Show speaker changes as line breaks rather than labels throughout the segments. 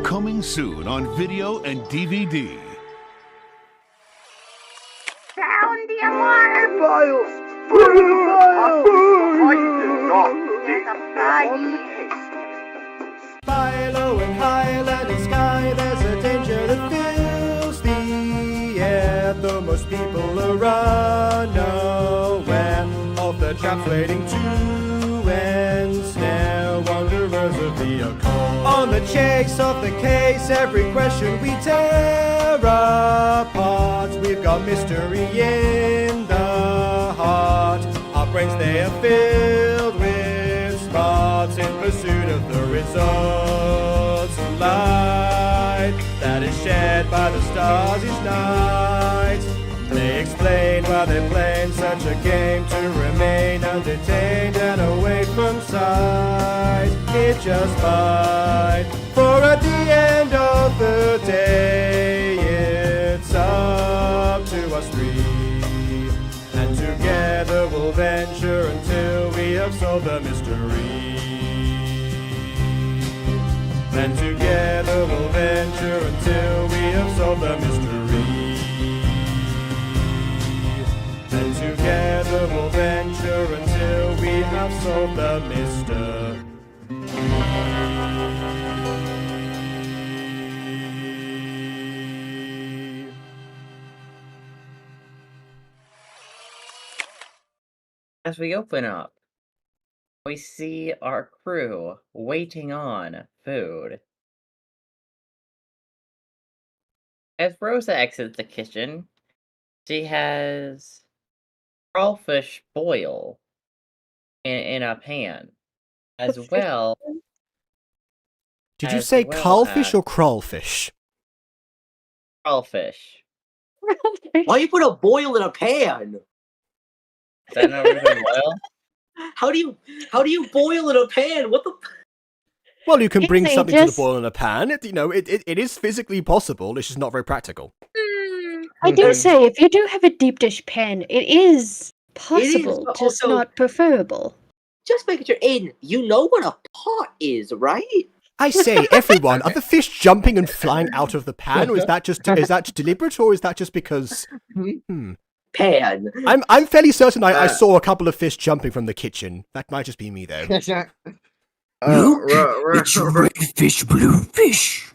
Coming soon on video and DVD.
Sound the alarm!
Files!
There's a body!
Philo and Highland and Sky, there's a danger that fills the air, though most people are unaware of the traps waiting to ensnare wanderers of the occult. On the chase of the case, every question we tear apart, we've got mystery in the heart. Our brains, they are filled with smarts in pursuit of the results. Light that is shared by the stars each night. They explain why they play in such a game, to remain undetained and away from sight. It just might, for at the end of the day, it's up to us three, and together we'll venture until we have solved the mystery. And together we'll venture until we have solved the mystery. And together we'll venture until we have solved the mystery.
As we open up, we see our crew waiting on food. As Rosa exits the kitchen, she has crawfish boil in a pan, as well.
Did you
as
say
well
cullfish
as
or crawfish?
crawfish.
Why you put a boil in a pan?
Is that not really boil?
How do you boil in a pan? What the?
Well, you can bring
Easy,
something to the
just-
boil in a pan. It is physically possible. It's just not very practical.
I do say, if you do have a deep dish pan, it is possible,
but
just
also-
not preferable.
Just making sure, Aidan, you know what a pot is, right?
I say, everyone, are the fish jumping and flying out of the pan, or is that just deliberate, or is that just because?
Pan.
I'm fairly certain I saw a couple of fish jumping from the kitchen. That might just be me, though.
It's red fish, blue fish.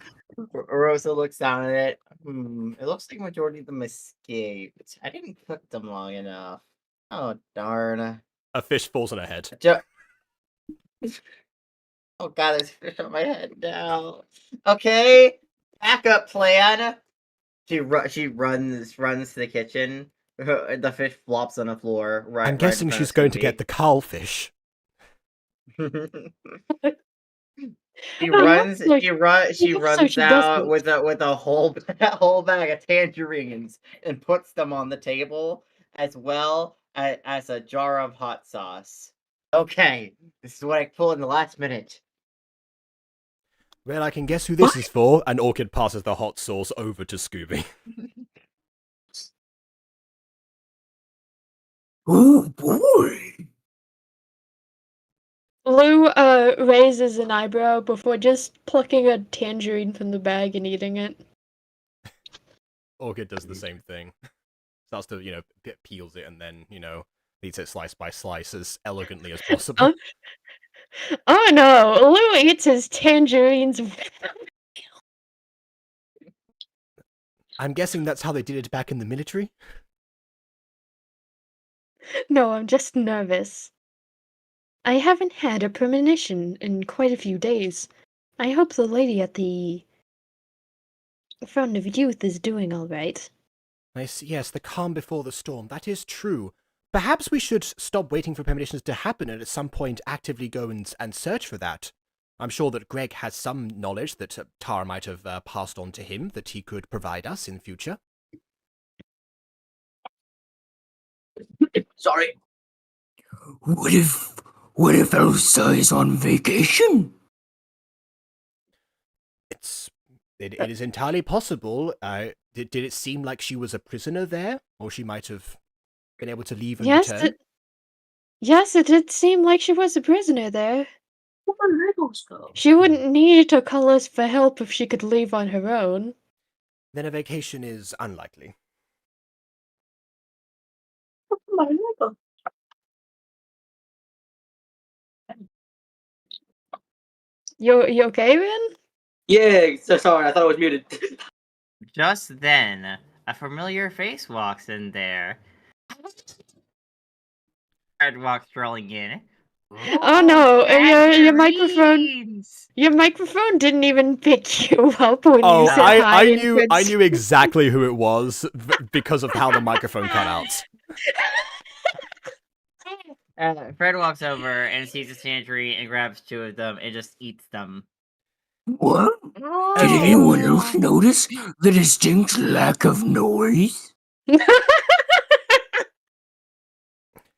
Rosa looks down at it. It looks like majority of them escaped. I didn't cook them long enough. Oh, darn.
A fish falls on her head.
Oh god, there's fish on my head now. Okay, backup plan. She runs to the kitchen. The fish flops on the floor. Right.
I'm guessing she's going to get the cullfish.
She
Oh,
runs.
like-
She runs
she
out
doesn't.
with a whole bag of tangerines and puts them on the table, as well as a jar of hot sauce. Okay, this is what I pulled in the last minute.
Well, I can guess who this is for, and Orchid passes the hot sauce over to Scooby.
Oh boy.
Lou raises an eyebrow before just plucking a tangerine from the bag and eating it.
Orchid does the same thing. Starts to, peels it and then, eats it slice by slice as elegantly as possible.
Oh no, Lou eats his tangerines.
I'm guessing that's how they did it back in the military?
No, I'm just nervous. I haven't had a premonition in quite a few days. I hope the lady at the Fountain of Youth is doing all right.
Yes, the calm before the storm. That is true. Perhaps we should stop waiting for premonitions to happen and at some point actively go and search for that. I'm sure that Greg has some knowledge that Tara might have passed on to him that he could provide us in future.
Sorry.
What if Elsa is on vacation?
It is entirely possible. Did it seem like she was a prisoner there, or she might have been able to leave and return?
Yes, it did seem like she was a prisoner there.
What the heck?
She wouldn't need to call us for help if she could leave on her own.
Then a vacation is unlikely.
You okay, man?
Yeah, so sorry, I thought I was muted.
Just then, a familiar face walks in there. Fred walks strolling in.
Oh no, your microphone.
Tangerines!
Your microphone didn't even pick you up when
Oh,
you said hi.
I
and
knew
Fred
I knew exactly who it was because of how the microphone cut out.
Fred walks over and sees a tangerine and grabs 2 of them and just eats them.
What? Did anyone else notice the distinct lack of noise?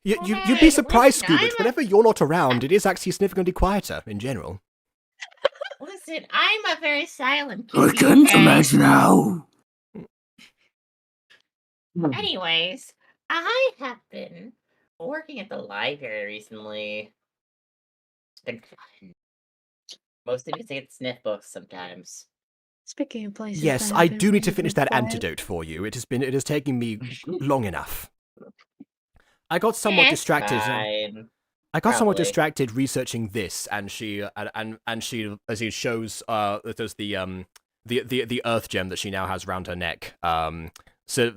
You'd be surprised,
listen,
Scoobert. Whenever you're not around, it is actually significantly quieter in general.
Listen, I'm a very silent
I
kitty.
can't
and-
imagine how.
Anyways, I have been working at the library recently. It's been fun.
Mostly because I get to sniff books sometimes.
Speaking of places,
Yes,
that
I
have been
do need to
really
finish that
quiet.
antidote for you. It has taken me long enough. I got somewhat
It's
distracted.
Fine.
I got somewhat
Probably.
distracted researching this, and she as he shows that there's the earth gem that she now has round her neck. So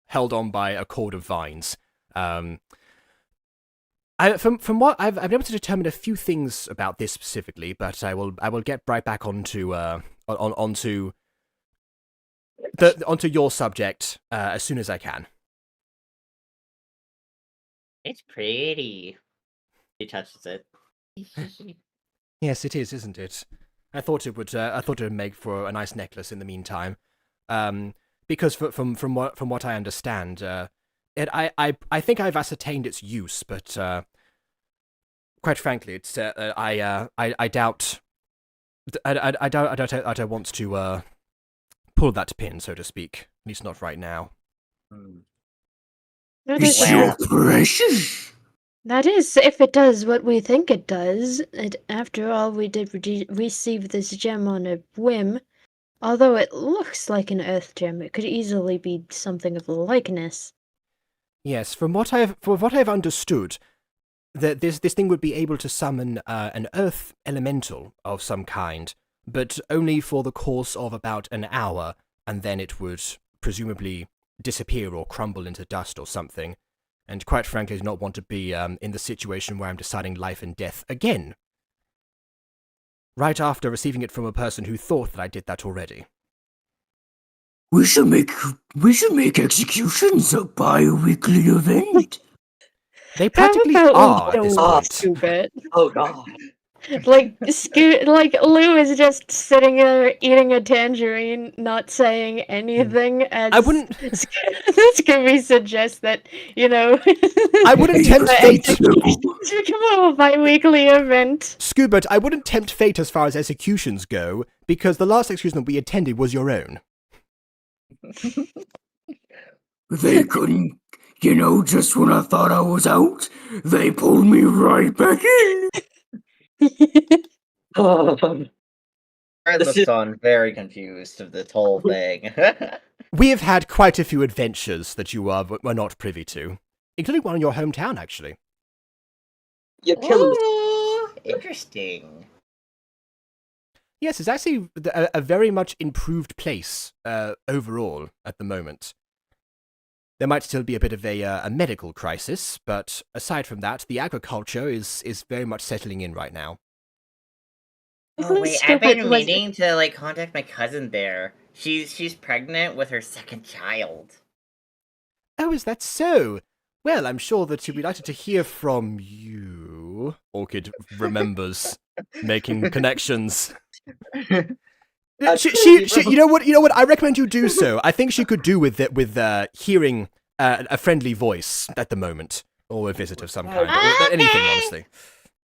held on by a cord of vines. From what I've been able to determine a few things about this specifically, but I will get right back onto your subject as soon as I can.
It's pretty. He touches it.
Yes, it is, isn't it? I thought it would make for a nice necklace in the meantime. Because from what I understand, I think I've ascertained its use, but quite frankly, it's I doubt I don't want to pull that pin, so to speak. At least not right now.
That
It's
is,
your precious.
that is, if it does what we think it does. After all, we did receive this gem on a whim. Although it looks like an earth gem, it could easily be something of the likeness.
Yes, from what I've understood, that this thing would be able to summon an earth elemental of some kind, but only for the course of about an hour, and then it would presumably disappear or crumble into dust or something. And quite frankly, I do not want to be in the situation where I'm deciding life and death again. Right after receiving it from a person who thought that I did that already.
We should make executions a bi-weekly event.
They practically
How
are
about
at this
we
point.
don't do it?
Oh god.
Like Lou is just sitting there eating a tangerine, not saying anything. As
I wouldn't-
Scooby suggests that
I wouldn't tempt fate.
It's become a bi-weekly event.
Scoobert, I wouldn't tempt fate as far as executions go, because the last execution that we attended was your own.
They couldn't, just when I thought I was out, they pulled me right back in.
Fred looks on very confused of this whole thing.
We have had quite a few adventures that you were not privy to, including one in your hometown, actually.
You killed me.
Ooh, interesting.
Yes, it's actually a very much improved place overall at the moment. There might still be a bit of a medical crisis, but aside from that, the agriculture is very much settling in right now.
Oh wait, I've been meaning to contact my cousin there. She's pregnant with her second child.
Oh, is that so? Well, I'm sure that she'll be delighted to hear from you. Orchid remembers making connections. She you know what? I recommend you do so. I think she could do with hearing a friendly voice at the moment, or a visit of some kind, or anything, honestly.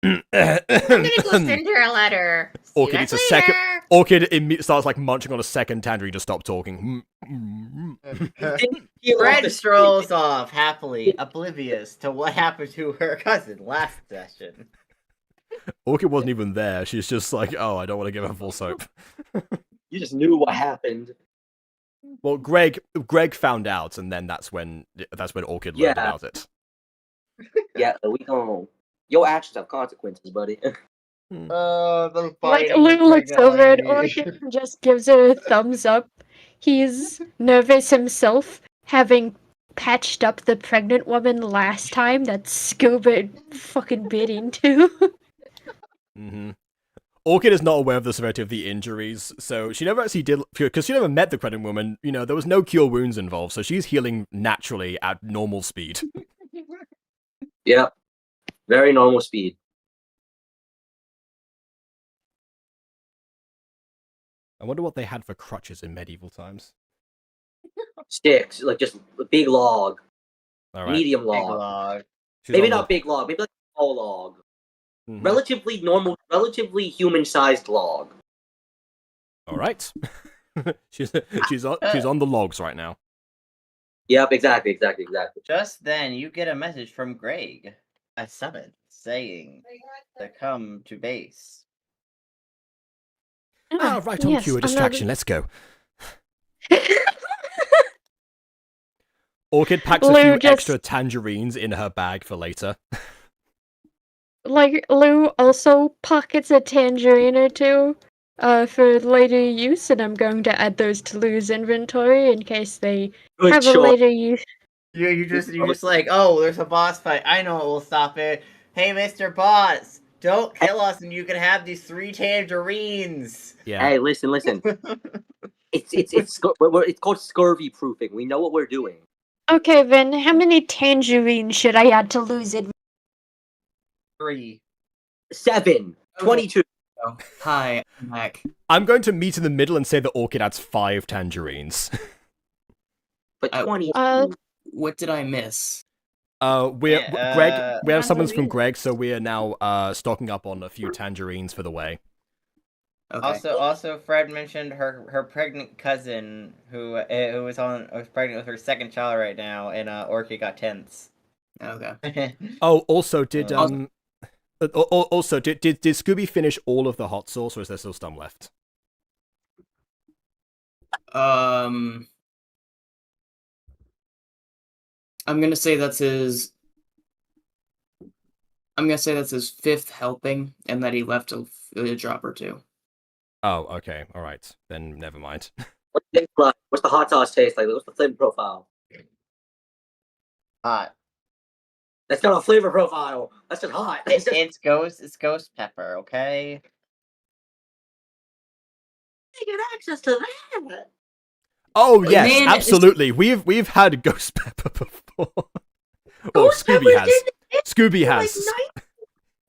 I'm gonna go send her a letter.
Orchid eats a second. Orchid starts munching on a second tangerine to stop talking.
Fred strolls off happily, oblivious to what happened to her cousin last session.
Orchid wasn't even there. She's just like, oh, I don't want to give her full soap.
You just knew what happened.
Well, Greg found out, and then that's when Orchid learned about it.
Yeah, we gon' your actions have consequences, buddy.
The
Like,
fighting
Lou looks
pregnant
over at
lady.
Orchid and just gives her a thumbs up. He's nervous himself, having patched up the pregnant woman last time that Scuba fucking bit into.
Mm-hmm. Orchid is not aware of the severity of the injuries, so she never actually did, because she never met the pregnant woman. You know, there was no cure wounds involved, so she's healing naturally at normal speed.
Yep. Very normal speed.
I wonder what they had for crutches in medieval times.
Sticks, like just a big log.
All right.
Medium
Big
log.
log.
She's
Maybe
on
not big log, maybe like a small log.
Mhm.
Relatively normal, relatively human-sized log.
All right. she's on the logs right now.
Yep, exactly.
Just then, you get a message from Greg, a summon, saying to come to base.
Right on
yes,
cue, a
I'm
distraction.
ready.
Let's go. Orchid packs a
Lou
few
just-
extra tangerines in her bag for later.
Like, Lou also pockets a tangerine or two for later use, and I'm going to add those to Lou's inventory in case they
Good
have a
choice.
later use.
You just like, oh, there's a boss fight. I know what will stop it. Hey, Mr. Boss, don't kill us, and you can have these 3 tangerines.
Yeah.
Hey, listen. It's called scurvy proofing. We know what we're doing.
Okay, then, how many tangerines should I add to Lou's inventory?
3.
7. 22.
Oh, hi, I'm back.
I'm going to meet in the middle and say that Orchid adds 5 tangerines.
But 22.
What did I miss?
Greg. We have
tangerines.
summons from Greg, so we are now stocking up on a few tangerines for the way.
Okay.
Also, Fred mentioned her pregnant cousin who was pregnant with her 2nd child right now, and Orchid got tense.
Okay.
Oh, also did did Scooby finish all of the hot sauce, or is there still some left?
I'm gonna say that's his. I'm gonna say that's his 5th helping, and that he left a drop or 2.
Oh, okay, all right, then never mind.
What's the hot sauce taste like? What's the flavor profile?
Hot.
That's not a flavor profile. That's just hot.
It's ghost pepper, okay?
I get access to that.
Oh yes,
Man,
absolutely. We've had ghost pepper before. Well,
Ghost
Scooby
pepper
has.
didn't exist
Scooby
till,
has.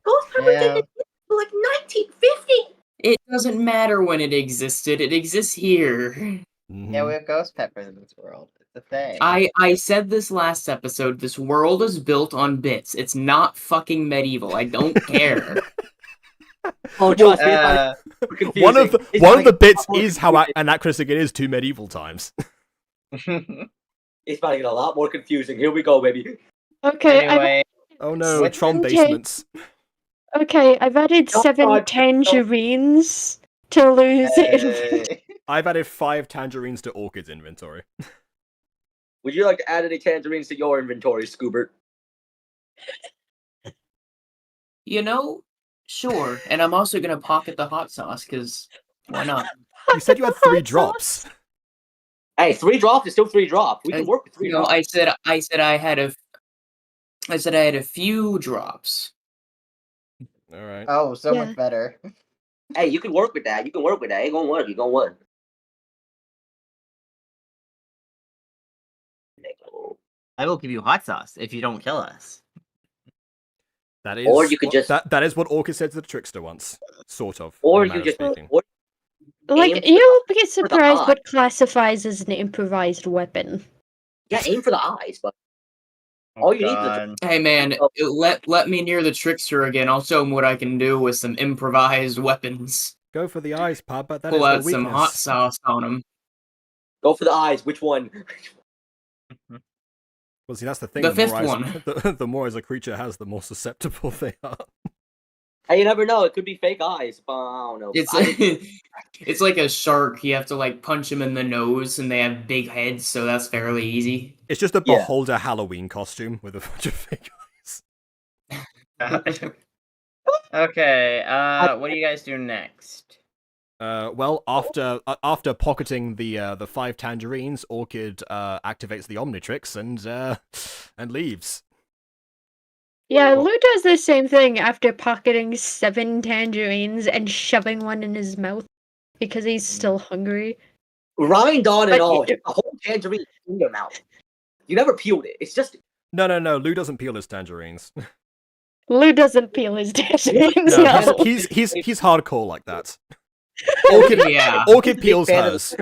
Ghost pepper
Yeah.
didn't exist till, 1950.
It doesn't matter when it existed. It exists here.
Mhm.
Yeah, we have ghost peppers in this world. It's a thing.
I said this last episode. This world is built on bits. It's not fucking medieval. I don't care.
Oh, trust me, it's confusing.
One of
It's
the bits
more
is how
confusing.
anachronistic it is to medieval times.
It's about to get a lot more confusing. Here we go, baby.
Okay,
Anyway,
Oh no,
What-
Tron
Okay.
basements.
I've added
Oh,
7
God.
tangerines to Lou's inventory.
I've added 5 tangerines to Orchid's inventory.
Would you like to add any tangerines to your inventory, Scoobert?
You know, sure. And I'm also gonna pocket the hot sauce because why not?
You said you had 3 drops.
Hey, 3 drops is still 3 drops. We can
And,
work with 3
You know,
drops.
I said I had a few drops.
All right.
oh, so
Yeah.
much better.
Hey, you can work with that. Ain't gonna work. You gonna work.
I will give you hot sauce if you don't kill us.
That is.
Or you could
what-
just-
that is what Orchid said to the trickster once, sort of.
Or
in a
you
manner of
just
speaking.
or, aim
Like,
for the-
you'll be
for the
surprised
eye.
what classifies as an improvised weapon.
yeah, aim for the eyes, but all you need is
God.
Hey man,
Oh.
let me near the trickster again. I'll show him what I can do with some improvised weapons.
Go for the eyes, pub, but that
Pull
is
out
the
some
weakness.
hot sauce on him.
go for the eyes. Which one?
Well, see, that's the thing.
The
more
fifth
eyes,
one.
The more as a creature has, the more susceptible they are.
Hey, you never know. It could be fake eyes, but I don't know.
It's it's like a shark. You have to like punch them in the nose, and they have big heads, so that's fairly easy.
It's just a
Yeah.
beholder Halloween costume with a bunch of fake eyes.
Okay, what do you guys do next?
Well, after pocketing the 5 tangerines, Orchid activates the Omnitrix and leaves.
Yeah,
Well-
Lou does the same thing after pocketing 7 tangerines and shoving one in his mouth because he's still hungry.
Rind on and
But
all.
you-
Just a whole tangerine in your mouth. You never peeled it. It's just.
No, Lou doesn't peel his tangerines.
Lou doesn't peel his tangerines.
No,
No.
he's hardcore like that.
Yeah.
Orchid
Big
peels
fan of
hers.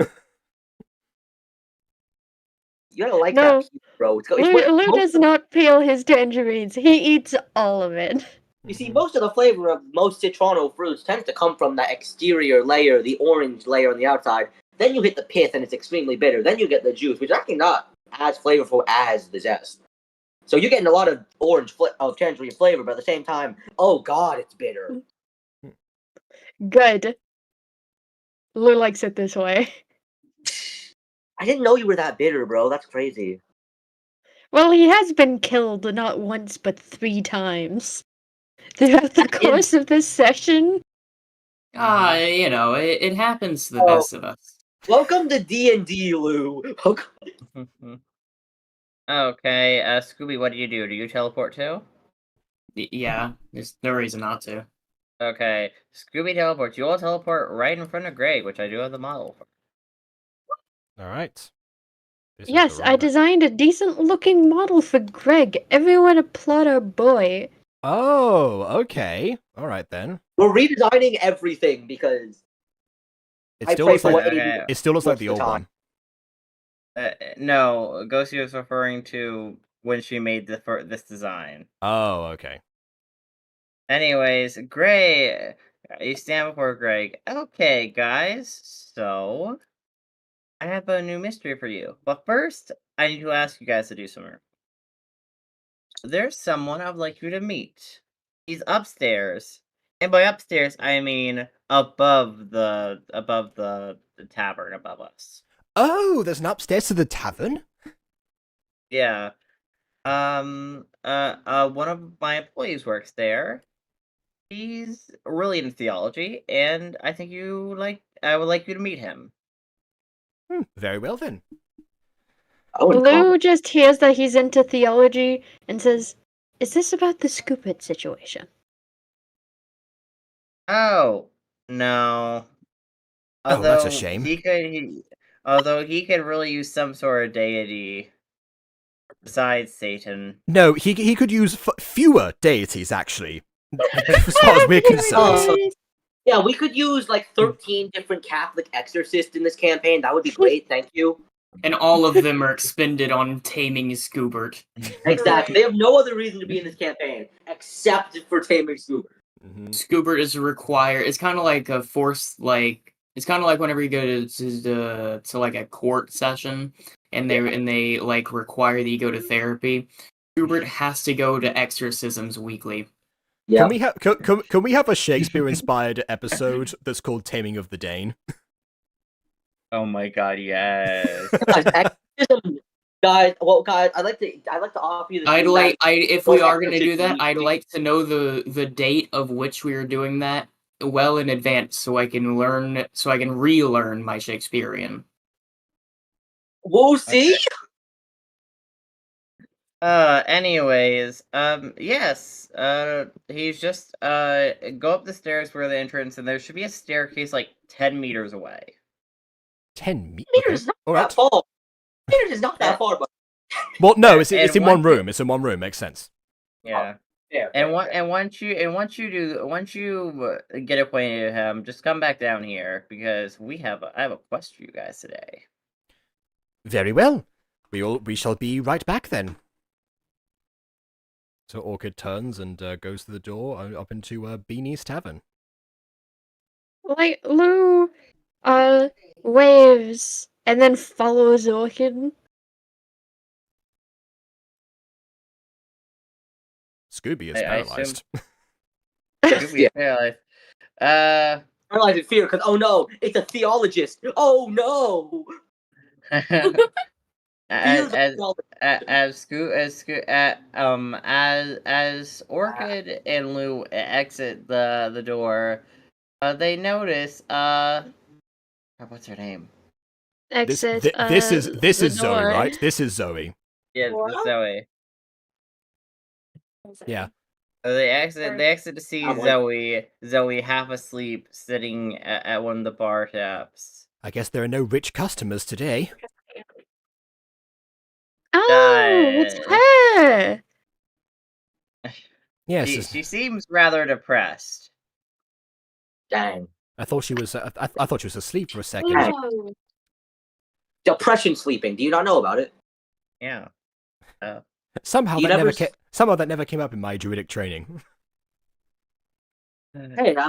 You gotta like
No.
that, bro. It's
Lou does not peel his tangerines. He eats all of it.
You see, most of the flavor of most citronal fruits tends to come from that exterior layer, the orange layer on the outside. Then you hit the pith, and it's extremely bitter. Then you get the juice, which is actually not as flavorful as the zest. So you're getting a lot of of tangerine flavor, but at the same time, oh god, it's bitter.
Good. Lou likes it this way.
I didn't know you were that bitter, bro. That's crazy.
Well, he has been killed not once but 3 times throughout the course of this session.
You know, it happens to the
Oh.
best of us.
Welcome to D&D, Lou.
Okay, Scooby, what do you do? Do you teleport too?
Yeah, there's no reason not to.
Okay, Scooby teleports. You all teleport right in front of Greg, which I do have the model for.
All right. This is
Yes,
the
I
wrong-
designed a decent-looking model for Greg. Everyone applaud our boy.
Oh, okay. All right then.
We're redesigning everything because
It
I
still
pray
looks
for
like
what
Okay.
AD
it still looks like
most
the
of
old
the
one.
No, Ghostie was referring to when she made this design.
Oh, okay.
Anyways, Greg, you stand before Greg. Okay, guys, so I have a new mystery for you. But first, I need to ask you guys to do something. There's someone I'd like you to meet. He's upstairs. And by upstairs, I mean above the tavern above us.
Oh, there's an upstairs to the tavern?
Yeah. One of my employees works there. He's really into theology, and I think I would like you to meet him.
Very well then.
I wouldn't call
Lou just hears that he's into theology and says, "Is this about the Scoopit situation?"
Oh, no.
Oh, that's a shame.
Although he could really use some sort of deity besides Satan.
No, he could use fewer deities actually, as far as we're concerned.
Yeah, we could use like 13 different Catholic exorcists in this campaign. That would be great. Thank you.
And all of them are expended on taming Scoobert.
Exactly. They have no other reason to be in this campaign except for taming Scuba.
Scoobert is required. It's kind of like a forced, like it's kind of like whenever you go to like a court session, and they like require that you go to therapy. Scoobert has to go to exorcisms weekly.
Yeah.
Can we have a Shakespeare-inspired episode that's called Taming of the Dane?
Oh my god, yes.
Guys, I'd like to offer you the
If we are gonna do that, I'd like to know the date of which we are doing that well in advance, so I can relearn my Shakespearean.
We'll see.
Anyways, yes, he's just, go up the stairs where the entrance, and there should be a staircase like 10 meters away.
10 meters?
Meters not that far. Meters is not that far, but
well, no, it's
And
in one
once
room. It's in one room. Makes sense.
Yeah.
yeah.
Once you get acquainted with him, just come back down here because I have a quest for you guys today.
Very well. We shall be right back then. So Orchid turns and goes to the door up into Beanie's tavern.
Like, Lou, waves and then follows Orchid.
Scooby is
I
paralyzed.
Yeah.
Paralyzed.
Paralyzed in fear because, oh no, it's a theologist. Oh no.
as
Fears of theologists.
as Orchid and Lou exit the door, they notice what's her name?
Exit.
This is
the
Zoe,
door.
right? This is Zoe.
Yeah, it's Zoe.
Yeah.
So they exit to see
I'm like-
Zoe half asleep sitting at one of the bar taps.
I guess there are no rich customers today.
Oh, it's her.
Yes,
She seems rather depressed.
Dang.
I thought she was. I thought she was asleep for a second.
Dang. Depression sleeping. Do you not know about it?
Yeah.
Somehow
You
that
never
never came up in my druidic training.
Hey, I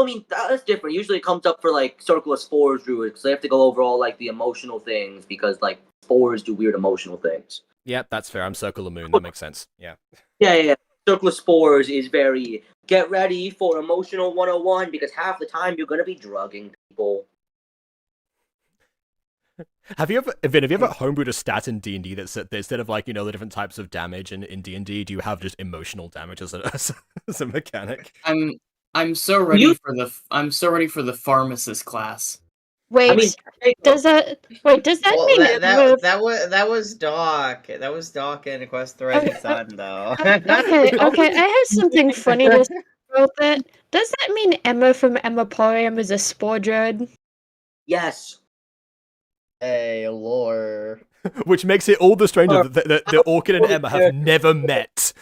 mean, that's different. Usually it comes up for like Circle of Spores druids, so they have to go over all like the emotional things because like spores do weird emotional things.
Yep, that's fair. I'm Circle of Moon. That makes sense. Yeah.
Yeah. Circle of Spores is very get ready for emotional 101 because half the time you're gonna be drugging people.
Have you ever homebrewed a stat in D&D that instead of like the different types of damage in D&D, do you have just emotional damage as a mechanic?
I'm so ready for the pharmacist class.
Wait,
I mean,
does that mean
That was Doc. That was Doc in Quest the Rising Sun, though.
okay, I have something funny to say about that. Does that mean Emma from Emporium is a spore druid?
yes.
Hey, lore.
Which makes it all the stranger that the Orchid and Emma have never met.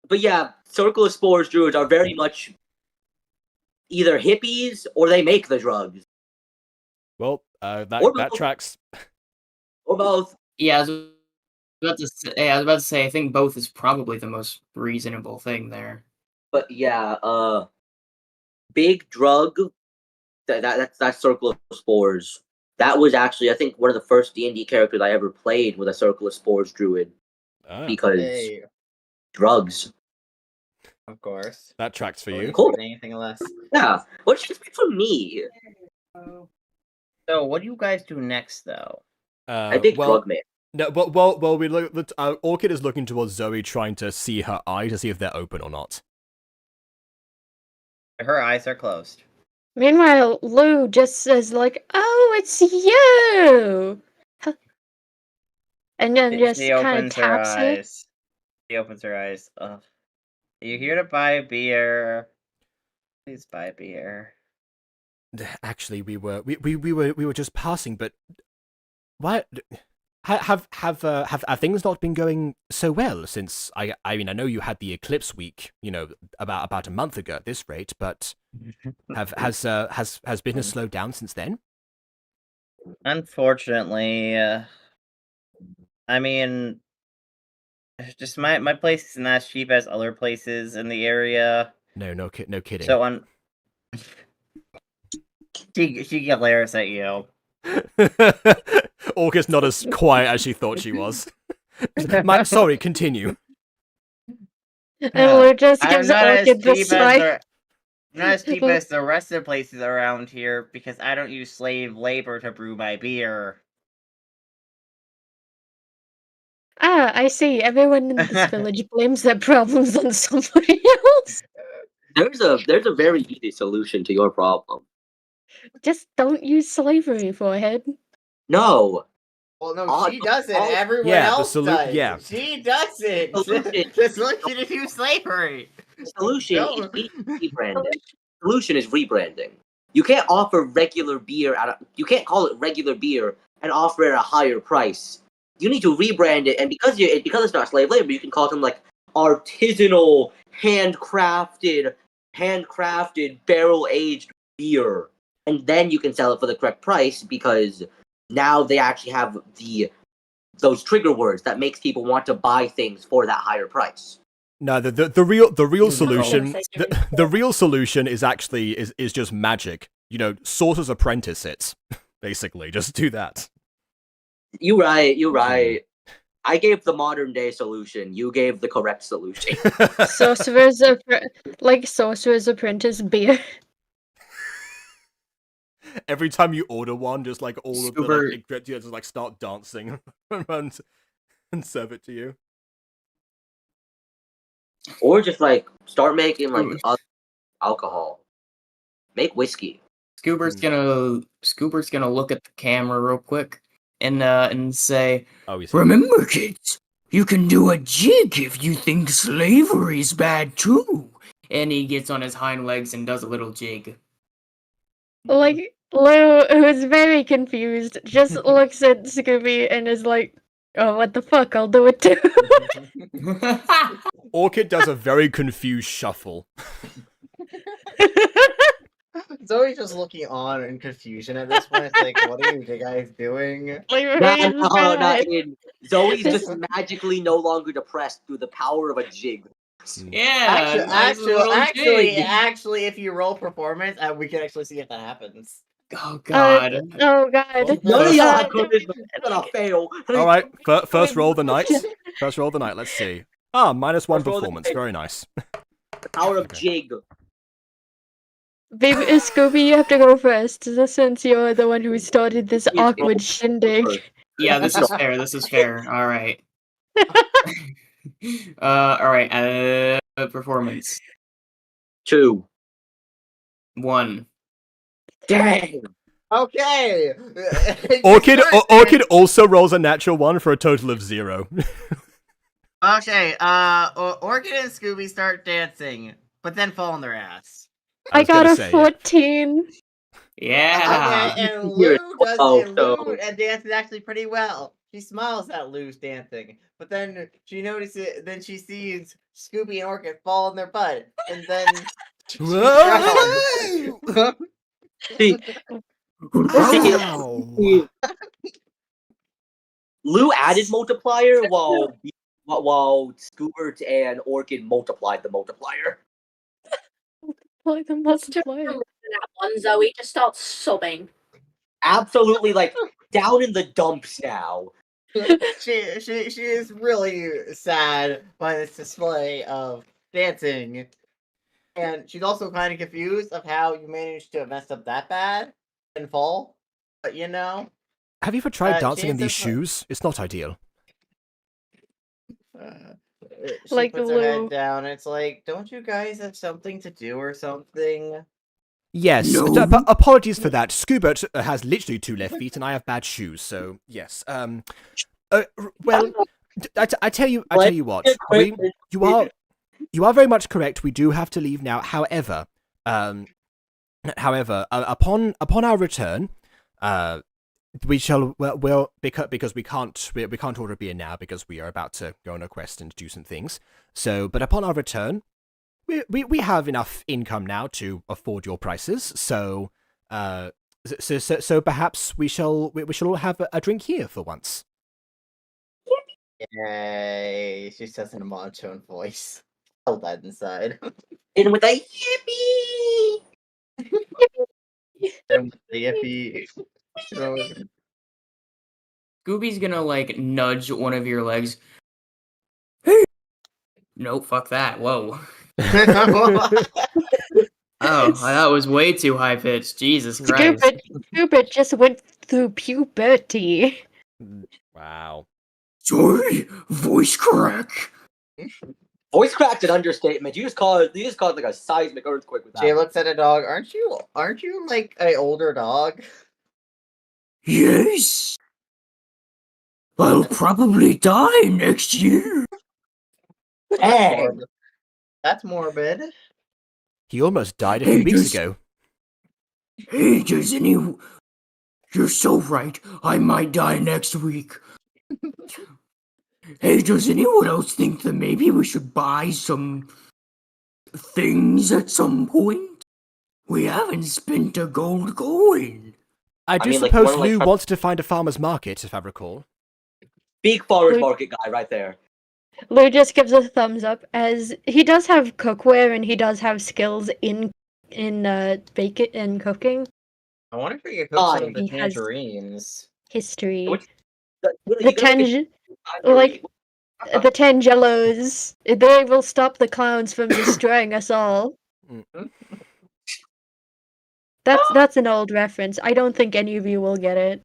But yeah, Circle of Spores druids are very much either hippies or they make the drugs.
Well,
Or
that
both.
tracks.
Or both.
Yeah, I was about to say I think both is probably the most reasonable thing there.
But yeah, big drug. That's Circle of Spores. That was actually, I think, one of the first D&D characters I ever played with a Circle of Spores druid because
Hey,
drugs.
of course.
That tracks for you.
Cool.
Anything less.
Yeah. What's expect from me?
So, what do you guys do next, though?
I big drug man.
No, well, we look. Orchid is looking towards Zoe, trying to see her eye to see if they're open or not.
Her eyes are closed.
Meanwhile, Lou just says like, "Oh, it's you," and then just
She
kind of
opens her
taps it.
eyes. She opens her eyes. Ugh. Are you here to buy a beer? Please buy a beer.
Actually, we were just passing, but why have things not been going so well since I mean I know you had the eclipse week, about a month ago at this rate, but has business slowed down since then?
Unfortunately, I mean, just my place isn't as cheap as other places in the area.
No kidding.
So she glares at you.
Orchid's not as quiet as she thought she was. Sorry, continue.
And Lou just
I'm
gives
not as
Orchid the
cheap
side.
I'm not as cheap as the rest of the places around here because I don't use slave labor to brew my beer.
Ah, I see. Everyone in this village blames their problems on somebody else.
There's a very easy solution to your problem.
Just don't use slavery, forehead.
No.
Well, no,
All-
she does it.
all-
Everyone
Yeah, the
else
solu-
does.
yeah.
She does it.
Solution.
The solution is use slavery.
The solution
No.
is rebranding. Solution is rebranding. You can't offer regular beer you can't call it regular beer and offer it at a higher price. You need to rebrand it, and because it's not slave labor, you can call them like artisanal, handcrafted, barrel-aged beer. And then you can sell it for the correct price because now they actually have those trigger words that makes people want to buy things for that higher price.
No, the real solution the real solution is actually is just magic. Sorcerer's Apprentice it. Basically, just do that.
You're right. I gave the modern day solution. You gave the correct solution.
Sorcerer's Sorcerer's Apprentice beer.
Every time you order one, just like all of the
Super-
like, ingredients just like start dancing around and serve it to you.
Or just like start making like other alcohol. Make whiskey.
Scoober's gonna look at the camera real quick and say,
Oh, he's
Remember, kids, you can do a jig if you think slavery's bad too.
and he gets on his hind legs and does a little jig.
Like, Lou, who is very confused, just looks at Scooby and is like, oh, what the fuck, I'll do it too.
Orchid does a very confused shuffle.
Zoe's just looking on in confusion at this point. It's like, what are you guys doing?
Zoe's just magically no longer depressed through the power of a jig.
Yeah, nice little jig.
Actually, if you roll performance, we can actually see if that happens.
Oh god.
Oh god.
None of y'all
Uh,
have charisma. I'm gonna fail.
Alright, first roll of the night. First roll of the night, let's see. Ah, -1
First roll of the
performance,
night.
very nice.
The power of
Okay.
jig.
Baby, Scooby, you have to go first, since you're the one who started this
Yes,
awkward
roll
shindig.
first.
Yeah, this is fair. This is fair. All right. All right. Performance
2.
1.
Dang.
Okay.
Orchid also rolls a natural 1 for a total of 0.
Okay. Orchid and Scooby start dancing, but then fall on their ass.
I
was
got
gonna
a
say,
14.
Yeah.
Okay, and
You're
Lou dances actually pretty well. She smiles at Lou's dancing, but then she notices. Then she sees Scooby and Orchid fall on their butt, and then she frowns.
See,
Ow.
Lou added multiplier while Scoobert and Orchid multiplied the multiplier.
Like the multiplier.
That one, Zoe just starts sobbing.
Absolutely, like down in the dumps now.
she is really sad by this display of dancing, and she's also kind of confused of how you managed to mess up that bad and fall. But you know,
Have you ever tried dancing in
James
these
has-
shoes? It's not ideal.
she
Like
puts her head
Lou.
down. And it's like, don't you guys have something to do or something?
Yes,
No.
apologies for that. Scoobert has literally 2 left feet, and I have bad shoes, so yes. Well, I tell you what. You are very much correct. We do have to leave now. However, upon our return, we shall because we can't order beer now because we are about to go on a quest and do some things. So, but upon our return, we have enough income now to afford your prices. So, so perhaps we shall all have a drink here for once.
Yay! She says in a monotone voice. Hold that inside.
And with a yippee!
And the yippee.
Scooby's gonna like nudge one of your legs. Nope, fuck that. Whoa. Oh, that was way too high pitched. Jesus Christ.
Scooby just went through puberty.
Wow.
Sorry, voice crack.
Voice cracked an understatement. You just caused like a seismic earthquake with that.
She looks at a dog. Aren't you like an older dog?
Yes. I'll probably die next year.
Dang.
That's morbid.
He almost died a few weeks
just-
ago.
Hey, does anyone... You're so right. I might die next week. Hey, does anyone else think that maybe we should buy some things at some point? We haven't spent a gold coin.
I do
mean, like,
suppose
more like
Lou
try-
wanted to find a farmer's market, if I recall.
Big farmer's market guy right there.
Lou just gives a thumbs up as he does have cookware and he does have skills in baking and cooking
I wonder if we could cook some of the
He has-
tangerines.
history.
Which-
The Like, the Tangelos. They will stop the clowns from destroying us all. That's an old reference. I don't think any of you will get it.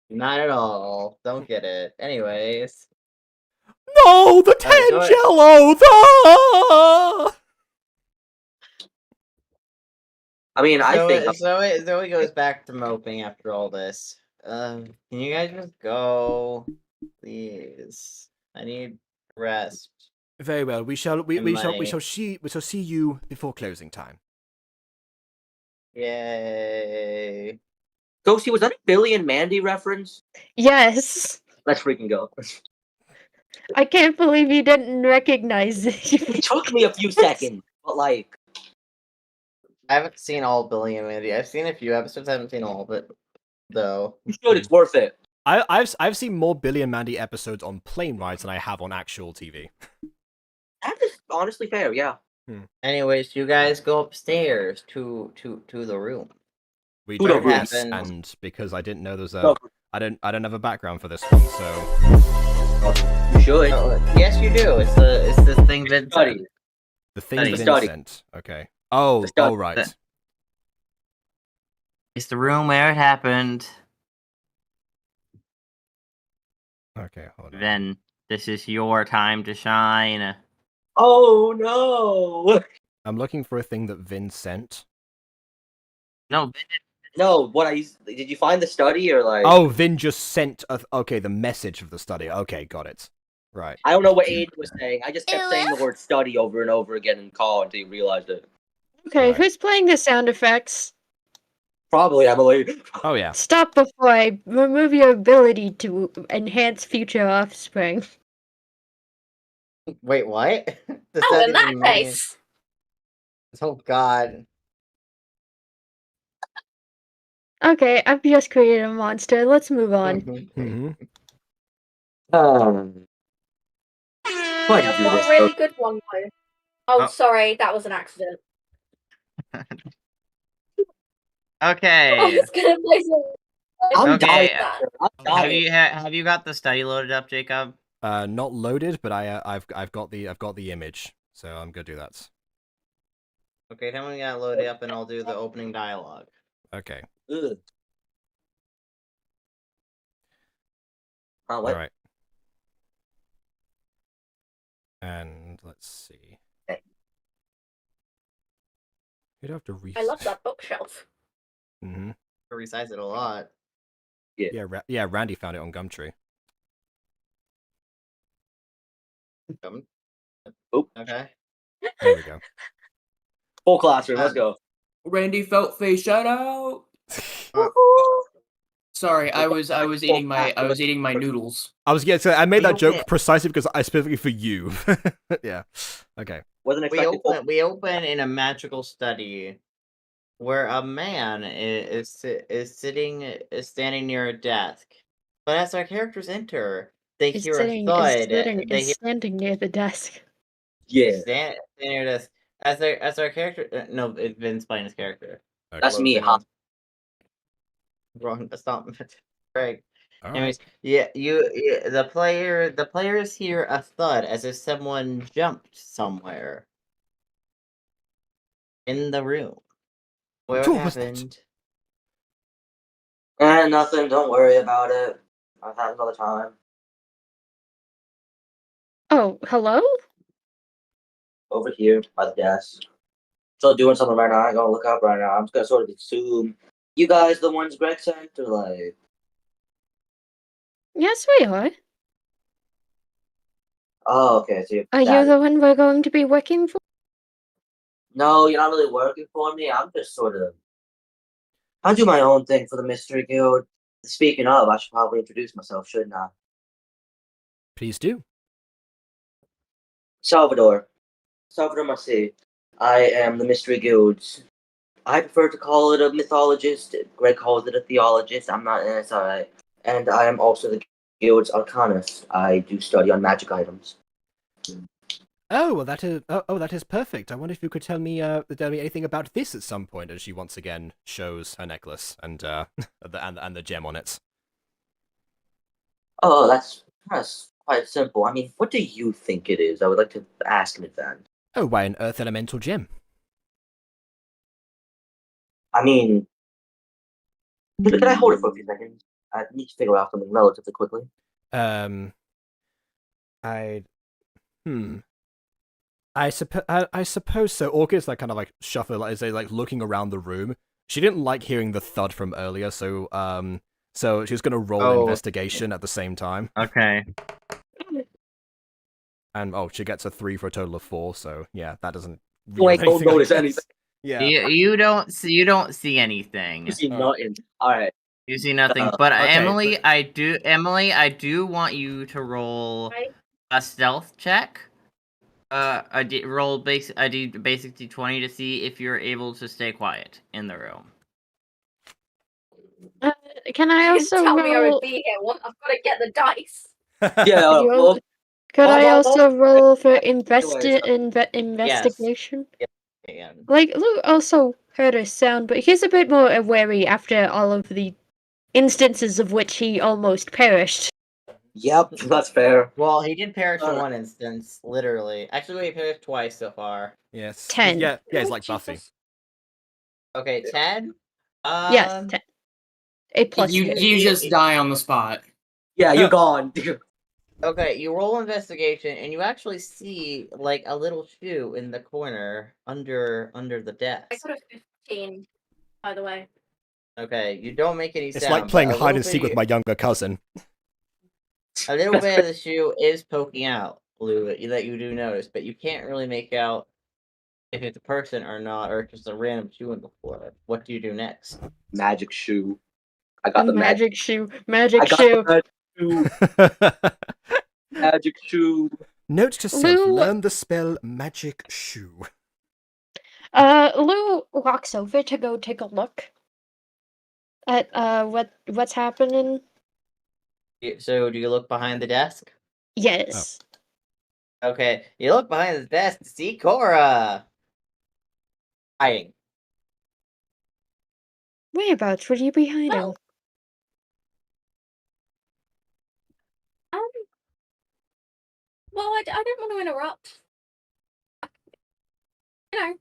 Not at all. Don't get it. Anyways.
No, the Tangelo!
I mean, I think
Zoe goes back to moping after all this. Can you guys just go, please? I need rest.
Very well. We shall
money.
see you before closing time.
Yay!
Ghosty, was that a Billy and Mandy reference?
Yes.
Let's freaking go.
I can't believe you didn't recognize it.
It took me a few seconds, but like,
I haven't seen all Billy and Mandy. I've seen a few episodes. I haven't seen all of it, though.
you should. It's worth it.
I've seen more Billy and Mandy episodes on plane rides than I have on actual TV.
That is honestly fair. Yeah.
Anyways, you guys go upstairs to the room.
We
Who
don't
don't
yes,
happen?
and because I didn't know there's a
No.
I don't have a background for this one, so
You should.
Yes, you do. It's the thing Vincent.
Study.
the thing
Study.
Vincent. Okay. Oh,
Study.
right.
It's the room where it happened.
Okay, hold on.
Then this is your time to shine.
Oh no!
I'm looking for a thing that Vin sent.
No,
No, did you find the study or like?
Oh, Vin just sent the message of the study. Okay, got it. Right.
I don't know what Aidan was saying. I just kept saying the word study over and over again in call until you realized it.
Okay,
Right.
who's playing the sound effects?
Probably Emily.
Oh yeah.
Stop before I remove your ability to enhance future offspring.
wait, what? Does
Oh, in
even
that
mean-
case.
Oh God.
Okay, I've just created a monster. Let's move on.
Mm-hmm.
Why
I've
do
got
this?
a really good one though. Oh,
Oh.
sorry, that was an accident. I
Okay.
was gonna play some.
I'm
Okay,
dying.
that.
I'm dying.
Have you got the study loaded up, Jacob?
Not loaded, but I've got the image, so I'm gonna do that.
Okay, then we gotta load it up, and I'll do the opening dialogue.
Okay.
Ugh. What?
All right. And let's see. You'd have to
I love that bookshelf.
Mm-hmm.
Resize it a lot.
Yeah, Randy found it on Gumtree.
Oop.
Okay.
There we go.
Full classroom. Let's go.
Randy felt face shout out. Sorry, I was eating my noodles.
I was so I made that joke
Okay.
precisely because I specifically for you. Yeah. Okay.
Wasn't
We
expecting.
we open in a magical study where a man is standing near a desk. But as our characters enter, they
Is
hear a
sitting,
thud.
is standing near the desk.
Yeah,
Stand near this. As our character, no, it's Vince playing his character.
Okay.
that's me, huh?
Wrong. That's not Craig.
All right.
Anyways, the players hear a thud as if someone jumped somewhere in the room. What
What was that?
happened?
Nothing. Don't worry about it. I've had another time.
Oh, hello?
Over here by the desk. So doing something right now. I ain't gonna look up right now. I'm just gonna sort of assume you guys the ones Greg sent or like.
Yes, we are.
Oh, okay. So
Are you the one we're going to be working for?
No, you're not really working for me. I'm just sort of. I do my own thing for the Mystery Guild. Speaking of, I should probably introduce myself, shouldn't I?
Please do.
Salvador Massey. I am the Mystery Guild's. I prefer to call it a mythologist. Greg calls it a theologist. I'm not. It's alright. And I am also the Guild's arcanist. I do study on magic items.
Oh, well, that is perfect. I wonder if you could tell me anything about this at some point. As she once again shows her necklace and the gem on it.
Oh, that's quite simple. I mean, what do you think it is? I would like to ask in advance.
Oh, why an earth elemental gem?
I mean, can I hold it for a few seconds? I need to figure out something relatively quickly.
I suppose so. Orchid's like kind of like shuffle, as they like looking around the room. She didn't like hearing the thud from earlier, so she's gonna roll investigation at the same time.
Okay.
And she gets a 3 for a total of 4. So yeah, that doesn't.
Don't notice anything.
Yeah.
You don't see anything.
You see nothing. All right.
You see nothing. But
okay,
Emily, I do want you to roll a stealth check. Roll basic D20 to see if you're able to stay quiet in the room.
Can I also
Tell me I
roll?
would be here. I've got to get the dice.
Yeah.
Could I
well,
also roll for
Anyways,
investigation?
Yeah.
Like, Lou also heard a sound, but he's a bit more wary after all of the instances of which he almost perished.
Yep, that's fair.
Well, he did perish in one instance, literally. Actually, he perished twice so far.
Yes.
10.
Yeah, it's like Buffy.
Okay, 10?
Yes, 10. A plus.
You just die on the spot.
Yeah, you're gone.
Okay, you roll investigation, and you actually see, like, a little shoe in the corner under the desk.
I got a 15, by the way.
Okay, you don't make any sound.
It's like playing
but a
hide and
little
seek with
bit-
my younger cousin.
A little bit of the shoe is poking out, Lou, that you do notice, but you can't really make out if it's a person or not, or just a random shoe in the floor. What do you do next?
Magic shoe. I got the
magic shoe.
I
Magic
got
shoe.
the magic shoe. Magic shoe.
Note to self:
Lou-
learn the spell magic shoe.
Lou walks over to go take a look at what's happening.
So, do you look behind the desk?
Yes.
Okay, you look behind the desk to see Cora hiding.
Whereabouts would you be hiding?
Well, well, I don't want to interrupt. You know,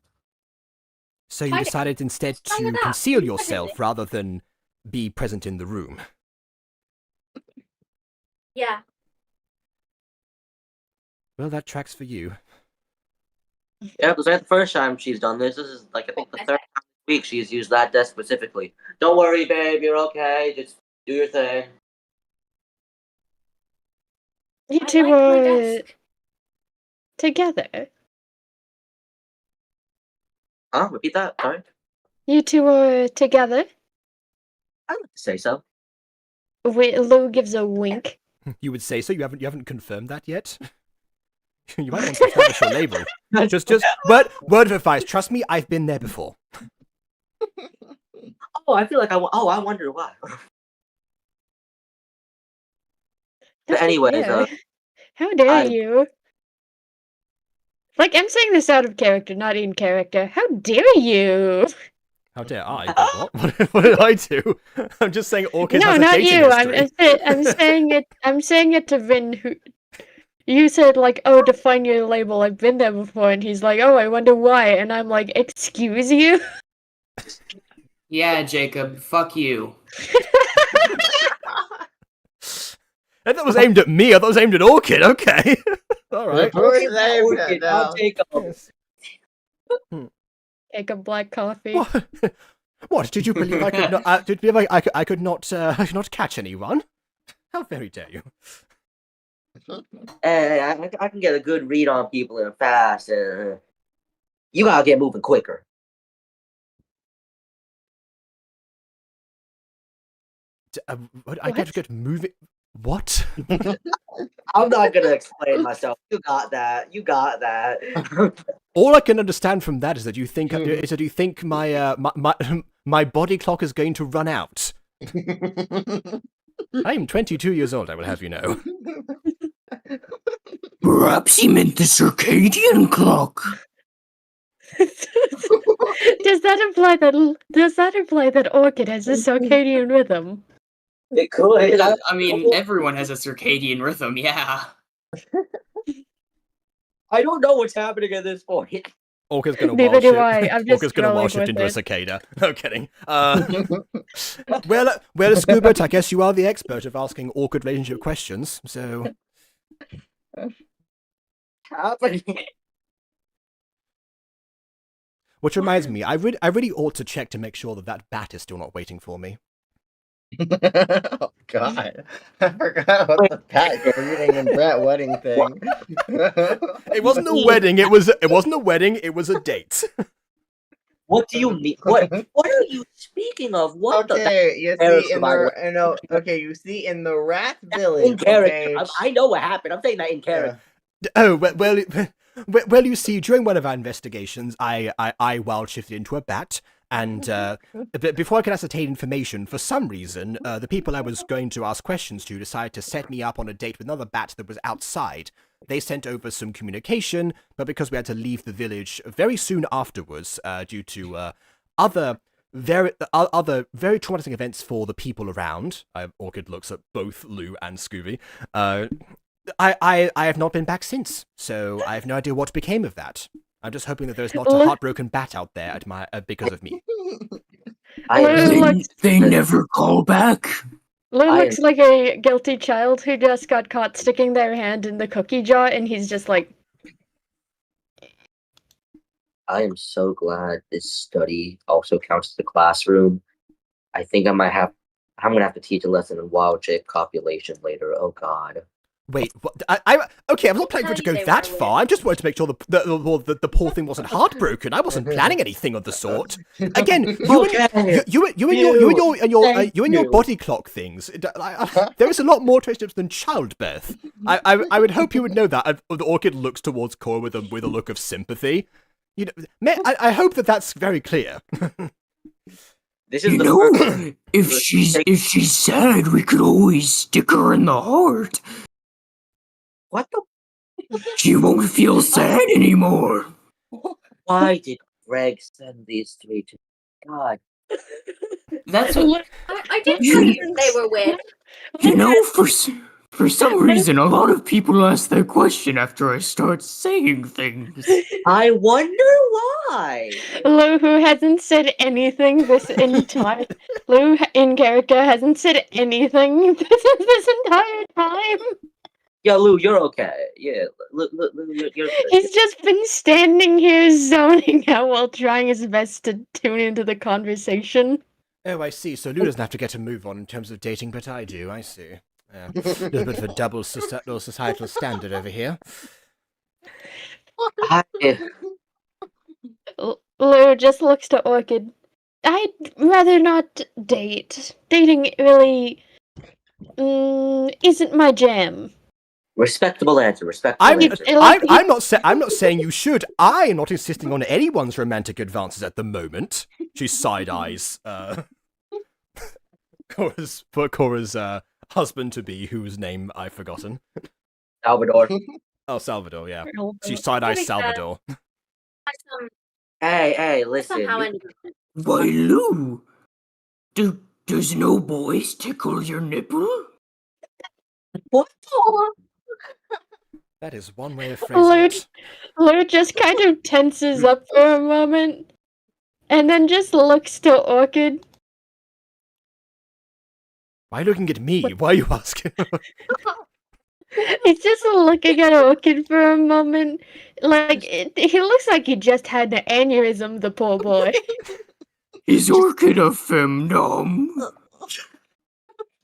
So you
Hiding.
decided instead
What's wrong
to
with that?
conceal
Who's
yourself
hiding?
rather than be present in the room.
yeah.
Well, that tracks for you.
Yeah, this ain't the first time she's done this. This is like I think the third time this week she's used that desk specifically. Don't worry, babe, you're okay. Just do your thing.
You
I
two
like my
were
desk.
together.
Huh? Repeat that. Sorry.
You two were together.
I would say so.
Lou gives a wink.
You would say so. You haven't confirmed that yet. You might want to establish your label. Just word of advice. Trust me, I've been there before.
Oh, I feel like I wonder why. But anyways,
How dare
I-
you? Like, I'm saying this out of character, not in character. How dare you?
How dare I? What did I do? I'm just saying Orchid
No,
has a
not
dating
you.
history.
I'm saying it. I'm saying it to Vin. Who you said like, oh, define your label. I've been there before, and he's like, oh, I wonder why. And I'm like, excuse you.
Yeah, Jacob, fuck you.
I thought it was aimed at me. I thought it was aimed at Orchid. Okay. All right.
I'll take
Yes.
Take a black coffee.
What? What? Did you believe I could not? Did you believe I could not catch anyone? How very dare you?
I can get a good read on people in fast. You gotta get moving quicker.
I get moving. What?
I'm not gonna explain myself. You got that. You got that.
All I can understand from that is that you think my my body clock is going to run out. I am 22 years old. I will have you know.
Perhaps he meant the circadian clock.
Does that imply that Orchid has a circadian rhythm?
It could.
I mean, everyone has a circadian rhythm, yeah.
I don't know what's happening at this point.
Orca's gonna
Neither
wild
do
shift.
I. I'm just
Orca's gonna wild
scrolling
shift
with
into a
it.
cicada. No kidding. Well, Scoobert, I guess you are the expert of asking awkward relationship questions. So,
Happening.
which reminds me, I really ought to check to make sure that bat is still not waiting for me.
Oh God, I forgot about the Pat greeting and Brett wedding thing.
It wasn't a wedding. It wasn't a wedding. It was a date.
What do you mean? What are you speaking of? What
Okay, you
Paris
see in
survival.
the okay, you see in the rat
in
village.
character?
Okay,
I know what happened. I'm saying that in character.
Oh, well, you see, during one of our investigations, I wild shifted into a bat, and before I could ascertain information, for some reason, the people I was going to ask questions to decided to set me up on a date with another bat that was outside. They sent over some communication, but because we had to leave the village very soon afterwards, due to other very traumatizing events for the people around. Orchid looks at both Lou and Scooby. I have not been back since, so I have no idea what became of that. I'm just hoping that there's not a heartbroken bat out there at my because of me.
They never call back.
Lou looks like a guilty child who just got caught sticking their hand in the cookie jar, and he's just like,
I am so glad this study also counts as a classroom. I think I'm gonna have to teach a lesson in wild shape copulation later. Oh God.
Wait, what? Okay, I'm not planning for it to go that far. I just wanted to make sure the poor thing wasn't heartbroken. I wasn't planning anything of the sort. Again, you and your body clock things. There is a lot more to it than childbirth. I would hope you would know that. The orchid looks towards Cora with a look of sympathy. I hope that's very clear.
This is the
if she's sad, we could always stick her in the heart.
What the?
She won't feel sad anymore.
Why did Greg send these three to God?
That's what
I did think they were weird.
You know, for some reason, a lot of people ask that question after I start saying things.
I wonder why.
Lou, who hasn't said anything this entire Lou in character hasn't said anything this entire time.
Yeah, Lou, you're okay. Yeah, Lou, you're good.
He's just been standing here zoning out while trying his best to tune into the conversation.
Oh, I see. So Lou doesn't have to get a move on in terms of dating, but I do. I see. A little bit of a double societal standard over here.
Lou just looks to Orchid. I'd rather not date. Dating really isn't my jam.
Respectable answer.
I'm not saying you should. I am not insisting on anyone's romantic advances at the moment. She side eyes Cora's husband to be, whose name I've forgotten.
Salvador.
Oh, Salvador. Yeah. She side eyes Salvador.
Hey, listen.
Why, Lou? Does no boys tickle your nipple?
What?
That is one way of phrasing it.
Lou just kind of tenses up for a moment, and then just looks to Orchid.
Why are you looking at me? Why are you asking?
He's just looking at Orchid for a moment. Like, he looks like he just had an aneurysm, the poor boy.
Is Orchid a femdom?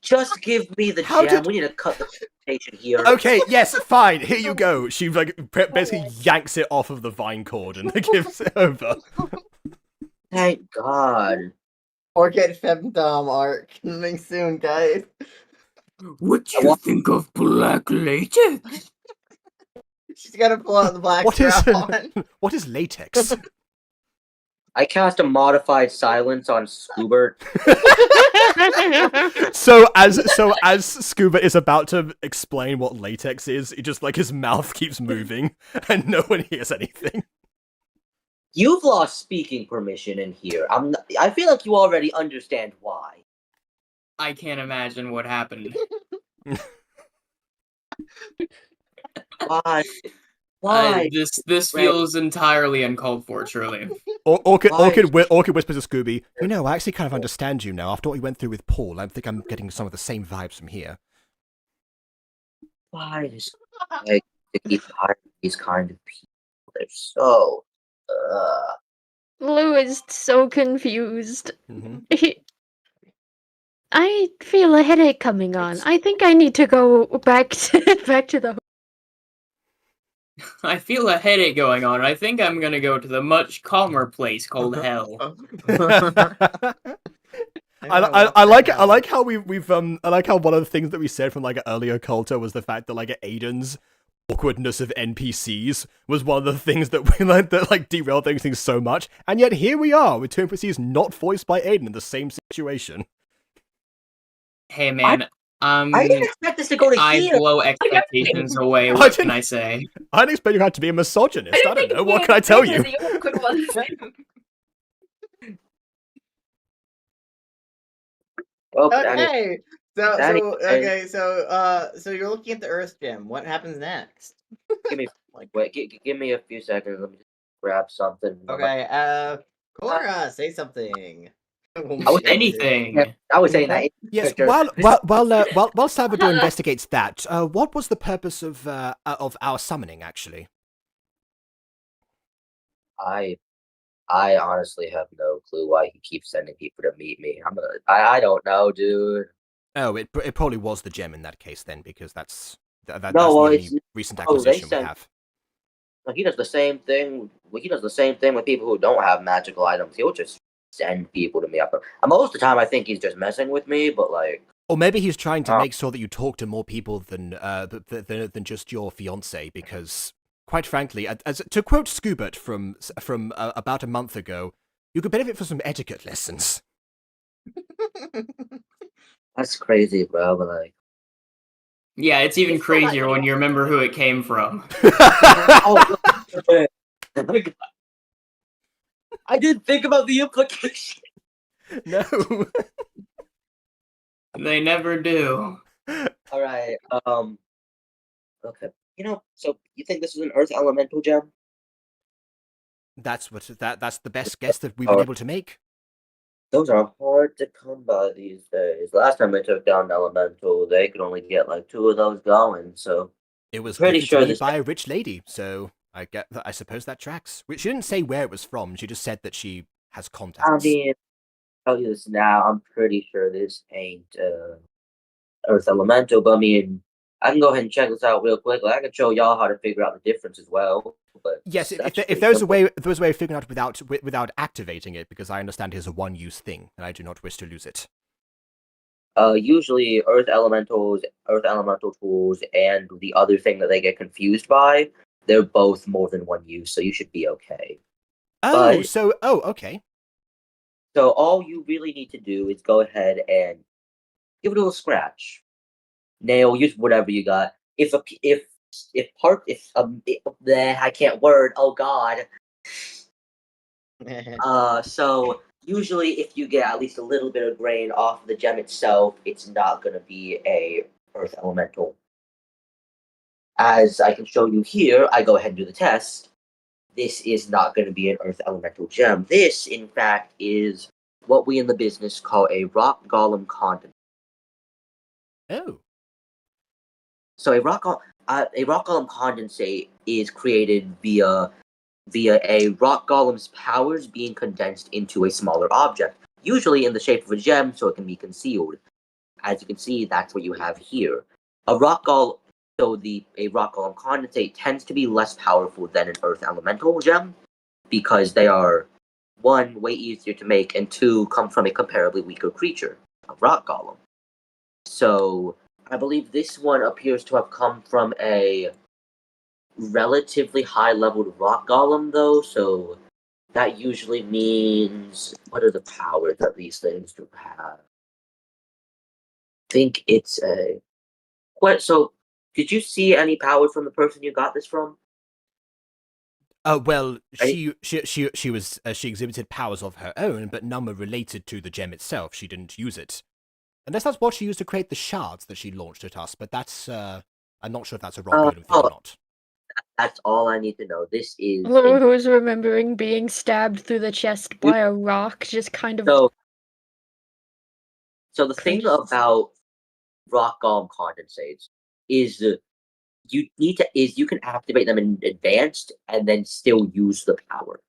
Just give me the jam. We need to cut the presentation here.
Okay, yes, fine. Here you go. She basically yanks it off of the vine cord and gives it over.
Thank God.
Orchid femdom arc coming soon, guys.
What do you think of black latex?
She's gonna pull out the black strap on.
What is latex?
I cast a modified silence on Scoobert.
So as Scuba is about to explain what latex is, it just his mouth keeps moving and no one hears anything.
You've lost speaking permission in here. I feel like you already understand why.
I can't imagine what happened.
Why? Why?
This feels entirely uncalled for, truly.
Orchid whispers to Scooby, you know, I actually kind of understand you now. After what you went through with Paul, I think I'm getting some of the same vibes from here.
Why does I keep hiring these kind of people? They're so.
Lou is so confused.
Mm-hmm.
I feel a headache coming on. I think I need to go back to the.
I feel a headache going on. I think I'm gonna go to the much calmer place called hell.
I like how I like how one of the things that we said from like an earlier Okulta was the fact that like Aidan's awkwardness of NPCs was one of the things that we like that like derailed things so much, and yet here we are with two NPCs not voiced by Aidan in the same situation.
Hey man,
I didn't expect this to go to
I
here.
blow expectations away. What can I say?
I didn't expect you had to be a misogynist. I don't know. What can I tell you?
Well,
Okay.
Danny,
So you're looking at the Earth Gem. What happens next?
give me give me a few seconds. Let me just grab something.
Okay. Cora, say something.
Anything.
I was saying that.
Yes. While Salvador investigates that, what was the purpose of our summoning? Actually,
I honestly have no clue why he keeps sending people to meet me. I don't know, dude.
Oh, it probably was the gem in that case then, because that's the
it's
only recent acquisition we have.
He does the same thing. He does the same thing with people who don't have magical items. He'll just send people to me up. Most of the time, I think he's just messing with me, but like.
Or maybe he's trying to make sure that you talk to more people than just your fiance, because quite frankly, as to quote Scoobert from about a month ago, you could benefit from some etiquette lessons.
That's crazy, bro. But like.
Yeah, it's even crazier when you remember who it came from.
Oh, I didn't think about the implication.
No.
They never do.
All right. Okay. So you think this is an Earth Elemental gem?
That's the best guess that we've been able to make.
Those are hard to come by these days. Last time they took down Elemental, they could only get like 2 of those going. So
it was
pretty
sure to me by a rich lady. So I suppose that tracks. She didn't say where it was from. She just said that she has contacts.
I mean, I'll tell you this now. I'm pretty sure this ain't Earth Elemental, but I mean, I can go ahead and check this out real quick. Like, I can show y'all how to figure out the difference as well. But
yes, if there's a way of figuring out without activating it, because I understand it is a one-use thing, and I do not wish to lose it.
Usually Earth Elemental tools, and the other thing that they get confused by, they're both more than one use, so you should be okay.
Oh, okay.
So all you really need to do is go ahead and give it a little scratch, nail, use whatever you got. I can't word. Oh God. So usually if you get at least a little bit of grain off the gem itself, it's not going to be a Earth Elemental. As I can show you here, I go ahead and do the test. This is not going to be an Earth Elemental gem. This, in fact, is what we in the business call a rock golem condensate.
Oh.
So a rock golem condensate is created via a rock golem's powers being condensed into a smaller object, usually in the shape of a gem, so it can be concealed. As you can see, that's what you have here. A rock golem condensate tends to be less powerful than an Earth Elemental gem, because they are, 1, way easier to make, and 2, come from a comparably weaker creature, a rock golem. So I believe this one appears to have come from a relatively high-leveled rock golem, though, so that usually means, what are the powers that these things do have? I think it's a... So, did you see any powers from the person you got this from?
Well, she exhibited powers of her own, but none were related to the gem itself. She didn't use it. Unless that's what she used to create the shards that she launched at us, but that's... I'm not sure if that's a rock golem thing or not.
That's all I need to know. This is
Who's remembering being stabbed through the chest by a rock? Just kind of.
So the thing about rock golem condensates is you can activate them in advanced and then still use the power.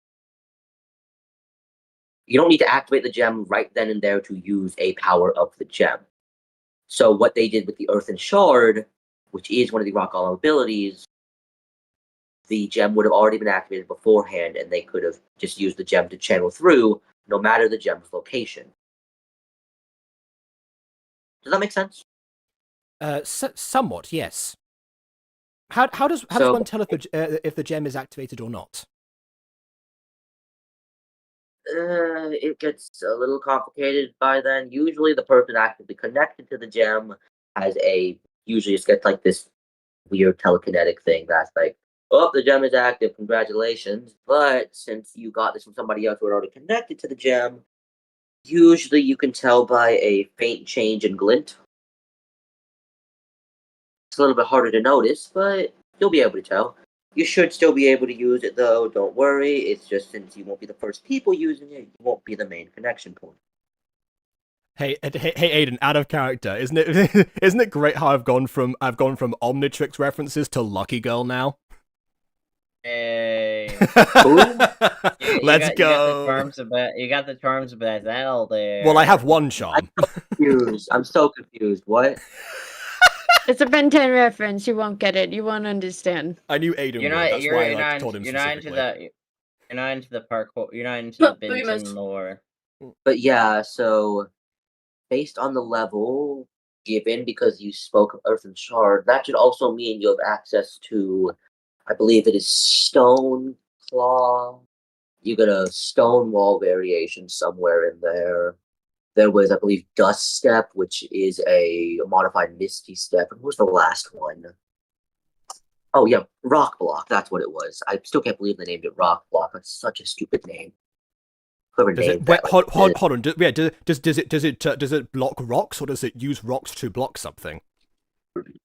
You don't need to activate the gem right then and there to use a power of the gem. So what they did with the Earthen Shard, which is one of the rock golem abilities, the gem would have already been activated beforehand, and they could have just used the gem to channel through, no matter the gem's location. Does that make sense?
Somewhat, yes. How does one tell if the gem is activated or not?
It gets a little complicated by then. Usually, the person actively connected to the gem usually just gets like this weird telekinetic thing that's like, oh, the gem is active, congratulations. But since you got this from somebody else who had already connected to the gem, usually you can tell by a faint change in glint. It's a little bit harder to notice, but you'll be able to tell. You should still be able to use it, though. Don't worry. It's just since you won't be the first people using it, you won't be the main connection point.
Hey, Aidan, out of character, isn't it great how I've gone from Omnitrix references to Lucky Girl now?
Hey.
Let's go.
You got the charms of Bazel there.
Well, I have one charm.
I'm so confused. What?
It's a Ben 10 reference. You won't get it. You won't understand.
I knew Aidan would. That's why I told him specifically.
You're not into the parkour. You're not into the Benton lore.
But yeah, so based on the level given, because you spoke of Earthen Shard, that should also mean you have access to, I believe it is Stone Claw. You got a Stone Wall variation somewhere in there. There was, I believe, Dust Step, which is a modified Misty Step. And what was the last one? Oh, yeah, Rock Block. That's what it was. I still can't believe they named it Rock Block. That's such a stupid name. Whoever named that.
Hold on. Does it block rocks, or does it use rocks to block something?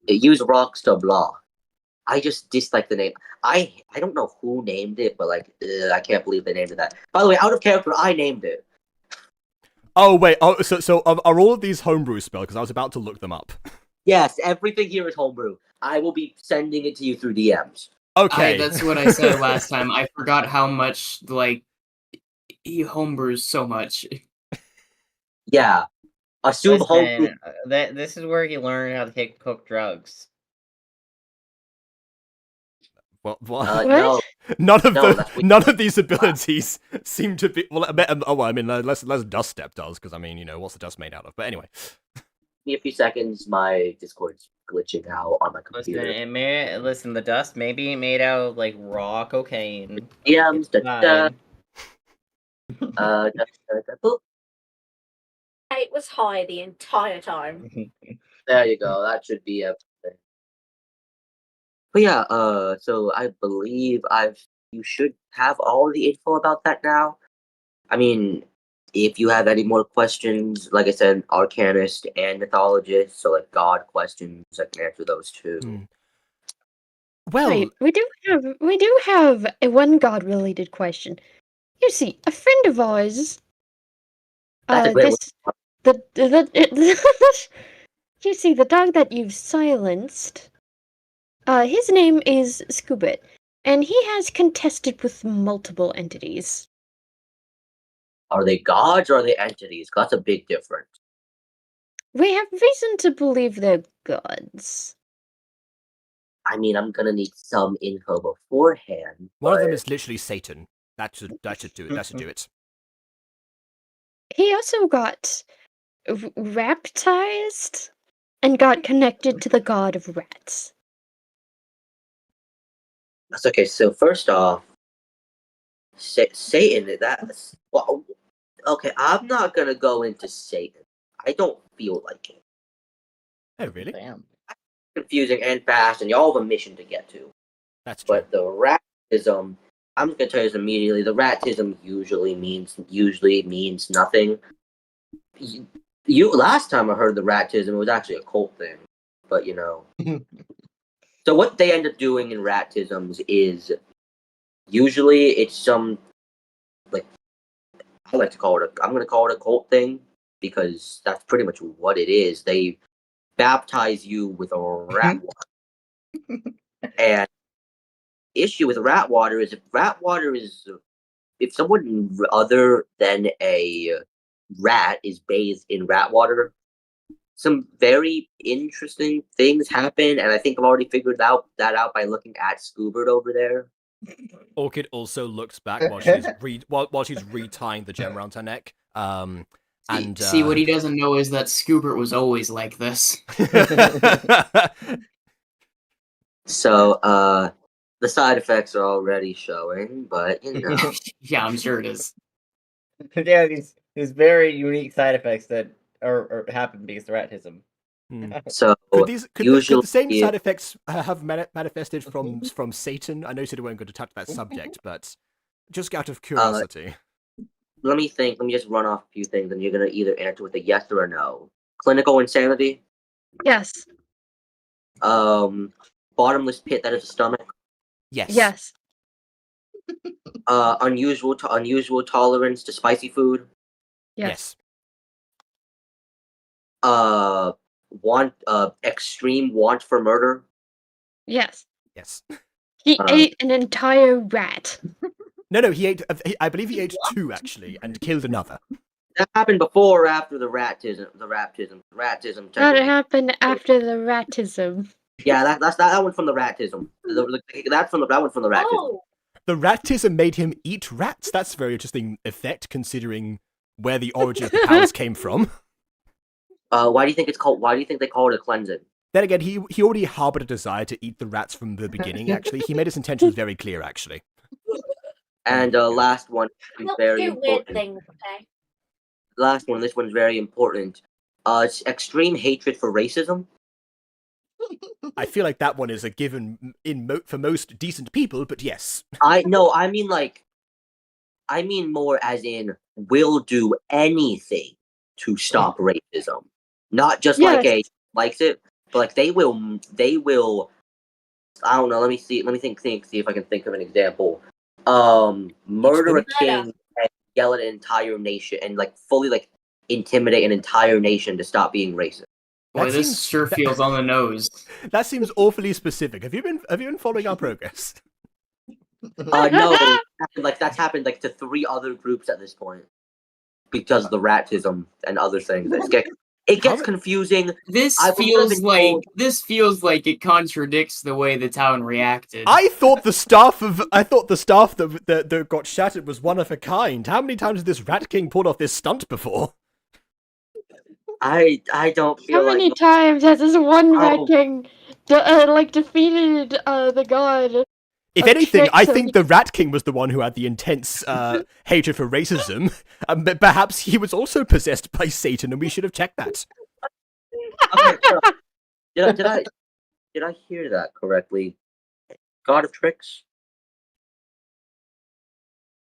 It used rocks to block. I just dislike the name. I don't know who named it, but I can't believe they named it that. By the way, out of character, I named it.
Oh wait, so are all of these homebrew spells? Because I was about to look them up.
Yes, everything here is homebrew. I will be sending it to you through DMs.
Okay,
that's what I said last time. I forgot how much he homebrews so much.
Yeah, assume homebrew.
This is where you learn how to cook drugs.
What?
No.
None of these abilities seem to be. Well, unless Dust Step does, because what's the dust made out of? But anyway,
give me a few seconds. My Discord's glitching out on my computer.
Listen, the dust may be made out of raw cocaine.
DMs.
It was high the entire time.
There you go. That should be everything. But yeah, so I believe you should have all the info about that now. I mean, if you have any more questions, like I said, Arcanist and Mythologist, so God questions, I can answer those too.
Well, wait, we do have a one God related question. You see, a friend of ours. You see, the dog that you've silenced. His name is Scoobit, and he has contested with multiple entities.
Are they gods or are they entities? That's a big difference.
We have reason to believe they're gods.
I mean, I'm gonna need some info beforehand.
One of them is literally Satan. That should do it. That should do it.
He also got raptized and got connected to the god of rats.
That's okay. So first off, Satan. Okay. I'm not gonna go into Satan. I don't feel like it.
Oh really?
Damn.
Confusing and fast, and y'all have a mission to get to.
That's true.
But the ratism, I'm just gonna tell you this immediately. The ratism usually means nothing. You last time I heard the ratism, it was actually a cult thing. But So what they end up doing in ratisms is usually it's some like I like to call it I'm gonna call it a cult thing because that's pretty much what it is. They baptize you with a rat water. And issue with rat water is if someone other than a rat is bathed in rat water, some very interesting things happen, and I think I've already figured that out by looking at Scoobert over there.
Orchid also looks back while she's while she's retying the gem around her neck. And
see, what he doesn't know is that Scoobert was always like this.
So, the side effects are already showing, but you know.
Yeah, I'm sure it is.
Yeah, these very unique side effects that are happen because of ratism.
So
could
usually
the same side effects have manifested from Satan? I know you weren't going to touch that subject, but just out of curiosity.
Let me think. Let me just run off a few things, and you're gonna either answer with a yes or a no. Clinical insanity.
Yes.
Bottomless pit that is a stomach.
Yes.
Yes.
Unusual tolerance to spicy food.
Yes.
Extreme want for murder.
Yes.
Yes.
He ate an entire rat.
No, he ate. I believe he ate 2 actually, and killed another.
That happened before or after the ratism. Ratism.
That happened after the ratism.
Yeah, that one from the ratism. That one from the ratism.
Oh,
The ratism made him eat rats. That's a very interesting effect, considering where the origin of the powers came from.
Why do you think they call it a cleansing?
Then again, he already harbored a desire to eat the rats from the beginning. Actually, he made his intentions very clear. Actually.
And last one,
not
very
do weird
important.
things, okay?
Last one. This one's very important. It's extreme hatred for racism.
I feel like that one is a given for most decent people, but yes.
I mean more as in will do anything to stop racism. Not just like a likes it, but like they will I don't know, let me see if I can think of an example. Murder a king and yell at an entire nation and like fully like intimidate an entire nation to stop being racist.
Boy, this sure feels on the nose.
That seems awfully specific. Have you been following our progress?
No, that's happened like to 3 other groups at this point because of the ratism and other things. It gets confusing.
This feels like it contradicts the way the town reacted.
I thought the staff that got shattered was one of a kind. How many times has this Rat King pulled off this stunt before?
I don't feel
How many times has this one Rat King defeated the god?
If anything, I think the Rat King was the one who had the intense hatred for racism. But perhaps he was also possessed by Satan, and we should have checked that.
Okay, so, did I hear that correctly? God of Tricks?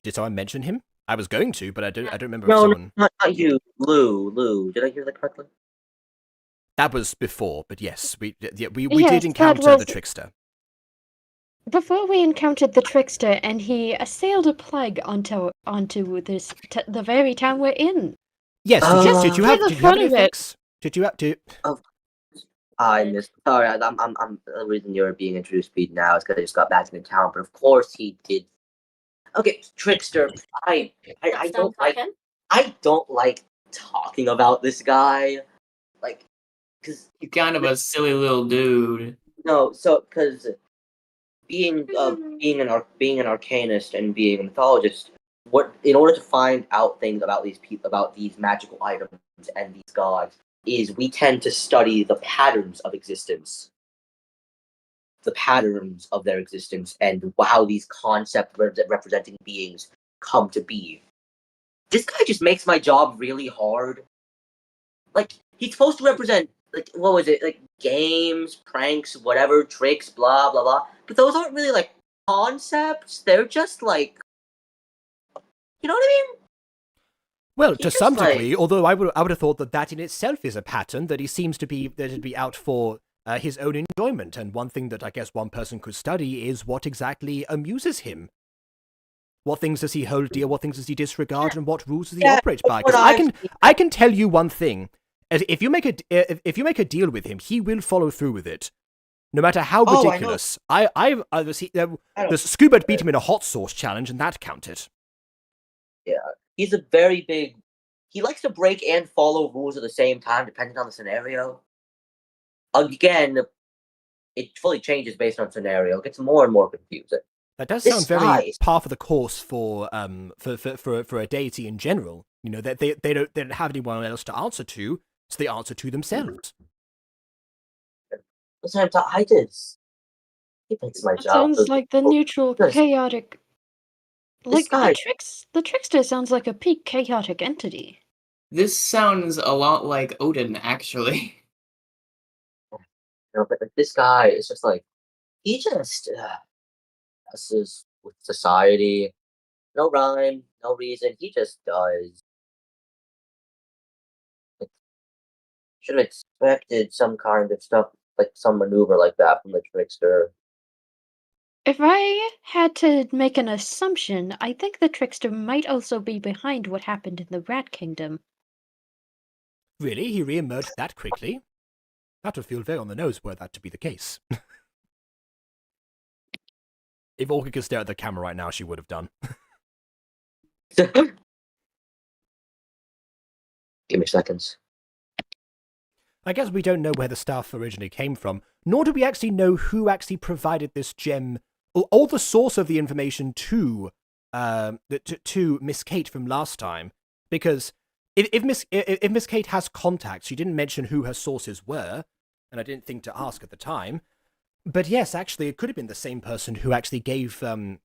Did someone mention him? I was going to, but I don't remember
No,
if someone...
not you. Lou. Did I hear that correctly?
That was before, but yes, we
Yes,
did encounter the trickster.
Before we encountered the trickster, and he assailed a plague onto this the very town we're in.
Yes, did you have any effects? Did you have to?
I missed. Sorry, I'm the reason you're being introduced to me now is because I just got back into town. But of course he did. Okay, trickster. I don't like him. I don't like talking about this guy, like, because
he's kind of a silly little dude.
No, so because being an arcanist and being a mythologist, in order to find out things about these people, about these magical items and these gods, is we tend to study the patterns of existence, the patterns of their existence, and how these concepts representing beings come to be. This guy just makes my job really hard. Like, he's supposed to represent, like, what was it? Like, games, pranks, whatever, tricks, blah, blah, blah. But those aren't really, like, concepts. They're just, like, you know what I mean?
Well, to some degree, although I would have thought that in itself is a pattern, that he seems to be out for his own enjoyment. And one thing that I guess one person could study is what exactly amuses him. What things does he hold dear? What things does he disregard? And what rules does he operate by? Because I can tell you one thing: if you make a deal with him, he will follow through with it, no matter how ridiculous. The Scuba beat him in a hot sauce challenge, and that counted.
Yeah, he's a very big. He likes to break and follow rules at the same time, depending on the scenario. Again, it fully changes based on scenario. It gets more and more confusing.
That does sound very par for the course for a deity in general. You know, that they don't have anyone else to answer to, so they answer to themselves.
I did. He makes my
That
job.
sounds like the neutral, chaotic. Like the trickster sounds like a peak chaotic entity.
This sounds a lot like Odin, actually.
No, but this guy is just like he just messes with society. No rhyme, no reason. He just does. Should have expected some kind of stuff, like some maneuver like that from the trickster.
If I had to make an assumption, I think the trickster might also be behind what happened in the Rat Kingdom.
Really? He re-emerged that quickly? That would feel very on the nose were that to be the case. If Orca could stare at the camera right now, she would have done.
Give me seconds.
I guess we don't know where the stuff originally came from, nor do we actually know who actually provided this gem, or the source of the information to Miss Kate from last time. Because if Miss Kate has contacts, she didn't mention who her sources were, and I didn't think to ask at the time. But yes, actually, it could have been the same person who actually gave her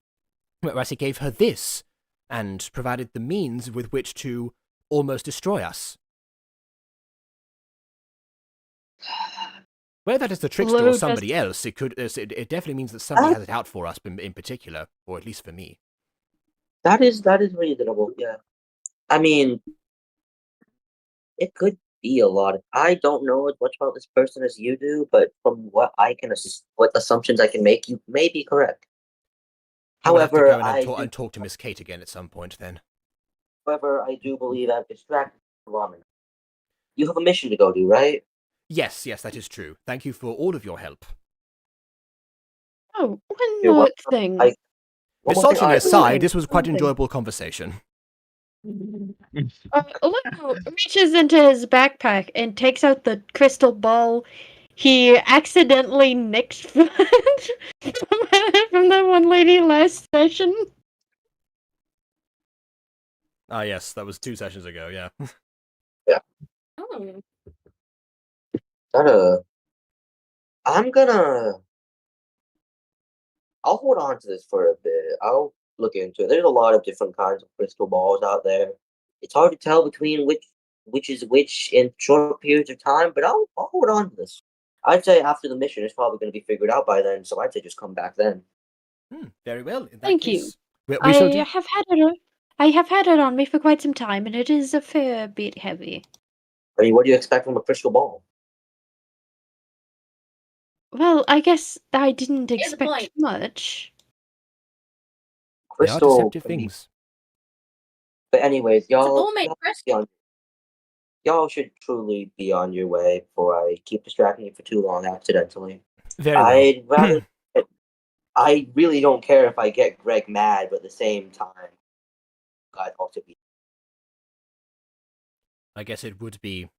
this, and provided the means with which to almost destroy us. Whether that is the trickster or somebody else, it definitely means that somebody has it out for us in particular, or at least for me.
That is reasonable, yeah. I mean, it could be a lot. I don't know as much about this person as you do, but from what assumptions I can make, you may be correct. However,
I and talk to Miss Kate again at some point. Then,
however, I do believe I've distracted Ramen. You have a mission to go do, right?
Yes, that is true. Thank you for all of your help.
Oh, one more thing.
Misogyny aside, this was quite an enjoyable conversation.
Lou reaches into his backpack and takes out the crystal ball he accidentally nicked from that one lady last session.
Ah, yes, that was 2 sessions ago, yeah.
Yeah.
Oh.
I'll hold on to this for a bit. I'll look into it. There's a lot of different kinds of crystal balls out there. It's hard to tell between which is which in short periods of time, but I'll hold on to this. I'd say after the mission, it's probably going to be figured out by then, so I'd say just come back then.
Very well. In that
Thank
case,
you. I have had it on me for quite some time, and it is a fair bit heavy.
I mean, what do you expect from a crystal ball?
Well, I guess I didn't expect much.
They are deceptive things.
But anyways, y'all
should
truly be on your way before I keep distracting you for too long accidentally.
Very well.
I really don't care if I get Greg mad, but at the same time, God also be.
I guess it would be.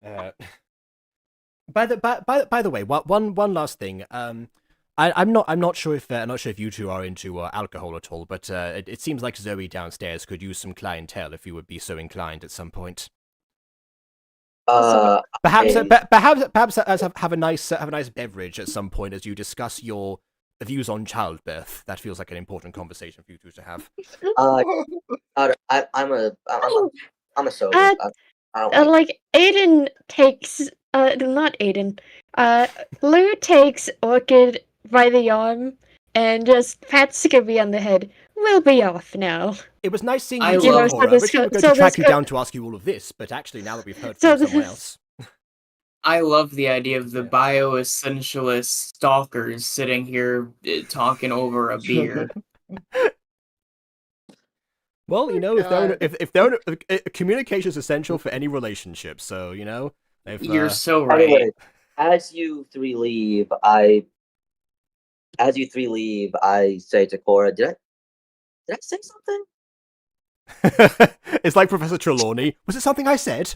By the way, one last thing. I'm not sure if you two are into alcohol at all, but it seems like Zoe downstairs could use some clientele if you would be so inclined at some point. Perhaps have a nice beverage at some point as you discuss your views on childbirth. That feels like an important conversation for you two to have.
I'm a sober.
Like Aidan takes not Aidan. Lou takes Orchid by the arm and just pats Skippy on the head. We'll be off now.
It was nice seeing
I
you.
love
I wish we were going to track you down to ask you all of this, but actually, now that we've heard from someone else,
I love the idea of the bioessentialist stalkers sitting here talking over a beer.
Well, you know,
God.
if communication is essential for any relationship, so you know, if
You're so right.
Anyway, as you three leave, I say to Cora, did I say something?
it's like Professor Trelawney. Was it something I said?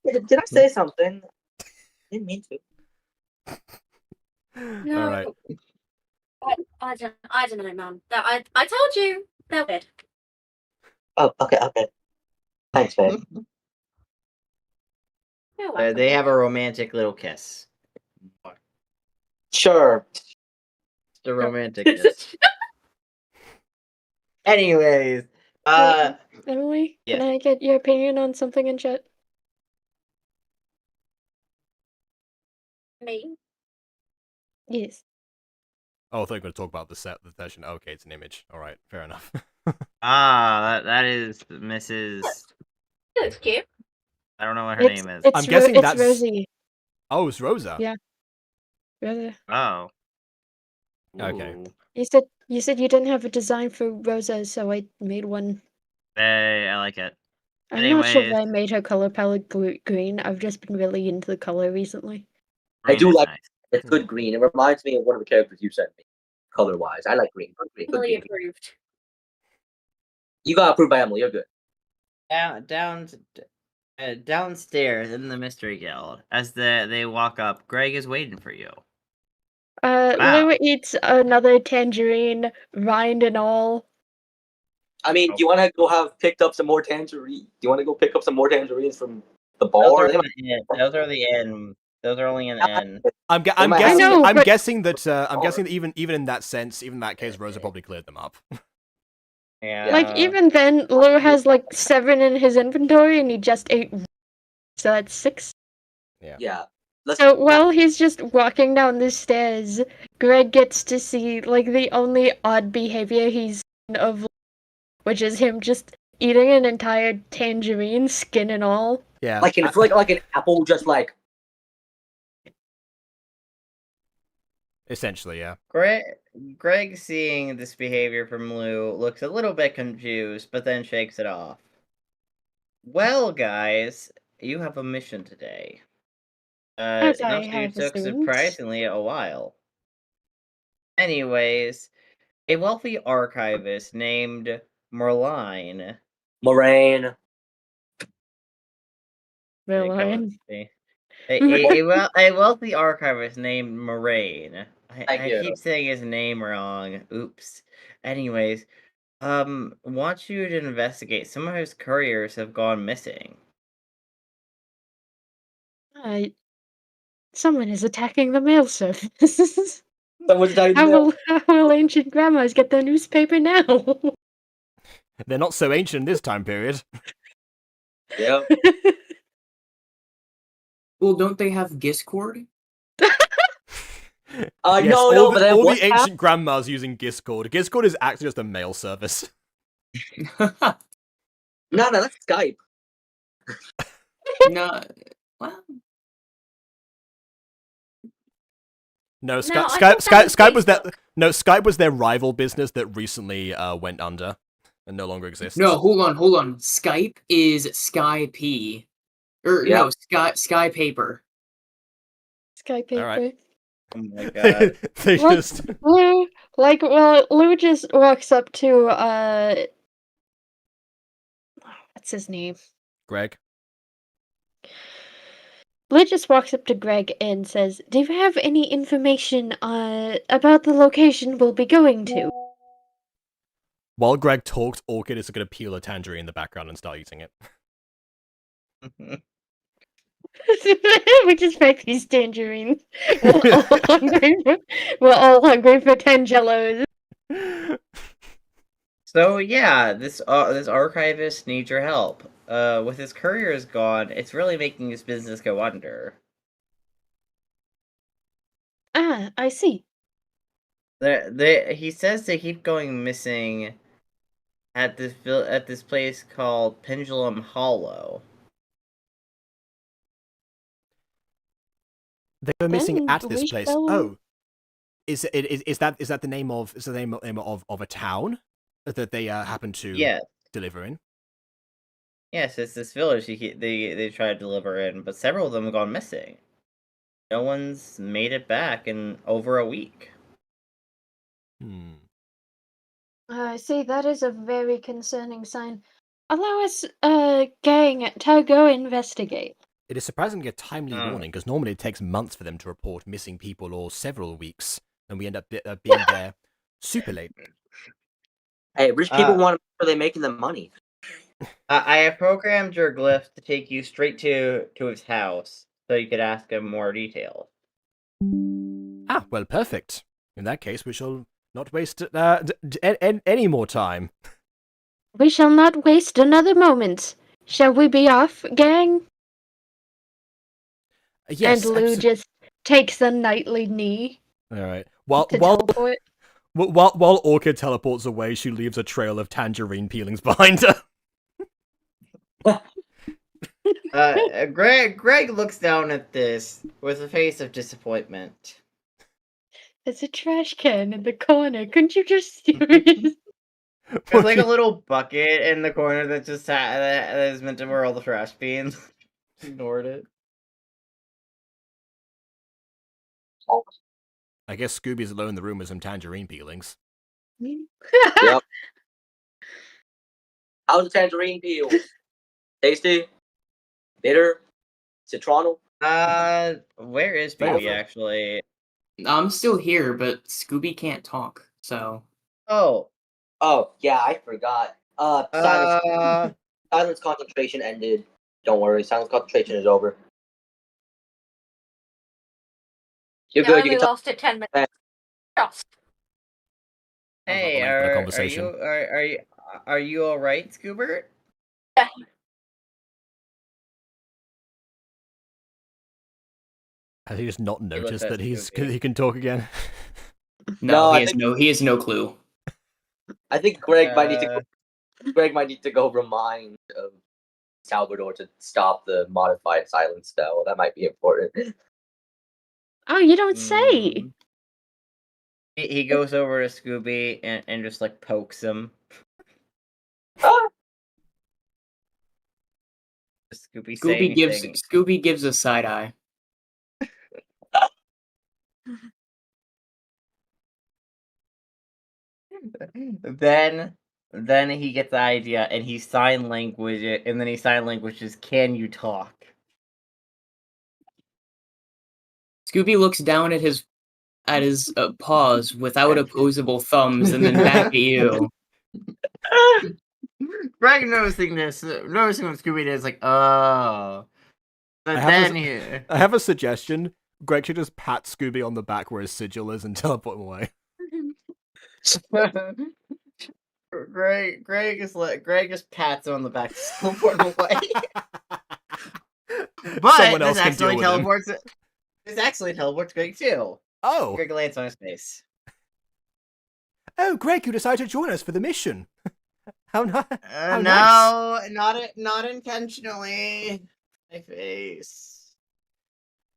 Did I say something? Didn't mean to.
No.
All right.
I don't know, man. I told you they're weird.
Oh, okay. Thanks, babe.
You're welcome.
They have a romantic little kiss.
Sure.
The romantic kiss. Anyways,
Emily,
yeah.
can I get your opinion on something in chat?
Me?
Yes.
Oh, I thought you were going to talk about the session. Okay, it's an image. All right, fair enough.
that is Mrs.
It looks cute.
I don't know what her name is.
I'm guessing
it's
that's
Rosie.
Oh, it's Rosa.
Yeah. Rosa.
Oh.
Okay.
Ooh.
You said you didn't have a design for Rosa, so I made one.
Hey, I like it.
I'm not sure
Anyways.
why I made her color palette green. I've just been really into the color recently.
I do like
Nice.
it's good green. It reminds me of one of the characters you sent me, color-wise. I like green. Good
Emily
green.
approved.
You got approved by Emily. You're good.
Downstairs in the Mystery Guild, as they walk up, Greg is waiting for you.
Lou eats another tangerine, rind and all.
I mean, do you want to go have picked up some more tangerines? Do you want to go pick up some more tangerines from the bar?
Those are the end. Those are only in the end.
I'm guessing that even in that sense, even in that case, Rosa probably cleared them up.
Yeah.
Like, even then, Lou has like 7 in his inventory and he just ate. So that's 6.
Yeah.
So while he's just walking down the stairs, Greg gets to see like the only odd behavior he's seen of, which is him just eating an entire tangerine, skin and all.
Yeah.
Like an apple, just like.
Essentially, yeah.
Greg, seeing this behavior from Lou, looks a little bit confused, but then shakes it off. Well, guys, you have a mission today.
As I
You
have
took
assumed.
surprisingly a while. Anyways, a wealthy archivist named Moraine.
Moraine.
A wealthy archivist named Moraine. I
you.
keep saying his name wrong. Oops. Anyways, wants you to investigate. Some of his couriers have gone missing.
Someone is attacking the mail service.
Someone's attacking the mail.
How will ancient grandmas get their newspaper now?
They're not so ancient in this time period.
Yeah.
Well, don't they have Discord?
Yes,
but then
all
what
the ancient grandmas using Discord. Discord is actually just a mail service.
No, that's Skype.
No, well.
No,
No,
Skype was that. No, Skype was their rival business that recently went under and no longer exists.
No, hold on. Skype is Skype. No, Sky Paper.
Sky Paper.
All right.
Oh my god.
They just
Lou just walks up to what's his name?
Greg.
Lou just walks up to Greg and says, "Do you have any information about the location we'll be going to?"
While Greg talked, Orchid is going to peel a tangerine in the background and start eating it.
We just make these tangerines. We're all hungry for tangellos.
So yeah, this archivist needs your help. With his couriers gone, it's really making his business go under.
Ah, I see.
He says they keep going missing at this place called Pendulum Hollow.
They go missing
Then
at this
we
place.
shall-
Oh, is that the name of a town that they happen to
Yeah.
deliver in?
Yes, it's this village they try to deliver in, but several of them have gone missing. No one's made it back in over a week.
I see, that is a very concerning sign. Allow us, gang, to go investigate.
It is surprisingly a timely warning, because normally it takes months for them to report missing people, or several weeks, and we end up being there super late.
Hey, rich people want to make sure they're making the money.
I have programmed your glyph to take you straight to his house, so you could ask him more details.
Ah, well, perfect. In that case, we shall not waste any more time.
We shall not waste another moment. Shall we be off, gang?
Yes.
And Lou just takes a knightly knee.
All right.
To teleport.
While Orchid teleports away, she leaves a trail of tangerine peelings behind her.
Greg looks down at this with a face of disappointment.
There's a trash can in the corner. Couldn't you just serious?
There's like a little bucket in the corner that just that is meant to where all the trash beans. Ignored it.
I guess Scooby's alone in the room with some tangerine peelings.
Yep. How's the tangerine peel? Tasty? Bitter? Citronal?
Where is Baby actually?
I'm still here, but Scooby can't talk, so.
Oh,
yeah, I forgot. Silence concentration ended. Don't worry, silence concentration is over. You're
I
good.
only
You can
lasted 10 minutes. Just.
hey,
Length of the conversation.
are you all right, Scoobert?
Yeah.
Has he just not noticed
at
that he
Scooby.
can talk again?
No,
No,
he has no clue.
I think Greg might need to go. Greg might need to go remind Salvador to stop the modified silence spell. That might be important.
Oh, you don't say.
He goes over to Scooby and just like pokes him.
Scooby gives a side eye.
Then he gets the idea and he sign language it, and then he sign languages, "Can you talk?"
Scooby looks down at his paws without opposable thumbs, and then back at you.
Greg noticing what Scooby did is like, oh. But
I have a suggestion. Greg should just pat Scooby on the back where his sigil is and teleport him away.
Greg just pats him on the back to teleport him away. But
Someone else can deal with him.
This actually teleports Greg too.
Oh.
Greg lands on his face.
Oh, Greg, you decided to join us for the mission. How nice.
No, not intentionally. My face.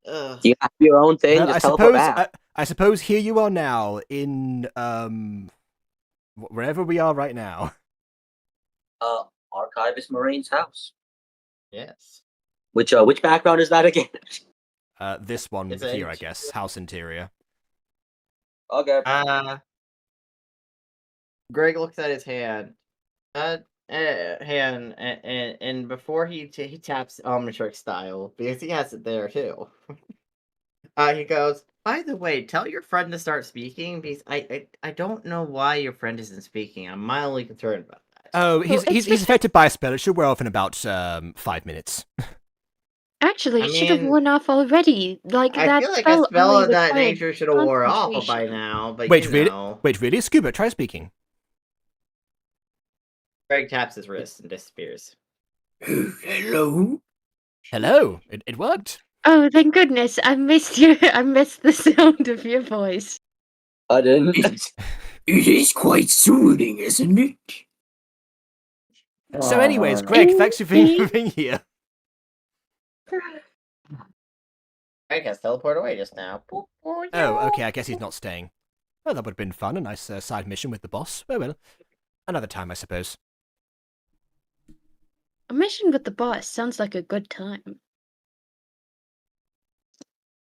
Ugh.
You have your own thing.
Well,
just teleport back.
I suppose here you are now in wherever we are right now.
Archivist Marine's house.
Yes.
Which background is that again?
This one
It's
here,
a-
I guess. House interior.
Okay.
Greg looks at his hand. And before he taps Omnitrix style, because he has it there too. He goes, by the way, tell your friend to start speaking, because I don't know why your friend isn't speaking. I'm mildly concerned about that.
Oh, he's affected by a spell. It should wear off in about 5 minutes.
Actually,
I
it should have
mean,
worn off already. Like
I
that
feel like a spell
only
of that
required
nature should have wore off by
concentration.
now, but
Wait,
you
really?
know.
Wait, really? Scuba, try speaking.
Greg taps his wrist and disappears.
Hello?
Hello. It worked.
Oh, thank goodness! I missed you. I missed the sound of your voice.
I didn't.
It is quite soothing, isn't it?
So anyways, Greg, thanks for being here.
I guess teleport away just now.
Oh, okay, I guess he's not staying. Well, that would have been fun, a nice side mission with the boss. Oh well, another time, I suppose.
A mission with the boss sounds like a good time.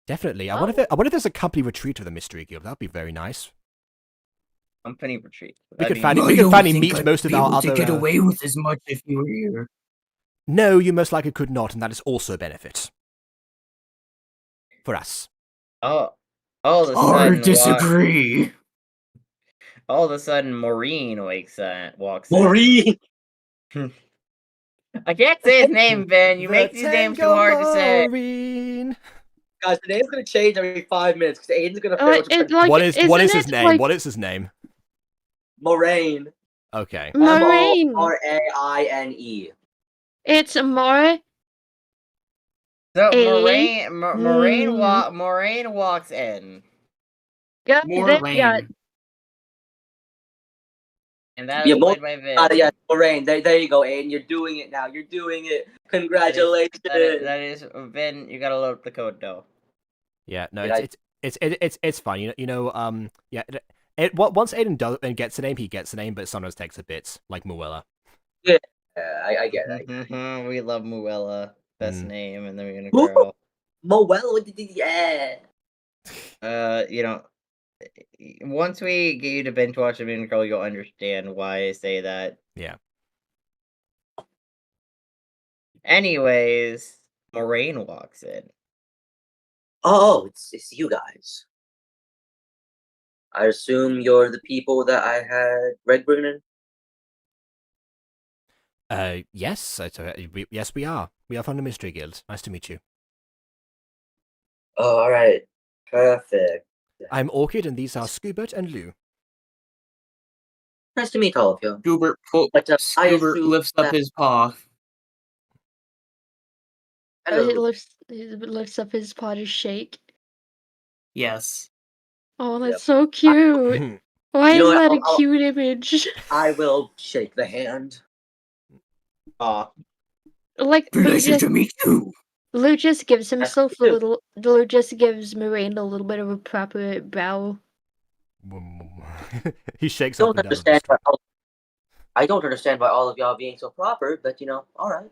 Definitely. I wonder if there's a company retreat of the Mystery Guild. That'd be very nice.
Company retreat.
We could
I
finally
don't
meet
think I'd
most of
be
our
able
other.
to get away with as much if you were here.
No, you most likely could not, and that is also a benefit for us.
Oh, all of a
I
sudden,
disagree.
all of a sudden, Maureen walks in.
Maureen!
I can't say his name, Ben. You make these names too hard to say.
Maureen.
Guys, the name's gonna change every 5 minutes because Aiden's gonna
Oh,
fail to
it,
pronounce
like,
What is his
isn't it,
name?
like,
What is his name?
Moraine.
Okay.
Maureen?
Moraine.
It's Amore.
So
Aiden?
Maureen walks in,
Yeah,
Moraine.
and that
Yeah,
is played by Vin.
yeah, Moraine. There you go, Aiden. You're doing it now. You're doing it. Congratulations.
That is Vin. You gotta load up the code though.
Yeah. No,
Did
it's fine. Yeah. Once Aiden gets a name, he gets a name, but it sometimes takes a bit, like Muella.
I get it.
We love Muella. Best
Mm.
name, and then we're gonna
Woo!
girl.
Moel, yeah.
Once we get you to binge watch a Mean Girl, you'll understand why I say that.
Yeah.
Anyways, Moraine walks in.
Oh, it's you guys. I assume you're the people that I had Red bringing in?
Yes. Yes, we are. We are from the Mystery Guild. Nice to meet you.
Oh, alright. Perfect.
I'm Orchid, and these are Scoobert and Lou.
Nice to meet all of you.
Scoobert,
I
Scoobert
assume
lifts up
that-
his paw.
Hello.
He lifts up his paw to shake.
Yes.
Oh, that's so cute. Why
You know
is
what,
that a cute image?
I will shake the hand.
Aw.
Like,
Pleasure to meet you.
Lou just gives himself a
too.
little. Lou just gives Miranda a little bit of a proper bow.
He shakes
I
up
don't
and down.
understand I don't understand why all of y'all being so proper, but alright.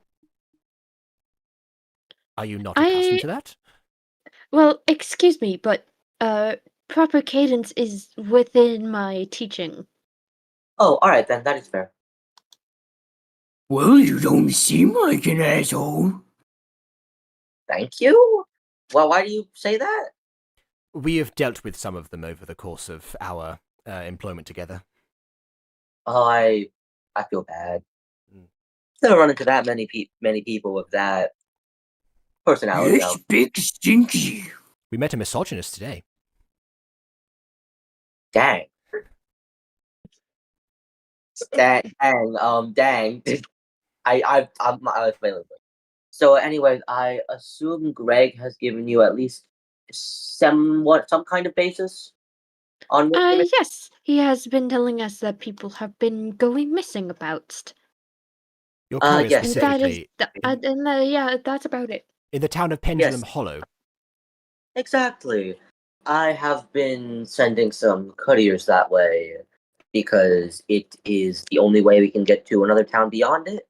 Are you not accustomed to that?
Well, excuse me, but proper cadence is within my teaching.
Oh, alright then, that is fair.
Well, you don't seem like an asshole.
Thank you? Well, why do you say that?
We have dealt with some of them over the course of our employment together.
Oh, I feel bad. Never run into that many people with that personality.
Yes, big stinky.
We met a misogynist today.
Dang. Dang. I'm failing. So, anyway, I assume Greg has given you at least some kind of basis on.
Yes, he has been telling us that people have been going missing about.
Your carrier
yes.
And that is,
specifically
yeah, that's about it.
in the town of Pendulum Hollow.
Exactly. I have been sending some couriers that way because it is the only way we can get to another town beyond it.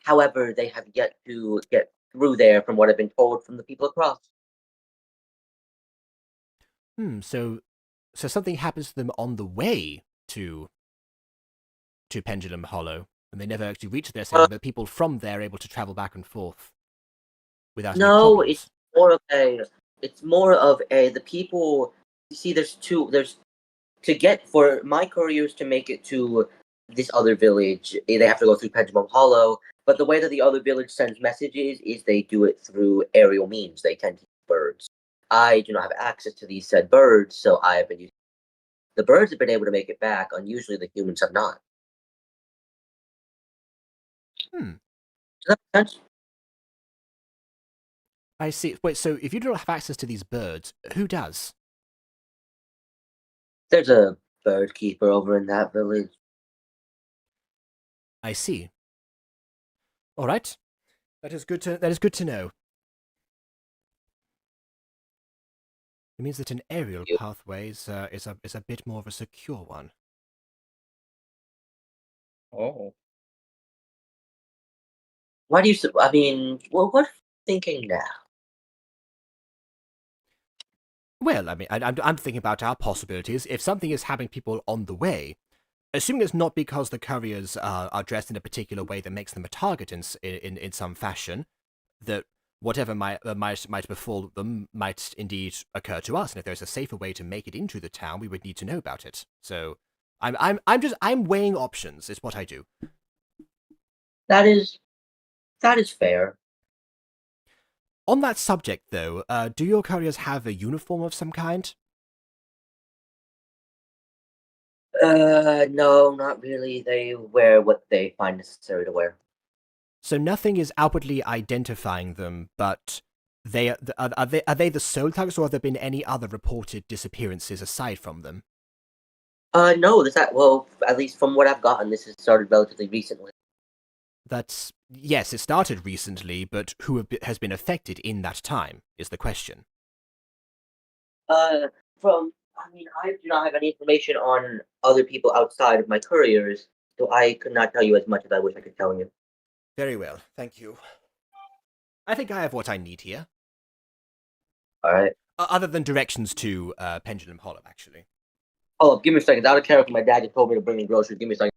However, they have yet to get through there from what I've been told from the people across.
So something happens to them on the way to Pendulum Hollow, and they never actually reach their city, but people from there are able to travel back and forth without any
No,
problems.
it's more of the people. You see, there's to get for my couriers to make it to this other village, they have to go through Pendulum Hollow. But the way that the other village sends messages is they do it through aerial means. They tend to use birds. I do not have access to these said birds, so I have been using. The birds have been able to make it back, unusually the humans have not. Does that make sense?
I see. Wait, so if you don't have access to these birds, who does?
There's a bird keeper over in that village.
I see. All right. That is good to know. It means that an aerial pathway is a bit more of a secure one.
Oh.
Why do you? I mean, well, what are you thinking now?
Well, I mean, I'm thinking about our possibilities. If something is having people on the way, assuming it's not because the couriers are dressed in a particular way that makes them a target in some fashion, that whatever might befall them might indeed occur to us, and if there's a safer way to make it into the town, we would need to know about it. So, I'm weighing options. Is what I do.
That is fair.
On that subject, though, do your couriers have a uniform of some kind?
No, not really. They wear what they find necessary to wear.
So nothing is outwardly identifying them, but are they the sole targets, or have there been any other reported disappearances aside from them?
No, well, at least from what I've gotten, this has started relatively recently.
Yes, it started recently, but who has been affected in that time is the question.
I do not have any information on other people outside of my couriers, so I could not tell you as much as I wish I could tell you.
Very well, thank you. I think I have what I need here.
All right.
Other than directions to Pendulum Hollow, actually.
Hold up, give me a second. Out of character, my dad just told me to bring in groceries. Give me a second.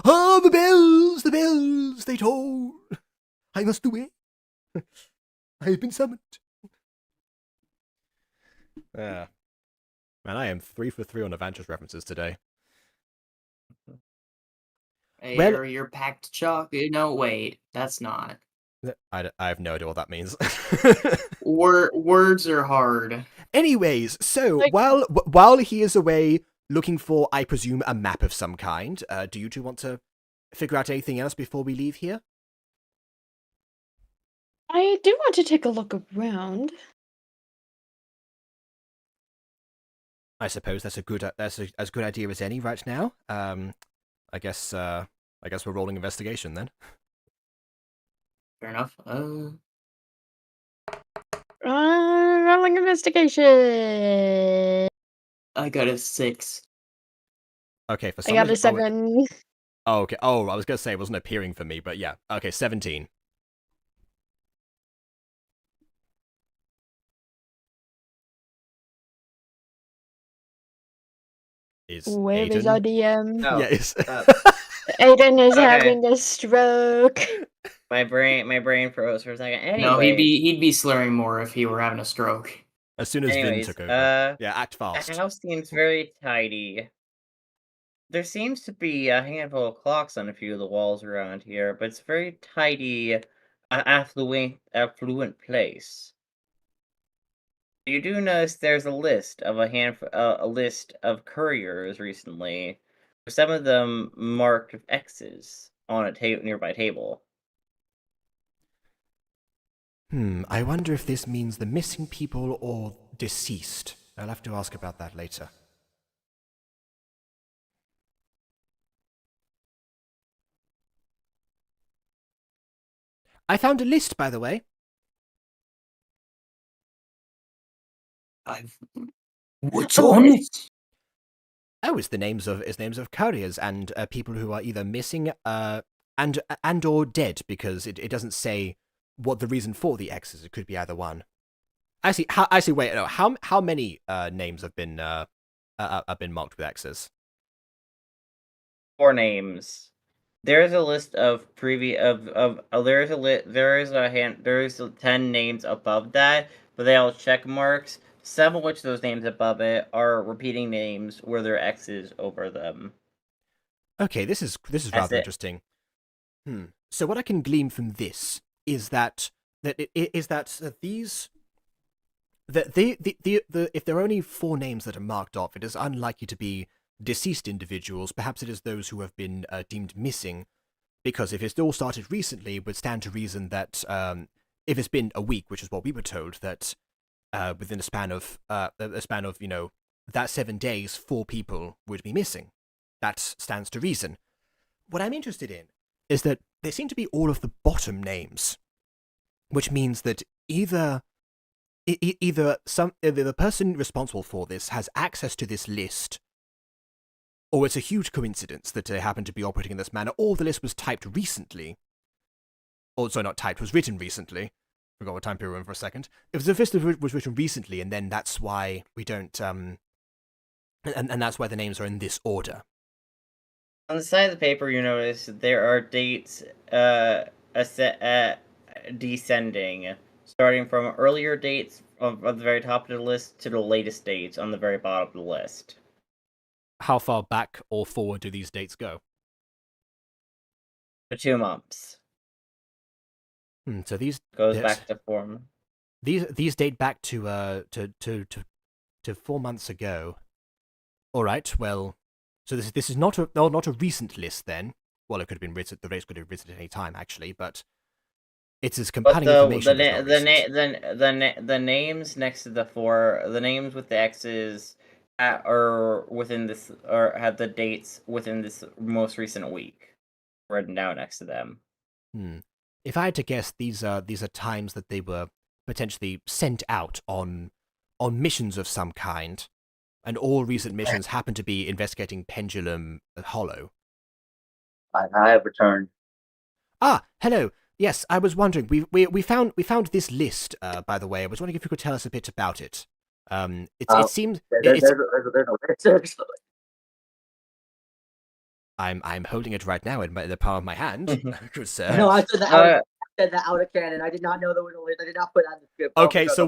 Oh, the bells, they toll. I must away. I have been summoned. Man, I am 3 for 3 on Avengers references today.
Hey,
Well-
you're packed chocolate. No, wait, that's not.
I have no idea what that means.
Words are hard.
Anyways, so
Like-
while he is away looking for, I presume, a map of some kind, do you two want to figure out anything else before we leave here?
I do want to take a look around.
I suppose that's as good idea as any right now. I guess we're rolling investigation then.
Fair enough.
Rolling investigation.
I got a 6.
Okay, for
I
some
got a
reason-
7.
Oh, okay. Oh, I was gonna say it wasn't appearing for me, but yeah. Okay, 17.
Where is
Aidan?
our DM?
Oh,
Yeah, it's...
Aidan is
Okay.
having a stroke.
My brain froze for a second. Anyway,
No, he'd be slurring more if he were having a stroke.
As soon as Vin
Anyways,
took over. Yeah, act
the
fast.
house seems very tidy. There seems to be a handful of clocks on a few of the walls around here, but it's a very tidy, affluent place. You do notice there's a list of a list of couriers recently, with some of them marked with X's on a nearby table.
I wonder if this means the missing people or deceased. I'll have to ask about that later. I found a list, by the way.
What's on it?
Oh, it's names of couriers and people who are either missing and or dead, because it doesn't say what the reason for the X is. It could be either one. Wait, no. How many names have been marked with X's?
4 names. There is a list of there is 10 names above that, but they all check marks. Some of which those names above it are repeating names where there are X's over them.
Okay, this is rather interesting. So what I can glean from this is that if there are only 4 names that are marked off, it is unlikely to be deceased individuals. Perhaps it is those who have been deemed missing, because if it's all started recently, it would stand to reason that if it's been a week, which is what we were told, that within a span of that 7 days, 4 people would be missing. That stands to reason. What I'm interested in is that they seem to be all of the bottom names, which means that
either either the person responsible for this has access to this list, or it's a huge coincidence that they happen to be operating in this manner, or the list was typed recently. Or, sorry, not typed, was written recently. Forgot what time period we're in for a second. If the list was written recently, and then that's why we don't, and that's why the names are in this order.
On the side of the paper, you notice there are dates descending, starting from earlier dates of the very top of the list to the latest dates on the very bottom of the list.
How far back or forward do these dates go?
For 2 months.
So these
Goes back to form.
These date back to 4 months ago. All right. Well, so this is not a recent list then. Well, it could have been written. The race could have been written at any time actually, but it's as compelling information.
The names next to the names with the X's are within this, or have the dates within this most recent week written down next to them.
If I had to guess, these are times that they were potentially sent out on missions of some kind, and all recent missions happen to be investigating Pendulum Hollow.
I have returned.
Ah, hello. Yes, I was wondering. We found this list. By the way, I was wondering if you could tell us a bit about it. It seems
there's a list.
I'm holding it right now in the palm of my hand. Good sir.
No, I said that out of canon. I did not know there was a list. I did not put that in the script.
Okay, so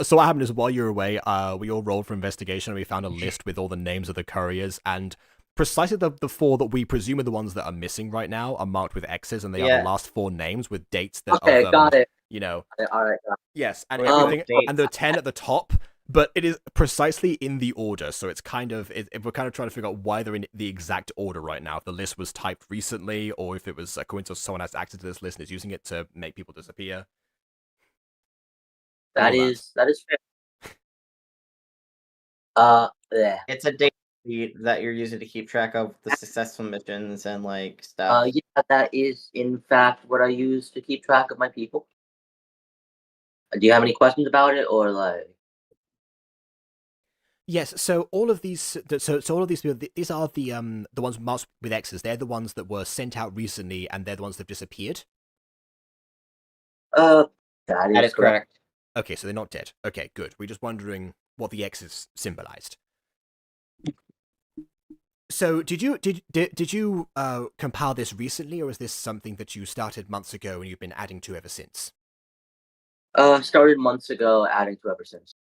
so what happened is while you were away, we all rolled for investigation and we found a list with all the names of the couriers, and precisely the 4 that we presume are the ones that are missing right now are marked with X's, and they are the last 4 names with dates that
got it.
You know.
All right.
Yes, and everything, and the 10 at the top. But it is precisely in the order, so it's kind of we're kind of trying to figure out why they're in the exact order right now. If the list was typed recently, or if it was a coincidence someone has access to this list and is using it to make people disappear.
That is fair. Yeah.
It's a date sheet that you're using to keep track of the successful missions and like stuff.
Yeah, that is in fact what I use to keep track of my people. Do you have any questions about it, or like?
Yes, so all of these, all of these people, these are the ones marked with X's. They're the ones that were sent out recently, and they're the ones that have disappeared.
That is
correct.
Okay, so they're not dead. Okay, good. We're just wondering what the X's symbolized. So, did you compile this recently, or is this something that you started months ago and you've been adding to ever since?
Started months ago, adding to ever since.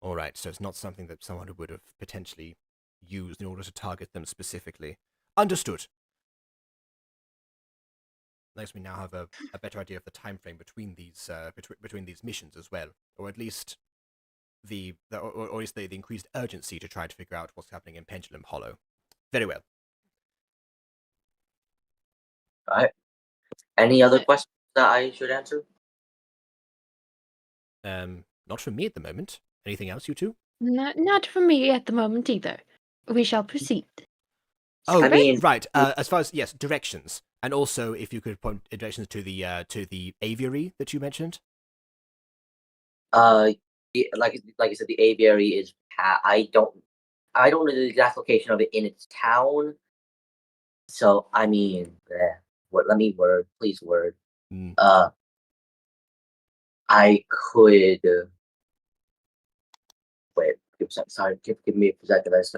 All right, so it's not something that someone would have potentially used in order to target them specifically. Understood. Nice, we now have a better idea of the time frame between these between these missions as well, or at least the increased urgency to try to figure out what's happening in Pendulum Hollow. Very well.
All right. Any other questions that I should answer?
Not from me at the moment. Anything else, you two?
Not from me at the moment either. We shall proceed.
Oh,
I mean,
right. As far as directions, and also if you could point directions to the aviary that you mentioned.
Like I said, the aviary is. I don't know the exact location of it in its town. So I mean, let me word, please word. I could. Wait, sorry. Give me a second. I just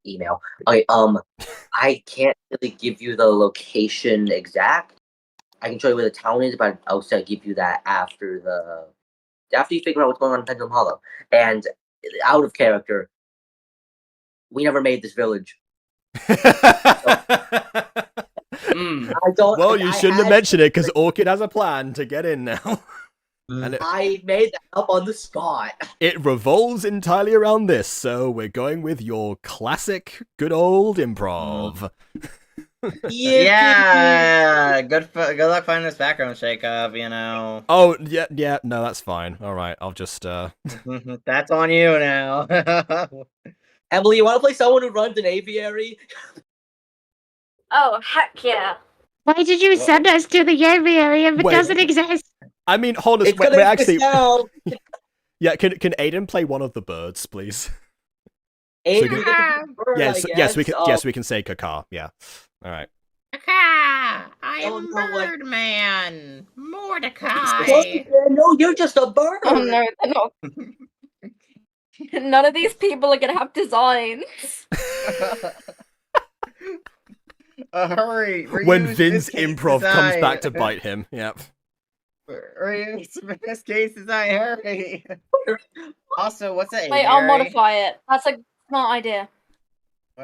email. Okay. I can't really give you the location exact. I can show you where the town is, but I'll still give you that after you figure out what's going on in Pendulum Hollow. And out of character, we never made this village.
Well, you shouldn't have mentioned it because Orchid has a plan to get in now. And
I made that up on the spot.
It revolves entirely around this, so we're going with your classic, good old improv.
Yeah, good luck finding this background shake-up, you know.
Oh, yeah, no, that's fine. All right, I'll just,
That's on you now.
Emily, you want to play someone who runs an aviary?
Oh, heck yeah.
Why did you send us to the aviary if it doesn't exist?
I mean, hold on.
It's
Wait,
gonna
wait, actually,
down.
yeah. Can Aidan play one of the birds, please?
Aidan
So
gets a bird,
Yes,
I
yes, we
guess.
can. Yes, we can say caca. Yeah. All right.
I
Don't
am
know what-
Birdman,
What?
Mordecai.
No, you're just a bird.
Oh no, they're not. None of these people are gonna have designs.
Hurry!
When
reuse
Vin's
this case
improv comes
design.
back to bite him. Yep.
Reuse this case design. Hurry! Also, what's an
Wait, I'll
aviary?
modify it. That's a smart idea.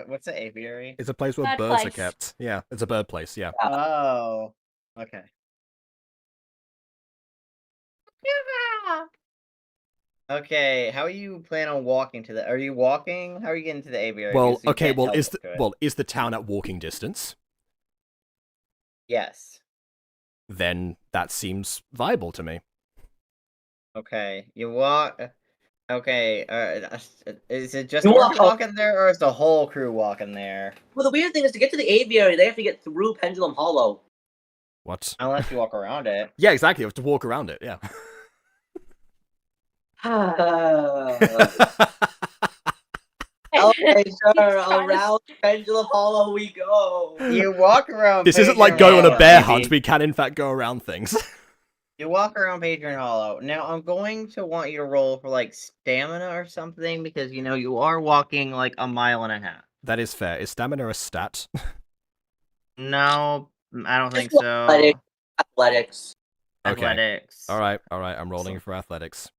What's an aviary?
It's a place where
Bird
birds are
place.
kept. Yeah, it's a bird place. Yeah.
Oh, okay. Okay, how are you plan on walking to the? Are you walking? How are you getting to the aviary?
Well,
'Cause you
okay.
can't
Well,
teleport to it.
is the town at walking distance?
Yes.
Then that seems viable to me.
Okay, you walk. Okay, is it just
You
Orchid
walk-
walking there, or is the whole crew walking there?
Well, the weird thing is to get to the aviary, they have to get through Pendulum Hollow.
What?
Unless you walk around it.
Yeah, exactly. You have to walk around it. Yeah.
Okay, sure.
trying to-
Around Pendulum Hollow we go.
You walk around.
This isn't like
Patron
going on a
Hollow.
bear
Maybe.
hunt. We can, in fact, go around things.
You walk around Patron Hollow. Now I'm going to want you to roll for like stamina or something because you know you are walking like a mile and a half.
That is fair. Is stamina a stat?
No, I don't think
Just
so.
Athletics.
Okay.
Athletics.
All right. I'm rolling for athletics.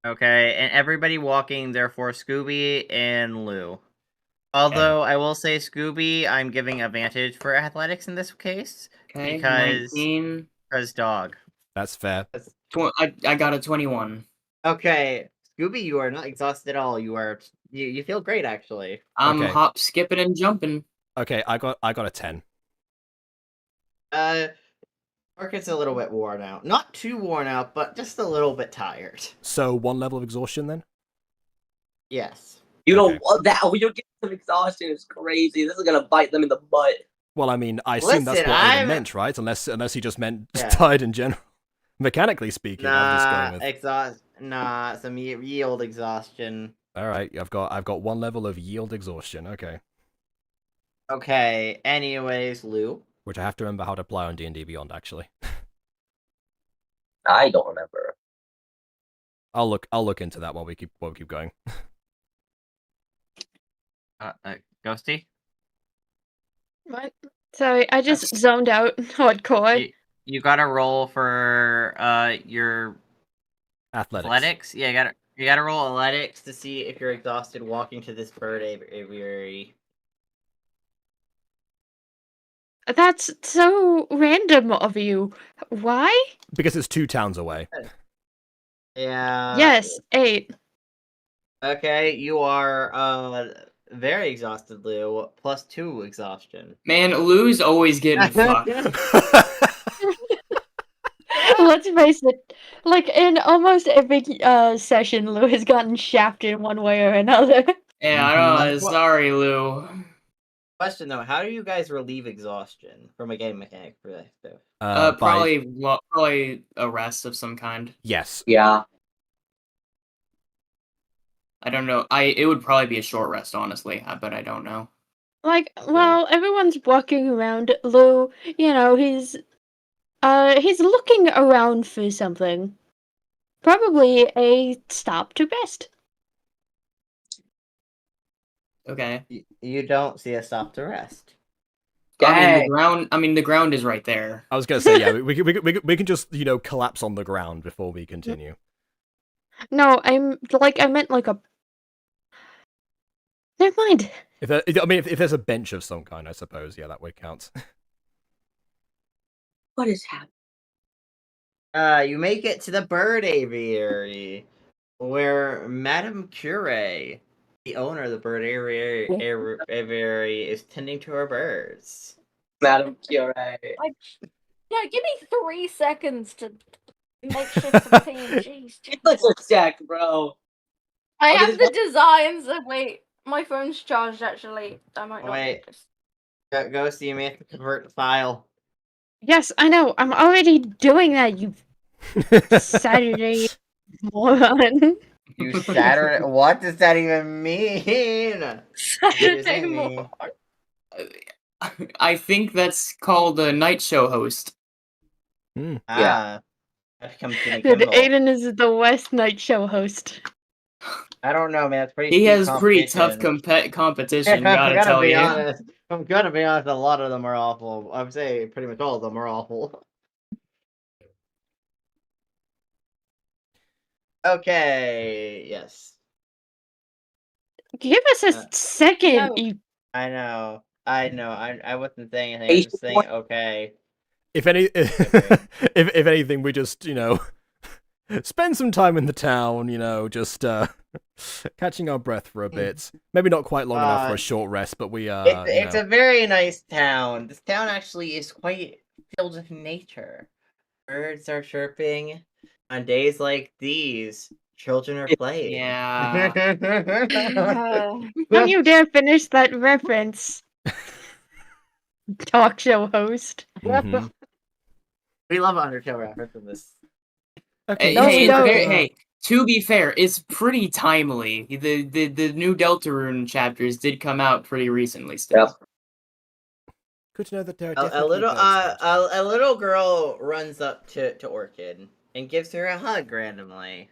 Okay, and everybody walking, therefore Scooby and Lou. Although I will say Scooby, I'm giving advantage for athletics in this case
Okay,
because
19.
dog.
That's fair.
I got a 21.
Okay, Scooby, you are not exhausted at all. You feel great actually.
I'm
Okay.
hop, skipping, and jumping.
Okay, I got a 10.
Orchid's a little bit worn out. Not too worn out, but just a little bit tired.
So 1 level of exhaustion then?
Yes.
You
Okay.
don't want that. You're getting some exhaustion. It's crazy. This is gonna bite them in the butt.
Well, I mean, I assume that's
Listen,
what Aidan
I'm-
meant, right? Unless he just meant
Yeah.
tired in general. Mechanically speaking, I'm just going with.
Some yield exhaustion.
All right, I've got 1 level of yield exhaustion. Okay,
Okay. Anyways, Lou.
which I have to remember how to apply on D&D Beyond. Actually,
I don't remember.
I'll look into that while we keep going.
Ghosty.
What? Sorry, I just zoned out hardcore.
You got to roll for your
Athletics.
Yeah, you gotta roll athletics to see if you're exhausted walking to this bird aviary.
That's so random of you. Why?
Because it's 2 towns away.
Yeah.
Yes, 8.
Okay, you are very exhausted, Lou. +2 exhaustion.
Man, Lou's always getting fucked.
Let's face it. Like in almost every session, Lou has gotten shafted in one way or another.
Yeah, I don't know.
That's what-
Sorry, Lou.
Question though, how do you guys relieve exhaustion from a game mechanic perspective?
Probably a rest of some kind.
Yes.
Yeah.
I don't know. It would probably be a short rest, honestly, but I don't know.
Like, well, everyone's walking around. Lou, you know, he's looking around for something. Probably a stop to rest.
Okay.
You don't see a stop to rest.
The ground is right there.
I was gonna say, yeah, we can just collapse on the ground before we continue.
No, I meant like a. Never mind.
If there's a bench of some kind, I suppose, yeah, that would count.
What is happening?
You make it to the bird aviary, where Madame Curie, the owner of the bird aviary, is tending to her birds.
Madame Curie.
Yeah, give me 3 seconds to make shit some PNGs.
It looks a sec, bro.
I
Okay,
have the designs. Wait, my phone's charged actually. I might not.
Wait. Ghosty, you may have to convert the file.
Yes, I know. I'm already doing that. You Saturday, moron.
You Saturday. What does that even mean?
Saturday
me.
morning.
I think that's called a night show host.
Ah. That becomes Jimmy
Dude,
Kimmel.
Aidan is the West Night Show host.
I don't know, man. It's pretty.
He
steep
has pretty tough
competition.
competition,
I'm
gotta
gonna
tell
be
you.
honest. I'm gonna be honest. A lot of them are awful. I would say pretty much all of them are awful. Okay. Yes.
Give us a second,
No.
you.
I know. I wasn't saying anything. I was just saying okay.
If if anything, we just spend some time in the town. Just catching our breath for a bit. Maybe not quite long enough for a short rest, but we
It's a very nice town. This town actually is quite filled with nature. Birds are chirping. On days like these, children are playing.
Yeah.
Don't you dare finish that reference. Talk show host.
Mhm.
We love Undertale reference in this.
Okay.
No, we don't.
Hey, to be fair, it's pretty timely. The new Deltarune chapters did come out pretty recently still.
Yep.
Good to know that there are
A
definitely
little
birds around town.
a little girl runs up to Orchid and gives her a hug randomly.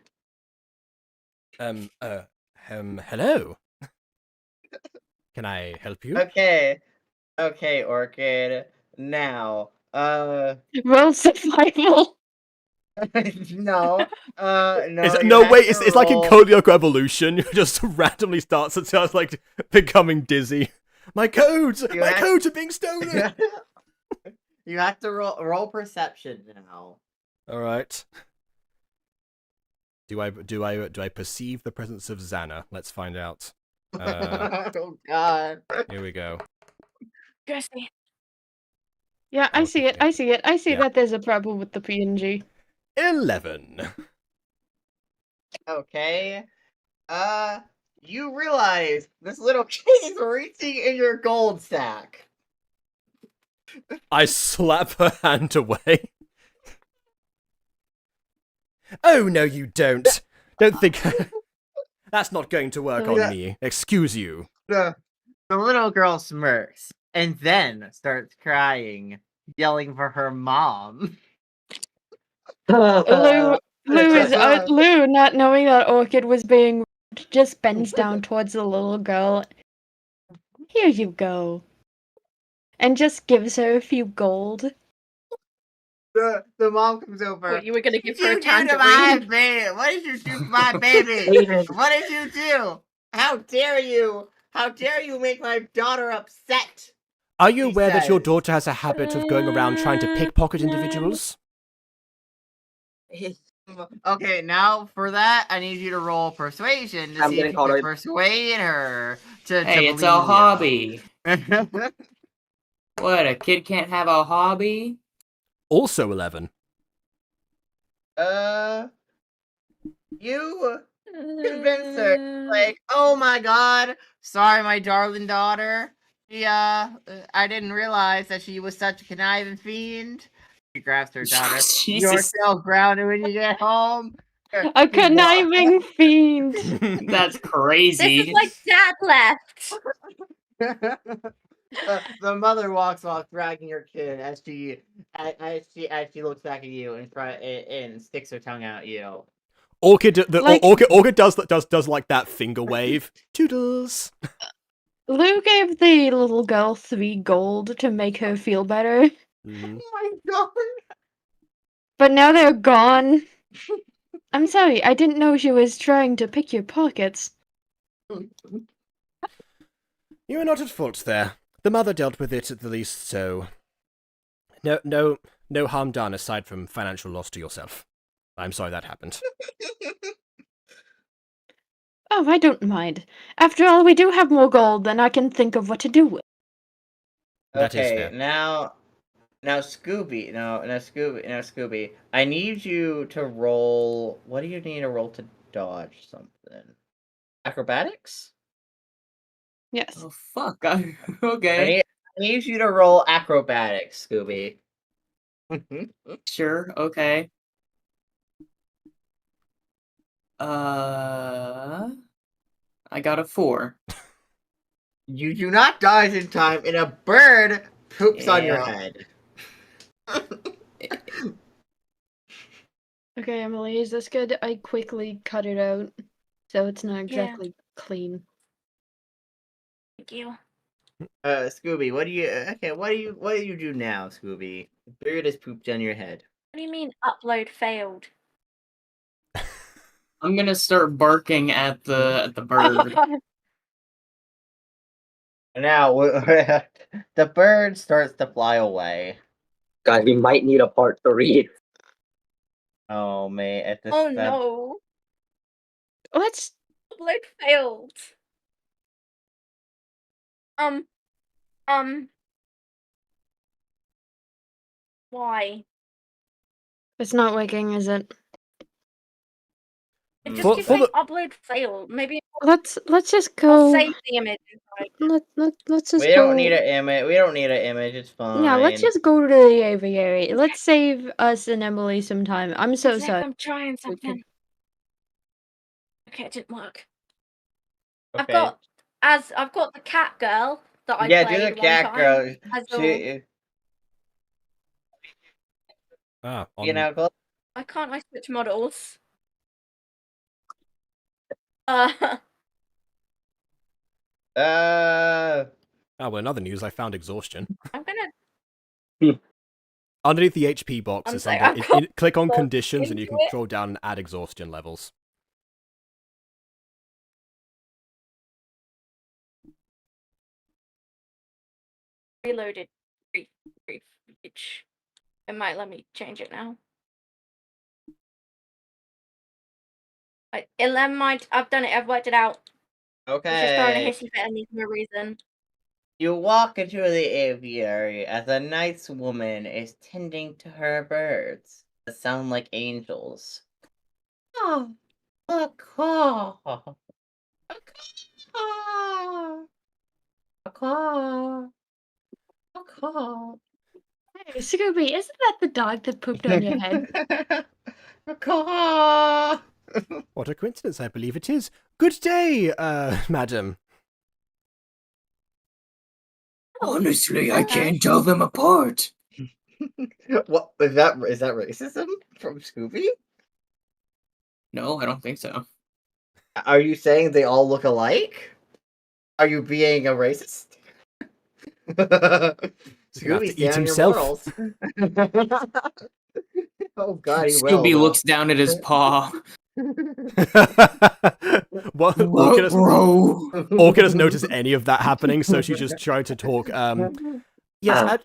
Hello. Can I help you?
Okay, Orchid. Now,
Roll survival.
no, no.
No, wait. It's like in Code Lyoko Evolution. Just randomly starts and starts like becoming dizzy. My codes are being stolen.
You have to roll perception now.
All right. Do I perceive the presence of Xana? Let's find out.
Oh God.
Here we go.
Ghosty.
Yeah, I see it. I see it. I see
Yeah.
that there's a problem with the PNG.
11.
Okay. You realize this little kid is reaching in your gold sack.
I slap her hand away. Oh, no, you don't. Don't think... That's not going to work on me. Excuse you.
The little girl smirks and then starts crying, yelling for her mom.
Lou, not knowing that Orchid was being rude, just bends down towards the little girl. Here you go. And just gives her a few gold.
The mom comes over.
What, you were gonna give her a
You do to my
tangerine?
baby. What did you do to my baby? What did you do? How dare you? How dare you make my daughter upset?
Are you
He
aware that your
says.
daughter has a habit of going around trying to pickpocket individuals?
Okay, now for that, I need you to roll persuasion to
I'm
see
getting
if you
called
can
out.
persuade her to
Hey, it's a
believe you.
hobby. What, a kid can't have a hobby?
Also 11.
You convince her, like, oh my god, sorry, my darling daughter. Yeah, I didn't realize that she was such a conniving fiend. She grabs her daughter. You're
Jesus.
still grounded when you get home.
A conniving fiend.
That's
This
crazy.
is like Dad left.
The mother walks off, dragging her kid as she looks back at you and sticks her tongue out at you.
Orchid does like that finger
Mm-hmm.
wave. Toodles.
Lou gave the little girl 3 gold to make her feel better.
Mhm.
Oh my god!
But now they're gone. I'm sorry, I didn't know she was trying to pick your pockets.
You are not at fault there. The mother dealt with it at the least, so no harm done aside from financial loss to yourself. I'm sorry that happened.
Oh, I don't mind. After all, we do have more gold than I can think of what to do with.
That is
Okay,
fair.
now Scooby. I need you to roll. What do you need to roll to dodge something? Acrobatics?
Yes.
Oh, fuck. Okay.
I need you to roll acrobatics, Scooby.
Sure, okay. I got a 4.
You do not dodge in time, and a bird poops on your
Yeah.
head.
Okay, Emily, is this good? I quickly cut it out, so it's not
Yeah.
exactly clean.
Thank you.
Scooby, what do you do now, Scooby? The bird has pooped on your head.
What do you mean upload failed?
I'm gonna start barking at the bird.
Now, the bird starts to fly away.
Guys, we might need a part 3.
Oh, man. At this
Oh
step.
no.
Let's.
Upload failed. Why?
It's not working, is it?
It
For-
just keeps
for
saying
the-
upload failed. Maybe
Let's just
I'll
go.
save the image inside.
Let's just
We
go.
don't need an image. We don't need an image. It's fine.
Yeah, let's just go to the aviary. Let's save us and Emily some time. I'm so
Zach,
sorry.
I'm trying
We
something.
can-
Okay, it didn't work.
Okay.
I've got the cat girl that I
Yeah,
played
do the
one
cat
time.
girl.
As
She, you know, go.
Why can't I switch models?
Oh, well, in other news, I found exhaustion.
I'm gonna.
Underneath the HP box
I'm
is
sorry,
under.
I've got
Click on
logged
conditions, and you can
into it.
scroll down and add exhaustion levels.
Reloaded. Brief. It might let me change it now. Never mind. I've done it. I've worked it out. It's just throwing a
Okay.
hissy fit and there's no reason.
You walk into the aviary as a nice woman is tending to her birds that sound like angels. Oh, a caw. A caw. A caw. A caw.
Hey, Scooby, isn't that the dog that pooped on your head?
A caw.
What a coincidence! I believe it is. Good day, madam.
Honestly, I can't tell them apart.
What is that? Is that racism from Scooby?
No, I don't think so.
Are you saying they all look alike? Are you being a racist? Scooby,
to eat himself.
Oh God, he will.
Scooby
though.
looks down at his paw.
What? Orchid doesn't notice any of that happening, so she's just trying to talk. Yes,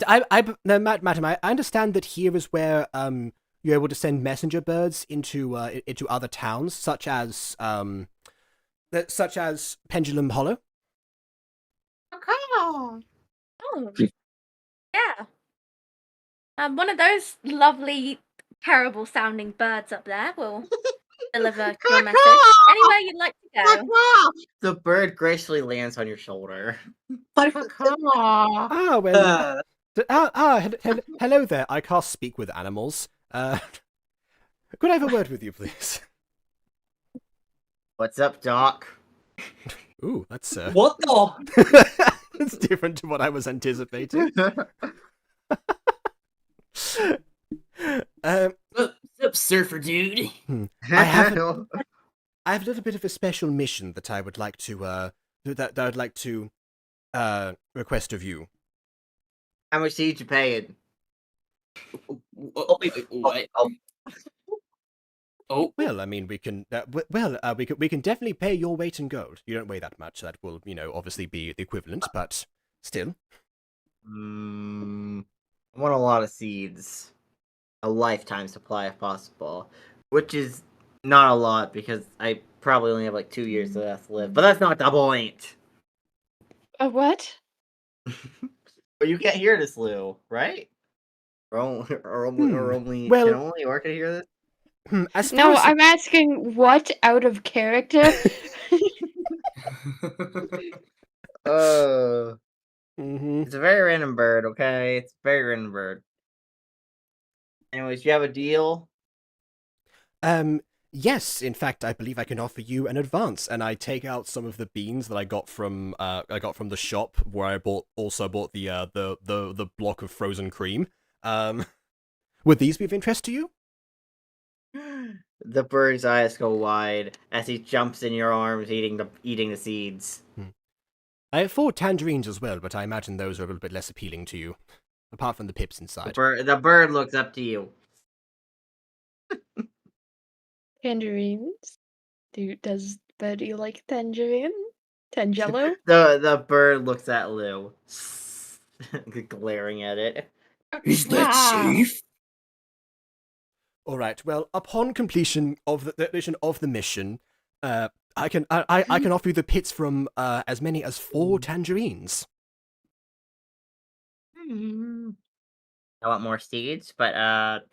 madam, I understand that here is where you're able to send messenger birds into other towns, such as Pendulum Hollow.
Oh. Yeah. One of those lovely, terrible sounding birds up there will deliver your message anywhere you'd like to go.
The bird gracefully lands on your shoulder.
Ah, well. Hello there. I can't speak with animals. Could I have a word with you, please?
What's up, Doc?
Ooh, that's
What the?
that's different to what I was anticipating.
What's up, surfer dude?
I have a little bit of a special mission that I would like to that I'd like to request of you.
How much did you paying?
What? Oh,
Well, I mean, we can we can definitely pay your weight in gold. You don't weigh that much. That will, obviously be the equivalent, but still.
I want a lot of seeds. A lifetime supply if possible. Which is not a lot because I probably only have like 2 years left to live. But that's not the point.
What?
But you can't hear this, Lou, right? Or only
Well-
can only Orca hear this?
As far
No,
as
I'm asking what out of character.
Mhm.
It's a very random bird, okay? It's a very random bird. Anyways, you have a deal?
Yes, in fact, I believe I can offer you an advance, and I take out some of the beans that I got from the shop where I also bought the block of frozen cream. Would these be of interest to you?
The bird's eyes go wide as he jumps in your arms, eating the seeds.
I have 4 tangerines as well, but I imagine those are a little bit less appealing to you, apart from the pips inside.
The bird looks up to you.
Tangerines? Does Birdie like tangerine? Tangelo?
The bird looks at Lou, glaring at it.
Is that safe?
All right. Well, upon completion of the mission, I can offer you the pits from as many as 4 tangerines.
I want more seeds, but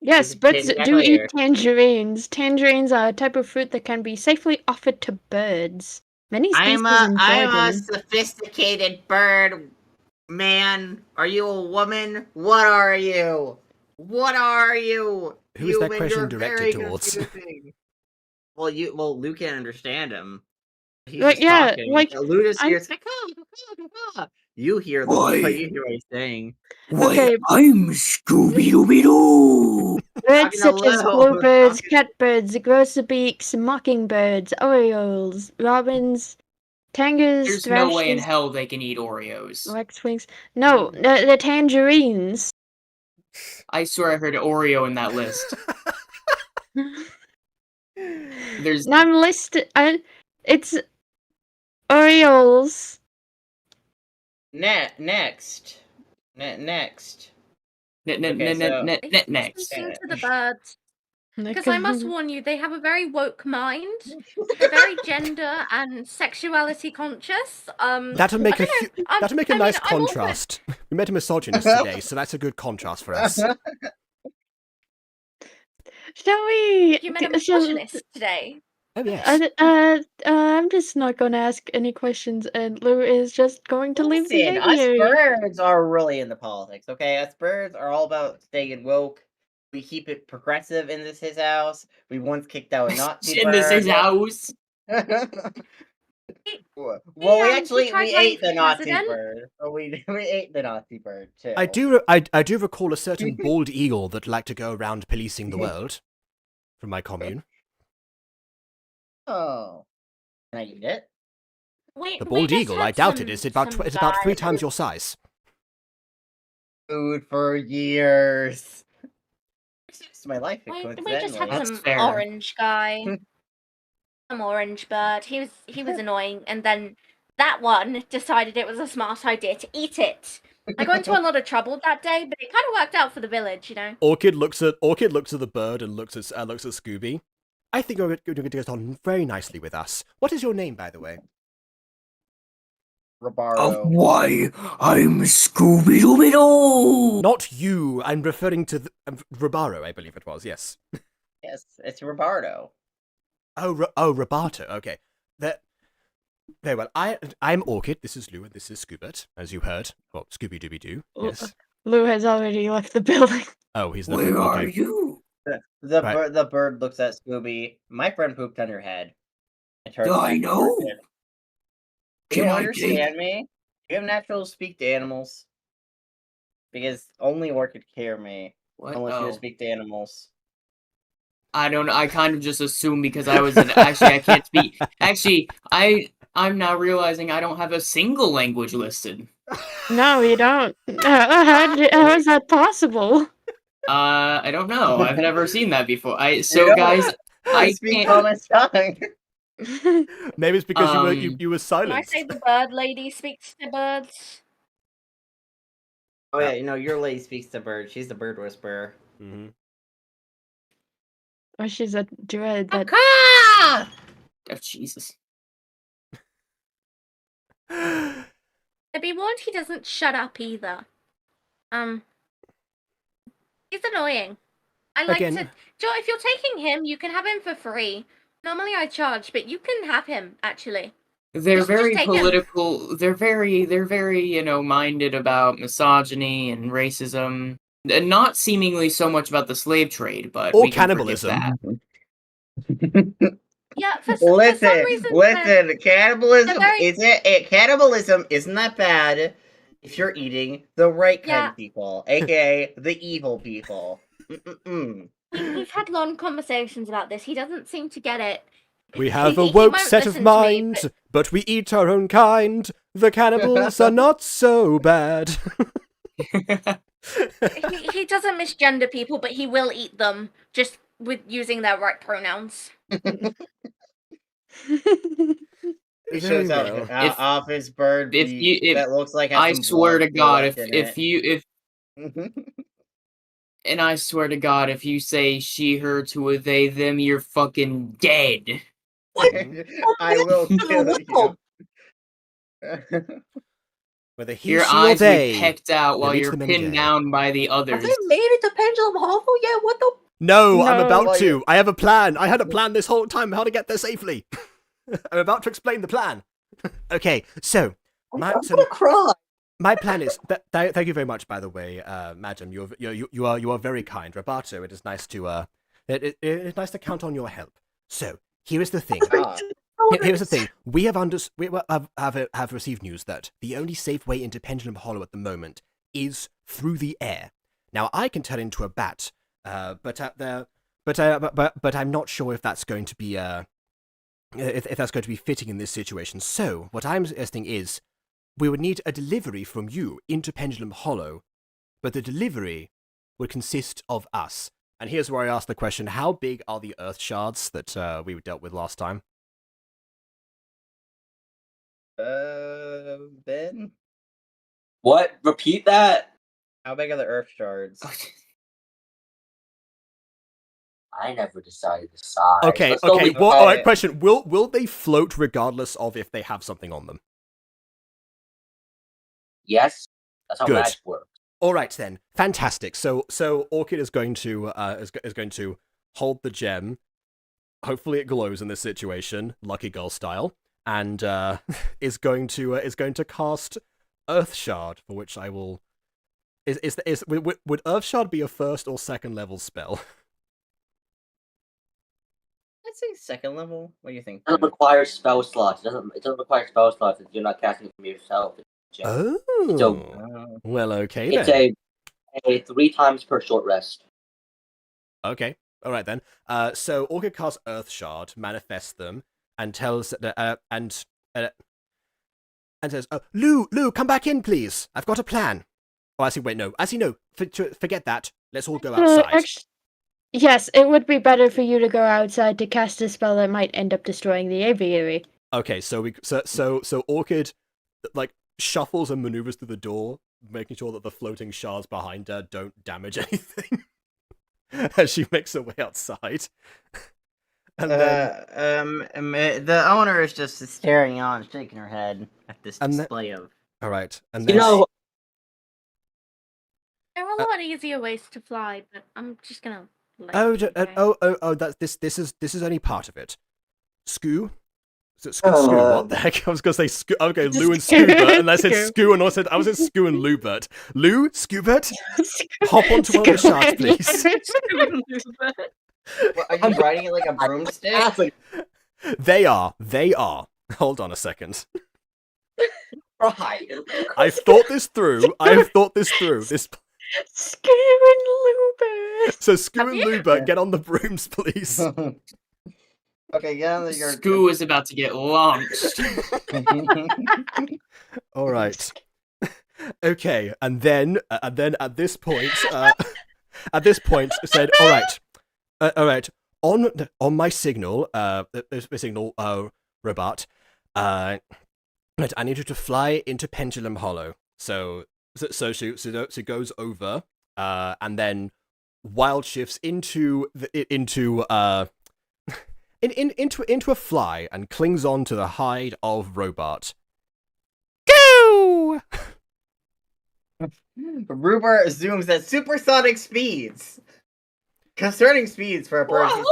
Yes,
Is it
birds do eat
here?
tangerines. Tangerines are a type of fruit that can be safely offered to birds. Many species enjoy
I'm a
them.
sophisticated bird man. Are you a woman? What are you? What are you?
Who is that
Human,
question
you're
directed
very
towards?
confusing. Well, Lou can't understand him. He's
Like,
just
yeah,
talking.
like,
Lou just
I'm-
hears you hear them,
Why?
but you hear what he's saying.
Why,
Okay.
I'm Scooby-Dooby-Doo!
Birds
Talking
such
to
as
Lil.
bluebirds, catbirds, grosbeaks, mockingbirds, orioles, robins, tangers,
There's no way in
thrushes,
hell they can eat Oreos.
waxwings. No, the tangerines.
I swear I heard Oreo in that list. There's
I'm listed. It's orioles.
Next.
next.
So-
Next.
Speaking to the birds, because I must warn you, they have a very woke mind. They're very gender and sexuality conscious.
That'll make
I
a
don't know,
that'll make a
I
nice
mean, I'm all for-
contrast. We met a misogynist today, so that's a good contrast for us.
Shall we?
You met a misogynist today.
Oh yes.
I'm just not going to ask any questions, and Lou is just going to leave the
Listen, us
aviary.
birds are really into politics, okay? Us birds are all about staying woke. We keep it progressive in his house. We once kicked out a Nazi
In this
bird.
his house.
Well,
He
we
tried running
ate
for
the Nazi
president.
bird. We ate the Nazi bird too.
I do recall a certain bald eagle that liked to go around policing the world from my commune.
Oh, can I eat it?
The bald eagle, I doubt it. It's about 3 times your size.
Food for years. It's my life.
We just
Coincidentally.
had
That's
some
fair.
orange guy, some orange bird. He was annoying, and then that one decided it was a smart idea to eat it. I got into a lot of trouble that day, but it kind of worked out for the village, you know.
Orchid looks at the bird and looks at Scooby. I think you're going to get on very nicely with us. What is your name, by the way?
Robardo.
Why, I'm Scooby-Dooby-Doo!
Not you. I'm referring to Robaro, I believe it was. Yes.
Yes, it's Robardo.
Robato. Okay. Very well. I'm Orchid. This is Lou, and this is Scoobert, as you heard. Well, Scooby-Dooby-Doo. Yes.
Lou has already left the building.
Oh, he's not.
Where are
Okay.
you?
The bird looks at Scooby. My friend pooped on your head.
I know.
Do you
Can I
understand me? Do you have natural speak to animals? Because only Orchid can hear me.
What?
Unless you
Oh.
speak to animals.
I don't know. I kind of just assumed because I was actually I can't speak. Actually, I'm now realizing I don't have a single language listed.
No, you don't. How is that possible?
I don't know. I've never seen that before.
You don't
Guys, I
speak
can't.
common tongue.
Maybe it's because you were
Can I
silent.
say the bird lady speaks to birds?
Oh yeah, your lady speaks to birds. She's the bird whisperer.
Mm-hmm.
Or she's a dread that.
Oh, Jesus.
Be warned, he doesn't shut up either. He's annoying. I like
Again.
to. Joe, if you're taking him, you can have him for free. Normally I charge, but you can have him actually.
They're
Just
very
take him.
political. They're very minded about misogyny and racism. And not seemingly so much about the slave trade, but
Or
we can forgive
cannibalism.
that.
Yeah, for some reason,
Listen, cannibalism
very-
cannibalism isn't that bad if you're eating the right kind
Yeah.
of people, aka the evil people.
We've had long conversations about this. He doesn't seem to get it.
We have a
He
woke
won't
set of
listen to me,
minds, but we eat our own kind. The cannibals are not so bad.
He doesn't misgender people, but he will eat them just with using their right pronouns.
He shows
well.
off his bird beak that looks like has
I
some
swear to
blood
God,
left in it.
And I swear to God, if you say she, her to a they, them, you're fucking dead.
I will kill you.
Whether he,
Your
she, or
eyes will
they.
be pecked out while
You'll eat
you're
them any
pinned
day.
down by the
Have
others.
they made it to Pendulum Hollow yet? What the?
No, I'm
No.
about
Well,
to.
you-
I have a plan. I had a plan this whole time how to get there safely. I'm about to explain the plan. Okay, so
I'm gonna cry.
my plan is. Thank you very much, by the way, madam. You are very kind, Roberto. It is nice to it is nice to count on your help. So here is the thing. Here's the thing. We have have received news that the only safe way into Pendulum Hollow at the moment is through the air. Now I can turn into a bat, but I'm not sure if that's going to be if that's going to be fitting in this situation. So what I'm suggesting is we would need a delivery from you into Pendulum Hollow, but the delivery would consist of us. And here's where I ask the question: how big are the Earth shards that we dealt with last time?
Ben?
What? Repeat that?
How big are the Earth shards?
I never decided the size.
Okay,
Let's go
okay.
with-
Well, all right. Question: Will they float regardless of if they have something on them?
Yes, that's how
Good.
magic works.
All right then. Fantastic. So Orchid is going to going to hold the gem. Hopefully, it glows in this situation, Lucky Girl style, and is going to cast Earth Shard, for which I will. Would Earth Shard be a first or second level spell?
I'd say second level. What do you think?
It doesn't require spell slots. It doesn't require spell slots if you're not casting it from yourself.
Oh.
So,
Well, okay
It's
then.
a 3 times per short rest.
Okay. All right then. So Orchid casts Earth Shard, manifests them, and tells and says, "Oh, Lou, come back in, please. I've got a plan." Oh, actually, wait, no. Actually, no. Forget that. Let's all go outside.
Yes, it would be better for you to go outside to cast a spell that might end up destroying the aviary.
Okay, so Orchid like shuffles and maneuvers through the door, making sure that the floating shards behind her don't damage anything as she makes her way outside. And then,
the owner is just staring on, shaking her head at this
And
display of.
all right, and
You
then
know,
There are a lot easier ways to fly, but I'm just gonna. Let
oh,
you
oh,
go.
oh, oh, this is only part of it. Scoo. Is it Scoo? What the heck? I was gonna say Scoo. Okay, Lou and Scoobert, and I said Scoo, and I was at Scoo and Loubert. Lou, Scoobert, hop onto one of the shards, please.
What, are you riding it like a broomstick?
They are. Hold on a second.
right.
I've thought this through. This.
Scoo and Lubert.
So Scoo and Loubert, get on the brooms, please.
Okay, get on the yard.
Scoo is about to get launched.
All right. Okay, and then at this point, said, all right. On my signal, Robot, I need you to fly into Pendulum Hollow. So she goes over, and then wild shifts into a fly and clings on to the hide of Robot. Go!
Rupert zooms at supersonic speeds. Concerning speeds for a bird his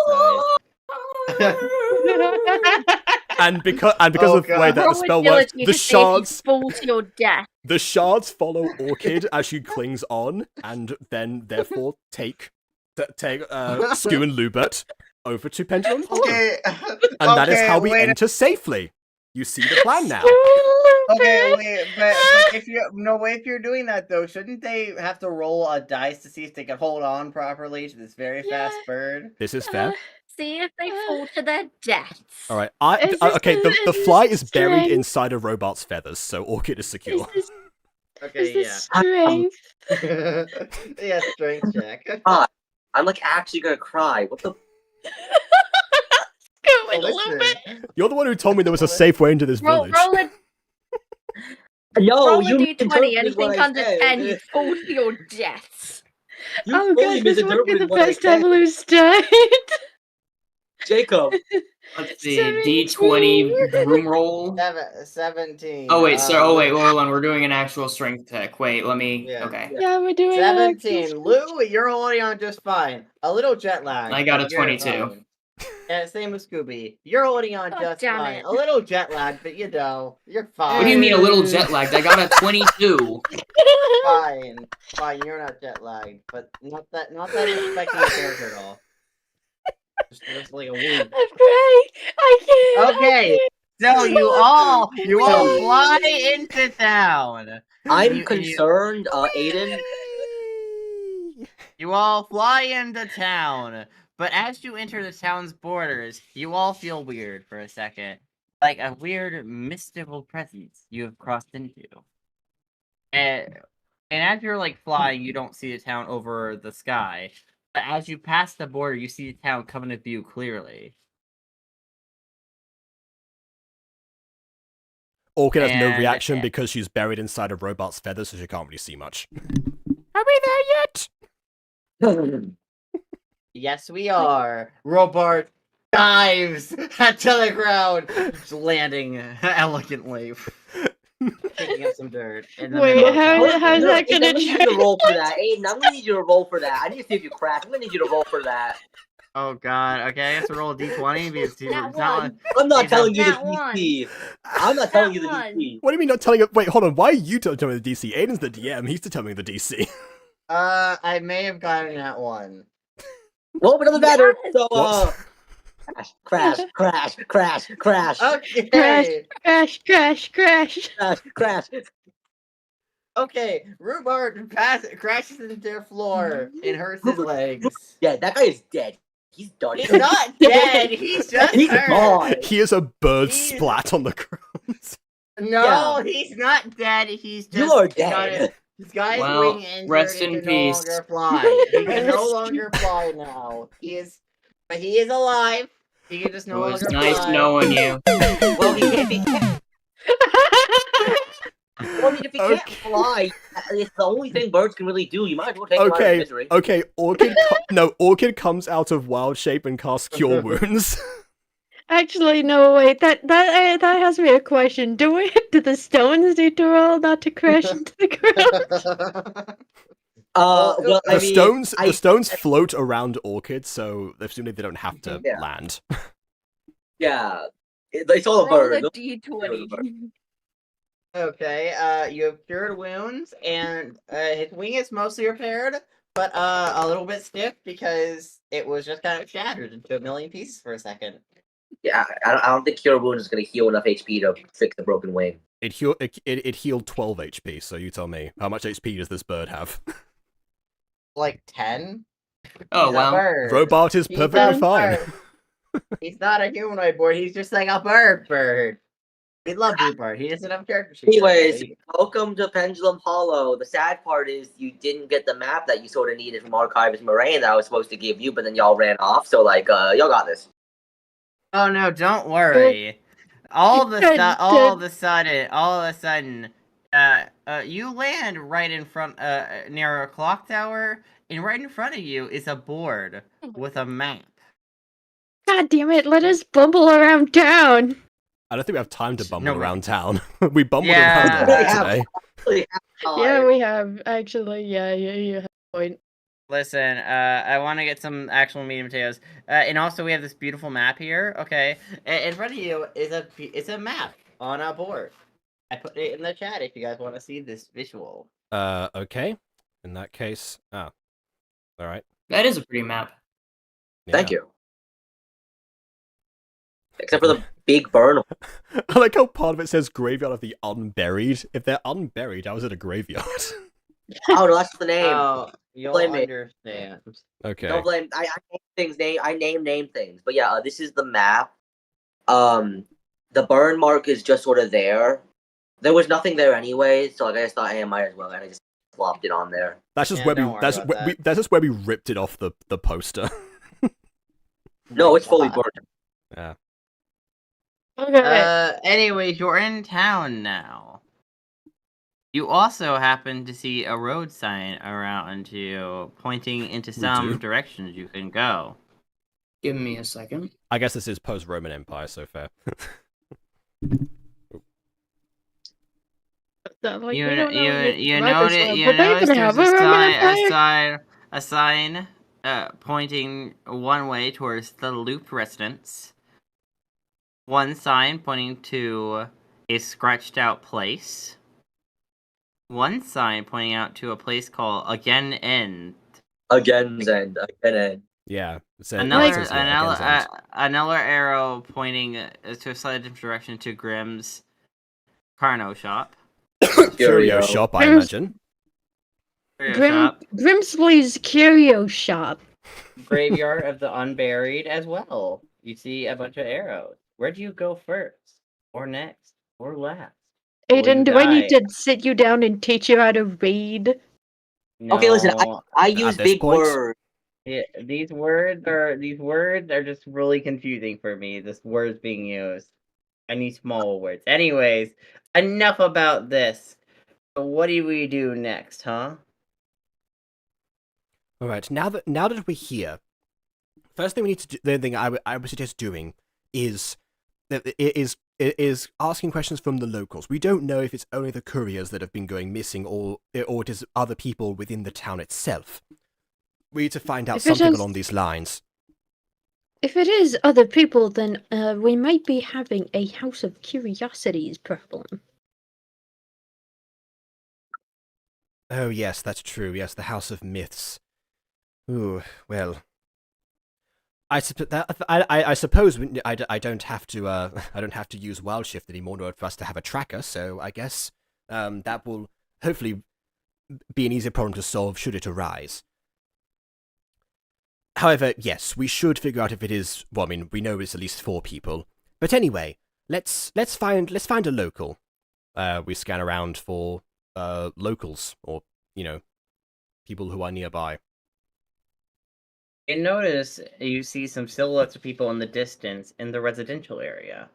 size.
And because of the way that the spell works,
Probability to see if you fall to your death.
the shards follow Orchid as she clings on, and then therefore take Scoo and Loubert over to Pendulum Hollow.
Okay.
And that is how we
wait.
enter safely. You see the plan now.
Okay, wait, but if you're doing that though, shouldn't they have to roll a dice to see if they can hold on properly to this very fast bird?
This is fair.
See if they fall to their deaths.
All right.
Is
Okay.
this
The fly is
strength?
buried inside of Robart's feathers, so Orchid is secure.
Okay,
Is this strength?
yeah, strength check.
I'm like actually gonna cry. What the?
Going a little bit.
You're the one who told me there was a safe way into this village.
Roll a
No,
roll a
you
d20.
misinterpreted
Anything
what I
under
said.
10, you fall to your deaths.
You
Oh
fully
god, this won't be the
misinterpreted what I
first time
said.
Lou's died.
Jacob.
Let's see, D20 room roll.
17.
Oh wait, so hold on. We're doing an actual strength check. Wait, let me.
Yeah.
Okay,
Yeah, we're doing an
17. Lou, you're holding on just fine. A little jet lag.
I got a
but you're
22.
fine. Yeah, same with Scooby. You're holding on
God
just
damn
fine.
it.
A little jet lag, but you know, you're fine.
What do you mean a little jet lagged? I got a 22.
Fine, you're not jet lagged, but not that it's affecting your character at all. Just like a week.
I'm crying. I can't.
Okay, so you all fly into town.
I'm concerned, Aidan.
You all fly into town, but as you enter the town's borders, you all feel weird for a second, like a weird mystical presence you have crossed into. And as you're like flying, you don't see the town over the sky. But as you pass the border, you see the town come into view clearly.
Orchid has no
And-
reaction because she's buried inside of Robart's feathers, so she can't really see much. Are we there yet?
Yes, we are. Robart dives to the ground, just landing elegantly, picking up some dirt. In the
Wait,
middle of town.
how's that
Aiden,
gonna
I'm gonna need you to roll for that. Aiden, I'm gonna need you to roll for that. I need to see if you crash. I'm gonna need you to roll for that.
Oh god. Okay, I guess we roll a d20 because it's
That
not.
one.
I'm not
Aiden,
telling you the
that one.
DC. I'm not telling you the
That
DC.
What do you mean not telling it? Wait, hold on. Why are you determining the DC? Aiden's the DM. He's determining the DC.
I may have gotten that one.
Well, but it doesn't matter.
Yes.
So,
What?
crash.
Okay.
Crash, crash, crash.
Crash.
Okay. Rhubarb crashes into their floor and hurts his legs.
Yeah, that guy is dead. He's done.
He's not dead. He's just
He's
hurt.
gone.
He is a bird
He's-
splat on the ground.
No,
Yeah.
he's not dead. He's just.
You are
he's got
dead.
it- He's got his
Well,
wing injured
rest
and
in
can
peace.
no longer fly. He can no longer fly now. But he is alive. He can just
It
no
was
longer
nice
fly.
knowing you.
Well, he can't be. Well, I mean, if he can't
Okay.
fly, it's the only thing birds can really do. You might as well take him out of
Okay,
misery.
okay. Orchid comes out of wild shape and casts Cure Wounds.
Actually, no, wait. That has me a question. Do the stones need to roll not to crash into the ground?
Well, I
The
mean,
stones float around Orchid, so presumably they don't have to
Yeah.
land.
Yeah, it's all a
Roll
bird.
a d20.
Okay, you have cured wounds, and his wing is mostly repaired, but a little bit stiff because it was just kind of shattered into a million pieces for a second.
Yeah, I don't think Cure Wound is going to heal enough HP to fix the broken wing.
It healed 12 HP, so you tell me. How much HP does this bird have?
Like 10?
Oh
He's a
wow.
bird.
Robart is
He's
perfectly
a
fine.
bird. He's not a humanoid board, he's just like a bird. We love Rupert, he doesn't have character sheets.
Anyways, welcome to Pendulum Hollow. The sad part is you didn't get the map that you sort of needed from Archivist Moraine that I was supposed to give you, but then y'all ran off, so, like, y'all got this.
Oh no, don't worry. All of a sudden, you land right in front, near a clock tower, and right in front of you is a board with a map.
God damn it! Let us bumble around town.
I don't think we have time to bumble
No, we-
around town. We bumbled
Yeah.
around a lot today.
Yeah, we have actually. Yeah, you have a point.
Listen, I want to get some actual meat and potatoes, and also we have this beautiful map here. Okay, in front of you is a map on a board. I put it in the chat if you guys want to see this visual.
Okay. In that case, alright.
That is a pretty map.
Thank you. Except for the big burn.
I like how part of it says graveyard of the unburied. If they're unburied, how is it a graveyard?
Oh no, that's the name.
Oh, you'll
Blame me.
understand.
Okay.
Don't blame. I name things. But yeah, this is the map. The burn mark is just sort of there. There was nothing there anyway, so like, I just thought, hey, I might as well, and I just flopped it on there.
That's just
Yeah,
where
don't
we.
worry
That's
about
where
that.
that's just where we ripped it off the poster.
No, it's fully burned.
Yeah.
Okay.
Anyways, you're in town now. You also happen to see a road sign around you, pointing into some
do.
directions you can go.
Give me a second.
I guess this is post-Roman Empire, so fair.
You notice there's a sign pointing one way towards the Loop residence. One sign pointing to a scratched out place. One sign pointing out to a place called Again End.
Again, End.
Yeah. So
Another
End.
another arrow pointing to a slightly different direction to Grimm's Carno shop.
Curio shop, I imagine.
Grimsley's Curio Shop.
Graveyard of the Unburied as well. You see a bunch of arrows. Where do you go first? Or next? Or last?
Aidan, do I need to sit you down and teach you how to read?
No.
Okay, listen, I use big words.
Yeah, these words are just really confusing for me. This words being used. I need small words. Anyways, enough about this. So what do we do next, huh?
All right. Now that we're here, first thing we need to do. The thing I would suggest doing is asking questions from the locals. We don't know if it's only the couriers that have been going missing, or it is other people within the town itself. We need to find out something along these lines.
If it is other people, then we might be having a House of Curiosities problem.
Oh yes, that's true. Yes, the House of Myths. Ooh, well. I suppose I don't have to use Wild Shift anymore in order for us to have a tracker. So I guess that will hopefully be an easier problem to solve should it arise. However, yes, we should figure out if it is. Well, I mean, we know it's at least 4 people. But anyway, let's find a local. We scan around for locals, or people who are nearby.
You notice you see some silhouettes of people in the distance in the residential area.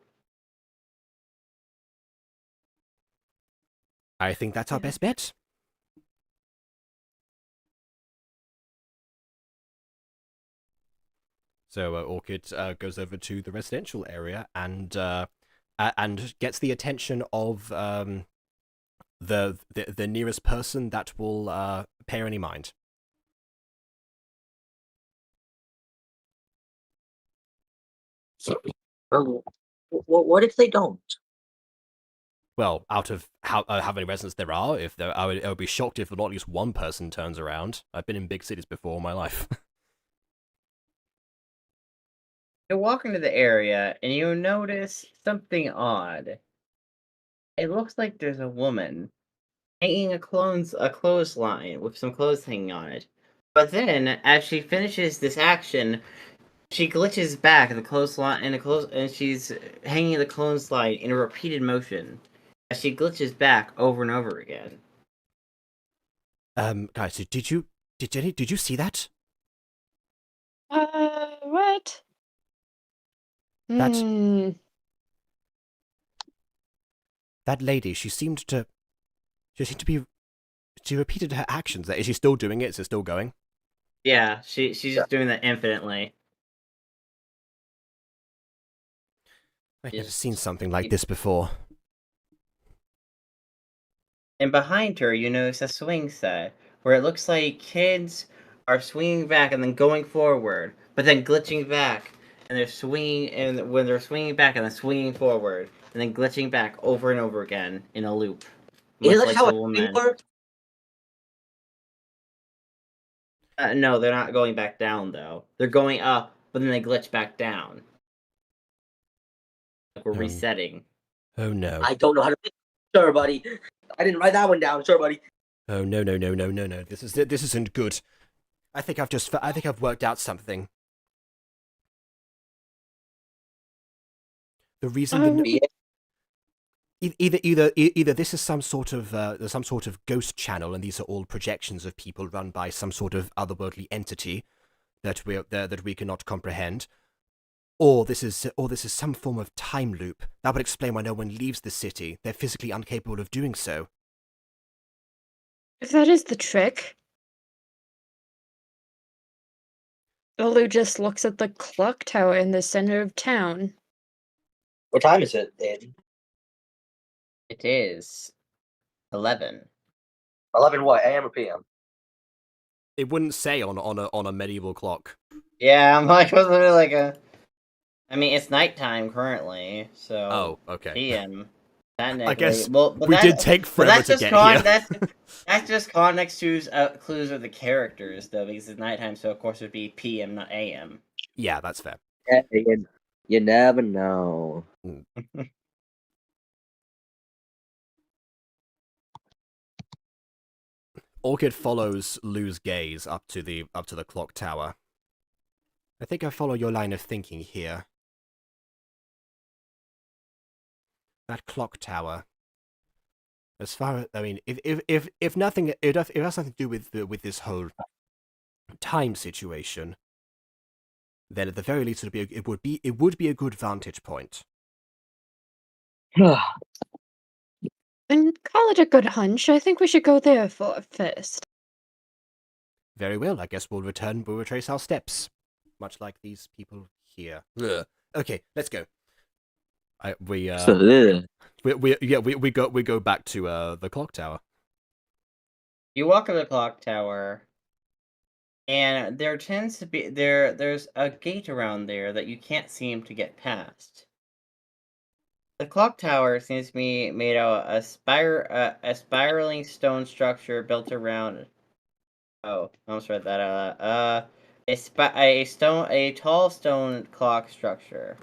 I think that's our best bet. So Orchid goes over to the residential area and gets the attention of the nearest person that will pay her any mind.
What if they don't?
Well, out of how many residents there are, I would be shocked if not at least one person turns around. I've been in big cities before in my life.
You walk into the area and you notice something odd. It looks like there's a woman hanging a clothesline with some clothes hanging on it. But then, as she finishes this action, she glitches back the clothesline and she's hanging the clothesline in a repeated motion. As she glitches back over and over again.
Guys, did you see that?
What?
That lady, she repeated her actions. Is she still doing it? Is it still going?
Yeah, she's just doing that infinitely.
I've never seen something like this before.
And behind her, you notice a swing set where it looks like kids are swinging back and then going forward, but then glitching back, and they're swinging, and when they're swinging back and then swinging forward, and then glitching back over and over again in a loop.
Is that how it works?
No, they're not going back down though. They're going up, but then they glitch back down. Like we're resetting.
Oh no.
I don't know how to. Sure, buddy. I didn't write that one down. Sure, buddy.
Oh no. This isn't good. I think I've worked out something. The reason either this is some sort of ghost channel, and these are all projections of people run by some sort of otherworldly entity that we cannot comprehend, or this is some form of time loop that would explain why no one leaves the city. They're physically incapable of doing so.
If that is the trick, Olu just looks at the clock tower in the center of town.
What time is it, Aidan?
It is 11.
11 what? AM or PM?
It wouldn't say on a medieval clock.
Yeah, I'm like, wasn't it like a? I mean, it's nighttime currently, so.
Oh, okay.
PM.
I guess
well, but
we did take forever to get here.
That's just context clues of the characters, though, because it's nighttime, so of course it would be PM, not AM.
Yeah, that's fair.
Yeah, Aidan, you never know.
Orchid follows Lou's gaze up to the clock tower. I think I follow your line of thinking here. That clock tower. As far as if nothing, it has nothing to do with this whole time situation. Then at the very least, it would be a good vantage point.
And call it a good hunch. I think we should go there first.
Very well. I guess we'll retrace our steps, much like these people here. Ugh. Okay, let's go. We go back to the clock tower.
You walk up the clock tower, and there tends to be there's a gate around there that you can't seem to get past. The clock tower seems to be made out of a spiraling stone structure built around. Oh, I almost read that out. A tall stone clock structure.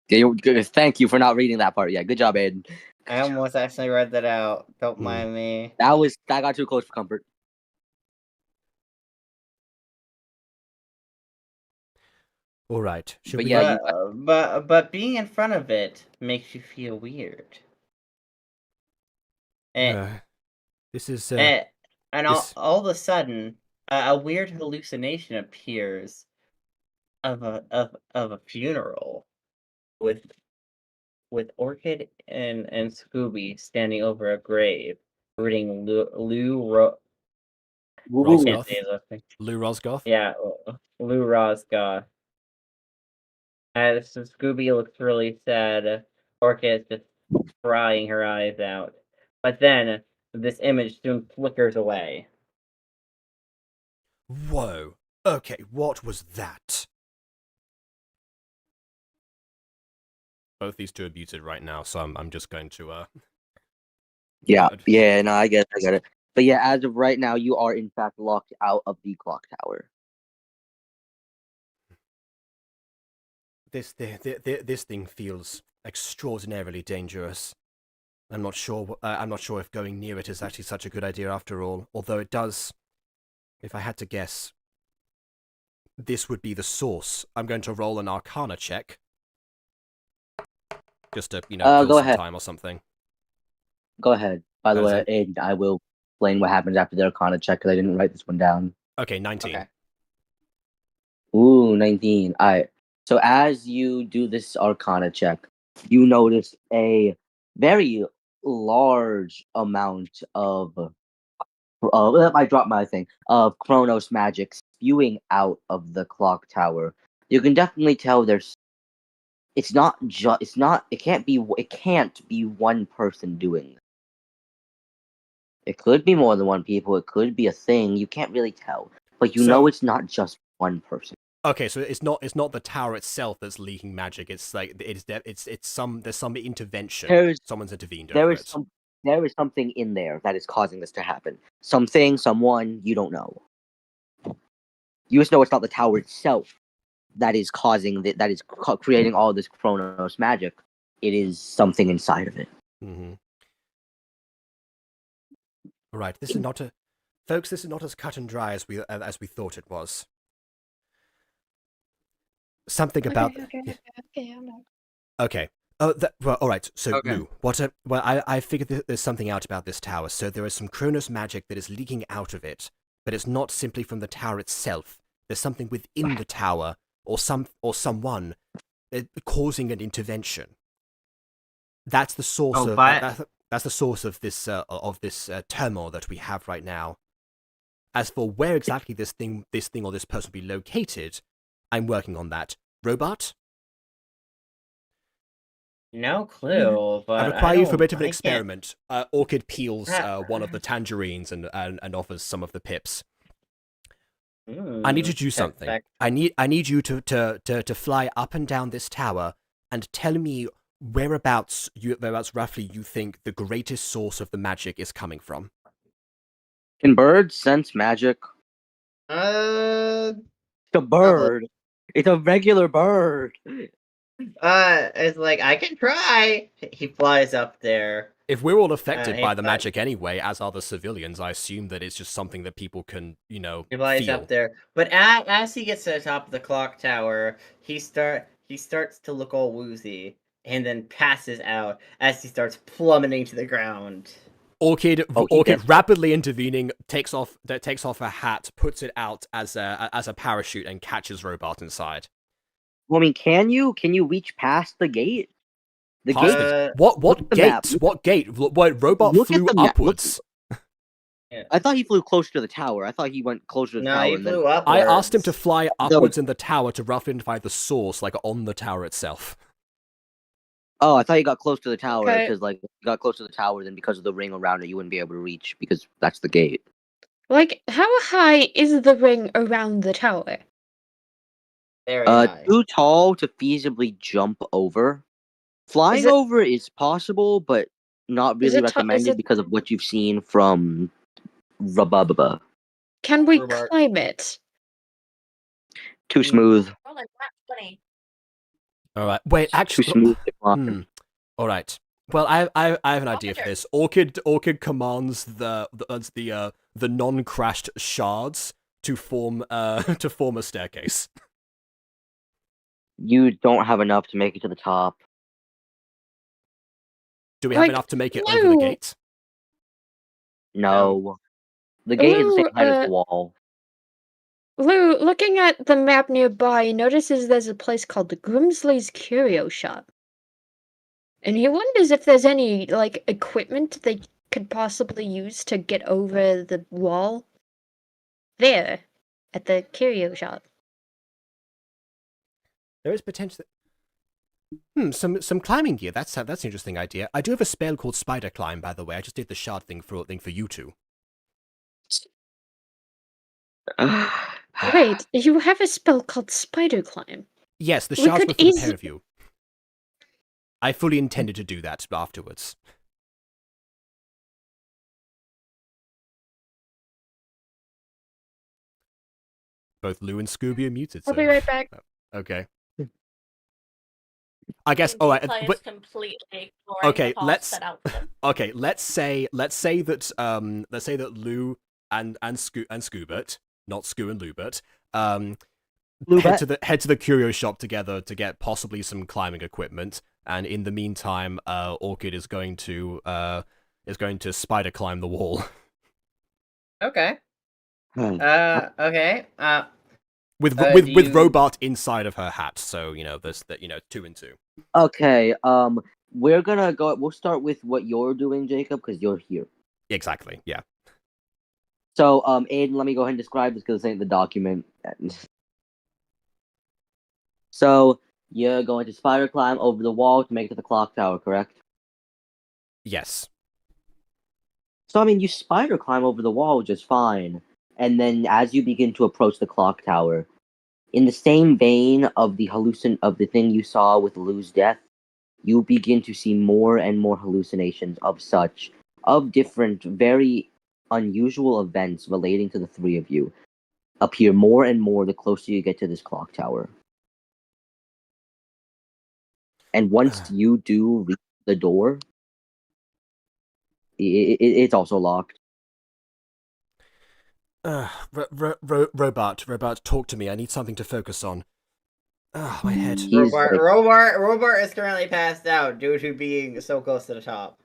Thank you for not reading that part. Yeah, good job, Aidan.
I almost actually read that out. Don't mind me.
That got too close for comfort.
All right.
But being in front of it makes you feel weird.
This is
all of a sudden, a weird hallucination appears of a funeral with Orchid and Scooby standing over a grave, reading Lou
Rosgoth?
Yeah, Lou Rosgoth. As Scooby looks really sad, Orchid is just crying her eyes out. But then, this image soon flickers away.
Whoa. Okay, what was that? Both these two are muted right now, so I'm just going to
Yeah, no, I get it. But yeah, as of right now, you are in fact locked out of the clock tower.
This thing feels extraordinarily dangerous. I'm not sure if going near it is actually such a good idea after all. Although it does, if I had to guess, this would be the source. I'm going to roll an Arcana check, just to kill
go
some
ahead.
time or something.
Go ahead. By the way, Aidan, I will explain what happens after the Arcana check because I didn't write this one down.
Okay, 19.
Okay. Ooh, 19. All right. So as you do this Arcana check, you notice a very large amount of I dropped my thing of Chronos magic spewing out of the clock tower. You can definitely tell it can't be one person doing this. It could be more than one people. It could be a thing. You can't really tell, but know it's not just one person.
Okay, so it's not the tower itself that's leaking magic. It's like there's some intervention. Someone's intervened.
There is something in there that is causing this to happen. Something, someone, you don't know. You just know it's not the tower itself that is causing that is creating all this Chronos magic. it is something inside of it.
Mm-hmm. All right, this is not folks. This is not as cut and dry as we thought it was. Something about
Okay, I'm not.
Okay. Oh, well, all right. So,
Okay.
Lou, well, I figured there's something out about this tower. So there is some Kronos magic that is leaking out of it, but it's not simply from the tower itself. There's something within the tower, or someone causing an intervention. That's the source of that's the source of this turmoil that we have right now. As for where exactly this thing or this person will be located, I'm working on that. Robot?
No clue, but
I require you for a bit of an
I can't-
experiment. Orchid peels one of the tangerines and offers some of the pips. I need you to do something. I need you to fly up and down this tower and tell me whereabouts roughly you think the greatest source of the magic is coming from.
Can birds sense magic?
It's
a bird. It's a regular bird.
It's like, I can try. He flies up there.
If we're all affected by the magic anyway, as are the civilians, I assume that it's just something that people can,
He flies up there. But as he gets to the top of the clock tower, he starts to look all woozy, and then passes out as he starts plummeting to the ground.
Orchid rapidly intervening, takes off her hat, puts it out as a parachute, and catches Robot inside.
Well, I mean, can you reach past the gate? The gate.
What gate? What gate? What Robot flew upwards?
I thought he flew closer to the tower. I thought he went closer to the tower.
No, he flew upwards.
I asked him to fly upwards in the tower to roughly identify the source, like on the tower itself.
Oh, I thought he got close to the tower because,
Okay.
like, if you got close to the tower, then because of the ring around it, you wouldn't be able to reach because that's the gate.
Like, how high is the ring around the tower?
Very high.
Too tall to feasibly jump over. Flying over is possible, but not really recommended because of what you've seen from Rububba.
Can we climb it?
Too smooth.
Oh, like that's funny.
All right. Wait, actually.
Too smooth to climb.
All right. Well, I have an idea for this. Orchid commands the non-crashed shards to form a staircase.
You don't have enough to make it to the top.
Do we have enough to make it over the gate?
No. The gate is the same height as the wall.
Lou, looking at the map nearby, notices there's a place called the Grimsley's Curio Shop. And he wonders if there's any, like, equipment they could possibly use to get over the wall. There, at the curio shop.
There is potential. Some climbing gear. That's an interesting idea. I do have a spell called Spider Climb, by the way. I just did the shard thing for you two.
Wait, you have a spell called Spider Climb?
Yes, the shards were for the pair of you. I fully intended to do that afterwards. Both Lou and Scooby are muted.
I'll be right back.
Okay. I guess. Oh,
Players completely ignoring
okay.
the paths set out for them.
Okay. Let's say that Lou and Scoobert, not Scoo and Lubert, head to the curio shop together to get possibly some climbing equipment. And in the meantime, Orchid is going to spider climb the wall.
Okay. Okay.
With Robot inside of her hat, so there's 2 and 2.
Okay. We're gonna go. We'll start with what you're doing, Jacob, because you're here.
Exactly. Yeah.
So, Aidan, let me go ahead and describe this because this ain't the document. So, you're going to spider climb over the wall to make it to the clock tower, correct?
Yes.
So, I mean, you spider climb over the wall just fine. And then as you begin to approach the clock tower, in the same vein of the thing you saw with Lou's death, you begin to see more and more hallucinations of different, very unusual events relating to the three of you appear more and more the closer you get to this clock tower. And once you do reach the door, it's also locked.
Robot, talk to me. I need something to focus on. My head.
He's like,
Robart is currently passed out due to being so close to the top.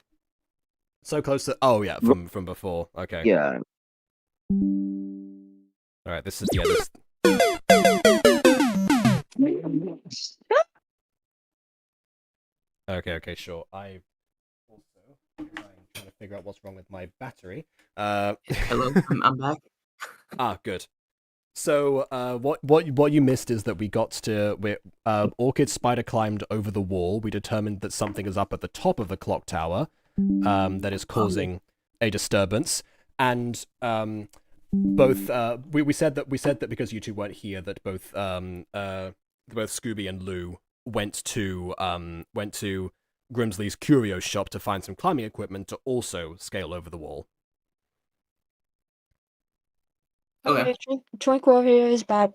So close to. Oh yeah, from before. Okay.
yeah.
All right. This is This. Okay, sure. I also I'm trying to figure out what's wrong with my battery.
Hello, I'm back.
Good. So, what you missed is that we got to Orchid spider climbed over the wall. We determined that something is up at the top of the clock tower, that is causing a disturbance, and both we said that because you two weren't here, that both Scooby and Lou went to Grimsley's curio shop to find some climbing equipment to also scale over the wall.
Okay.
Twink Warrior is back.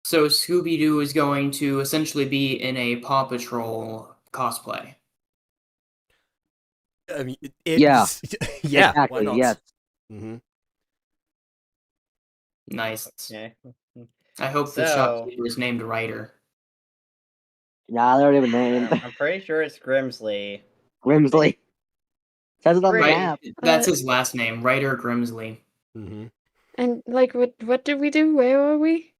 So Scooby-Doo is going to essentially be in a Paw Patrol cosplay.
Yeah. Yeah.
Exactly,
Why not?
yes.
Mm-hmm.
Nice.
Okay.
I hope the shopkeeper is named Ryder.
Nah, they don't even name
I'm pretty sure it's Grimsley.
Grimsley. Says it on the
Right.
map.
That's his last name, Ryder Grimsley.
Mm-hmm.
And like, what did we do? Where are we?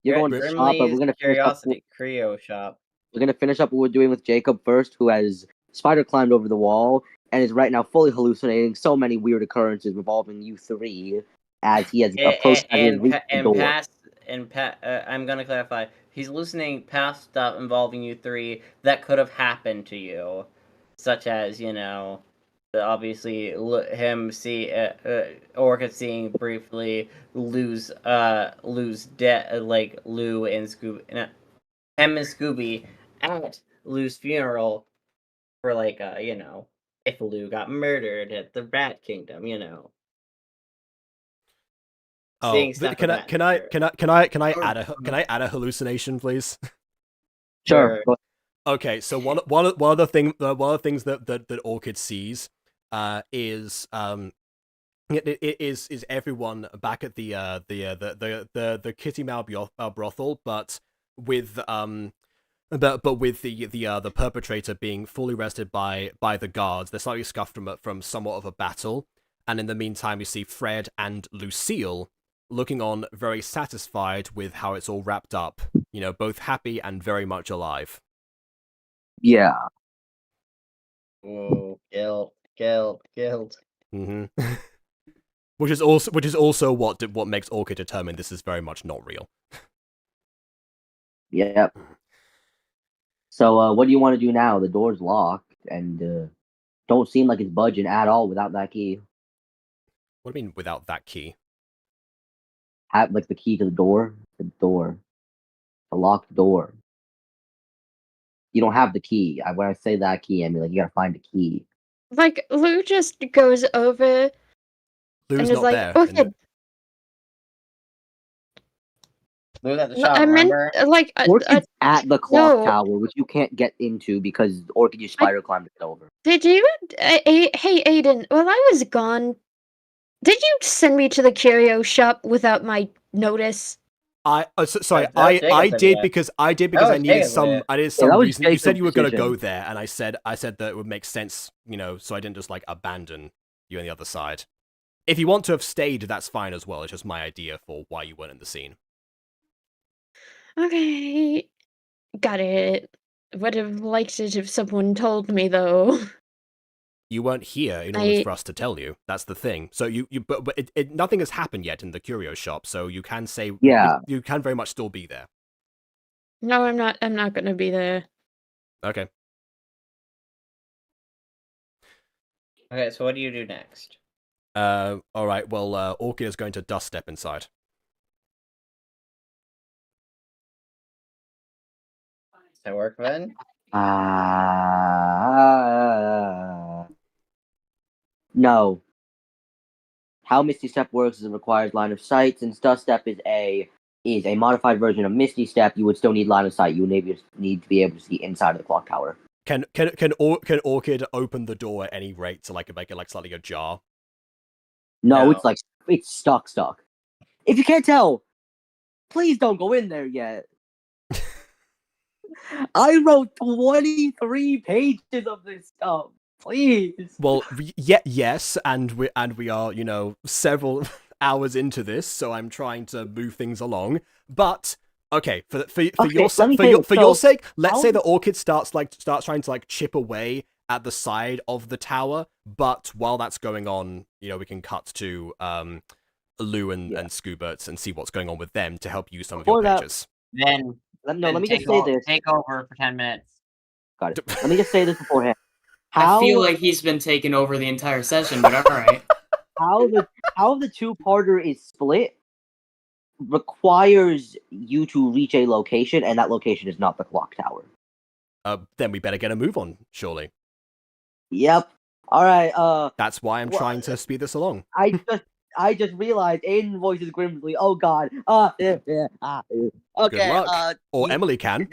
You're going to the shop, but we're gonna finish up.
Curiosity Creo shop.
We're gonna finish up what we're doing with Jacob first, who has spider climbed over the wall and is right now fully hallucinating so many weird occurrences involving you three, as he has approached
I'm
door.
gonna clarify. He's hallucinating past stuff involving you three that could have happened to you, such as obviously him Orchid seeing briefly Lou's like Lou and Scooby, him and Scooby at Lou's funeral for if Lou got murdered at the Rat Kingdom,
Oh, can I add a hallucination, please?
Sure.
Okay, so one of the things that Orchid sees is everyone back at the Kitty Mouse brothel, but with the perpetrator being fully arrested by the guards. They're slightly scuffed from somewhat of a battle, and in the meantime, you see Fred and Lucille looking on, very satisfied with how it's all wrapped up. Both happy and very much alive.
Yeah.
Whoa, guilt.
Mm-hmm. which is also what makes Orchid determine this is very much not real.
Yep. So, what do you want to do now? The door's locked, and don't seem like it's budging at all without that key.
What do you mean without that key?
Like the key to the door, the locked door. You don't have the key. When I say that key, I mean you gotta find the key.
Like, Lou just goes over
Lou's
and is
not
like,
there.
okay.
Lou's at the shop,
I meant,
remember?
Orchid's at the clock
no.
tower, which you can't get into because Orchid used spider climbed it over.
Did you? Hey, Aidan, while I was gone, did you send me to the curio shop without my notice?
I did because I needed some reason. You said you were going to go there, and I said that it would make sense, so I didn't just abandon you on the other side. If you want to have stayed, that's fine as well. It's just my idea for why you weren't in the scene.
Okay, got it. Would have liked it if someone told me, though.
You weren't here in order for us to tell you. That's the thing. So but nothing has happened yet in the curio shop, so you can say you can very much still be there.
No, I'm not. I'm not gonna be there.
Okay.
Okay, so what do you do next?
All right. Well, Orchid is going to dust step inside.
Does that work then?
No. How Misty Step works is it requires line of sight. Since Dust Step is a modified version of Misty Step, you would still need line of sight. You would need to be able to see inside of the clock tower.
Can Orchid open the door at any rate to like make it like slightly ajar?
No,
No.
it's like it's stuck. If you can't tell, please don't go in there yet. I wrote 23 pages of this stuff. Please.
Well, yes, and we are, you know, several hours into this, so I'm trying to move things along. But okay, for your sake, let's say the Orchid starts trying to like chip away at the side of the tower. But while that's going on, you know, we can cut to Lou and Scoobert and see what's going on with them to help use some of your pages.
Then
let me just say this.
Take over for 10 minutes.
Got it. Let me just say this beforehand.
I feel like he's been taking over the entire session, but alright.
How the two-parter is split requires you to reach a location, and that location is not the clock tower.
Then we better get a move on, surely.
Yep. All right.
That's why I'm trying to speed this along.
I just realized Aidan voices Grimsley. Oh God. Okay.
Good luck. Or Emily can.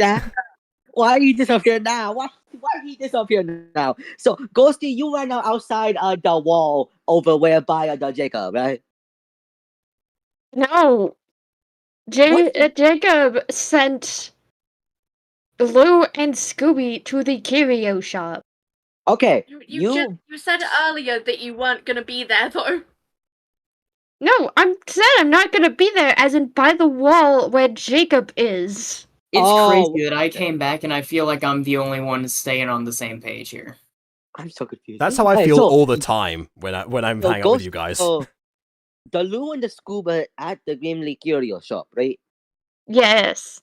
Why are you disappearing now? Why are you disappearing now? So, Ghosty, you right now outside the wall over where by the Jacob, right?
No. Jacob sent Lou and Scooby to the curio shop.
Okay.
You said earlier that you weren't gonna be there though.
No, I'm not gonna be there, as in by the wall where Jacob is.
It's crazy that I came back and I feel like I'm the only one staying on the same page here.
I'm so confused.
That's how I feel all the time when I'm hanging out with you guys.
The Lou and the Scuba at the Gimli Curio shop, right?
Yes.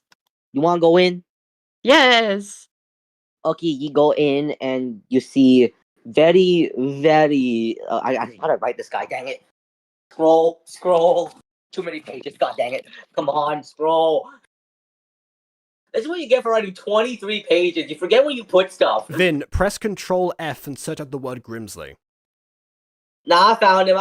You want to go in?
Yes.
Okay, you go in and you see very, very... I gotta write this guy, dang it. Scroll. Too many pages, god dang it. Come on, scroll. This is what you get for writing 23 pages. You forget where you put stuff.
Then press Control F and search out the word Grimsley.
Nah, I found him.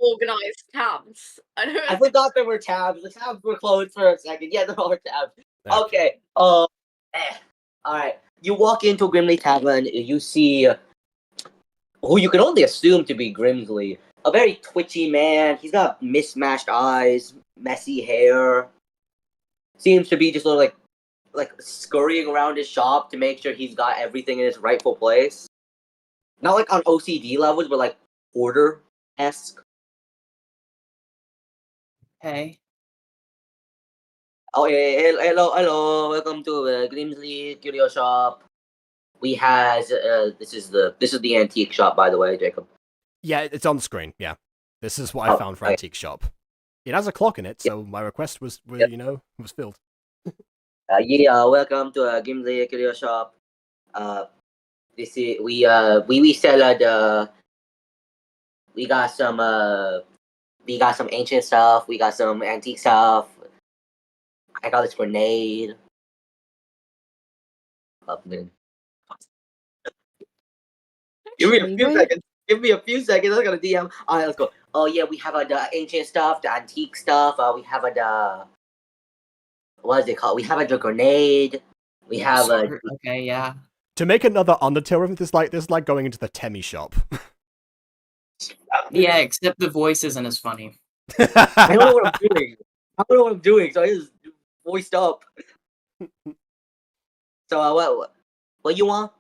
Organized tabs.
I forgot there were tabs. The tabs were closed for a second. Yeah, there are tabs. Okay. Alright. You walk into Grimley Tavern. You see who you can only assume to be Grimsley. A very twitchy man. He's got mismatched eyes, messy hair. Seems to be just sort of like scurrying around his shop to make sure he's got everything in its rightful place. Not like on OCD levels, but like order-esque.
Hey.
Oh yeah, hello. Welcome to Grimsley Curio Shop. We has this is the antique shop, by the way, Jacob.
Yeah, it's on the screen. Yeah, this is what I found for antique shop. It has a clock in it, so my request was filled.
Welcome to Gimli Curio Shop. This is we sell we got some ancient stuff. We got some antique stuff. I got this grenade. Give me a few seconds. I got a DM. All right, let's go. Oh yeah, we have the ancient stuff, the antique stuff. We have what is it called? We have the grenade. We have
okay, yeah.
To make another Undertale reference, this is like going into the Temmie shop.
Yeah, except the voice isn't as funny.
I don't know what I'm doing. So I just voiced up. So what you want?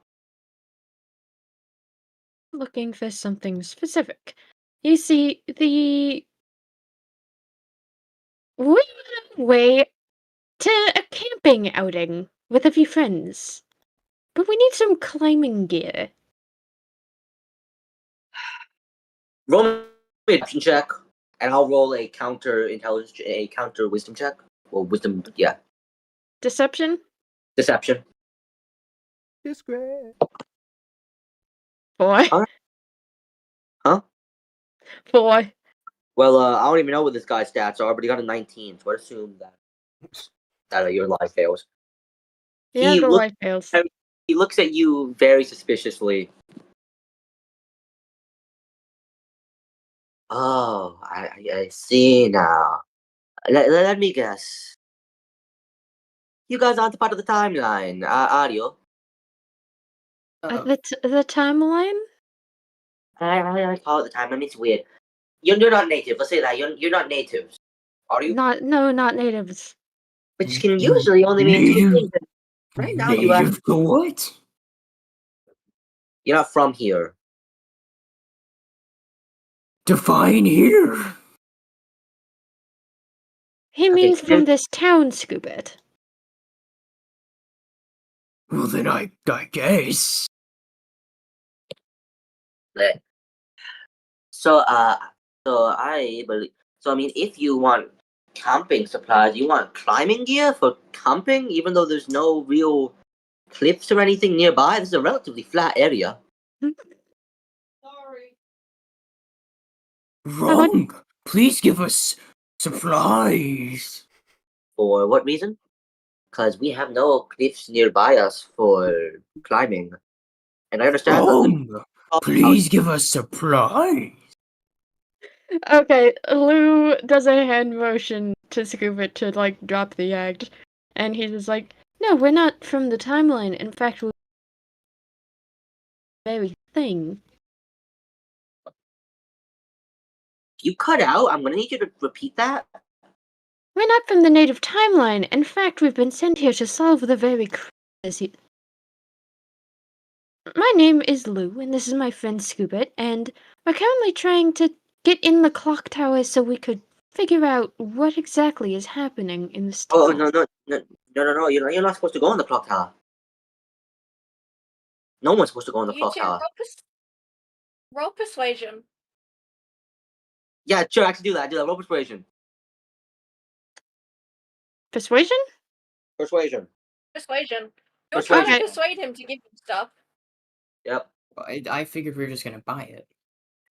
Looking for something specific. You see, we went away to a camping outing with a few friends, but we need some climbing gear.
Roll me a deception check, and I'll roll a counter wisdom check. Or wisdom, yeah.
Deception?
Deception.
It's great.
4.
Huh?
4.
Well, I don't even know what this guy's stats are, but he got a 19, so I assume that your lie fails.
Yeah, the lie fails.
He looks at you very suspiciously. Oh, I see now. Let me guess. You guys aren't part of the timeline, are you?
The timeline?
I call it the timeline. It's weird. You're not native. Let's say that you're not natives, are you?
Not natives.
Which can usually only mean two
Native-
things. Right now, you are.
Native to what?
You're not from here.
Define here.
He
Okay,
means from
here-
this town, Scoobit.
Well, then I guess.
Let- So I believe. So I mean, if you want camping supplies, you want climbing gear for camping, even though there's no real cliffs or anything nearby. This is a relatively flat area.
Sorry.
Wrong. Please give us supplies.
For what reason? Because we have no cliffs nearby us for climbing. And I understand that
Wrong. Please give us supplies.
Okay, Lou does a hand motion to Scoobit to, like, drop the act. And he's just like, no, we're not from the timeline. In fact, we're the very thing.
You cut out. I'm gonna need you to repeat that.
We're not from the native timeline. In fact, we've been sent here to solve the very crisis. My name is Lou, and this is my friend Scoobit, and we're currently trying to get in the clock tower so we could figure out what exactly is happening in this town.
Oh no! You're not supposed to go in the clock tower. No one's supposed to go in the
You
clock
two,
tower.
roll persuasion.
Yeah, sure. I can do that. Do that. Roll persuasion.
Persuasion?
Persuasion.
Persuasion. You're trying
Persuasion.
to persuade him to give you stuff.
Yep.
I figured we were just gonna buy it.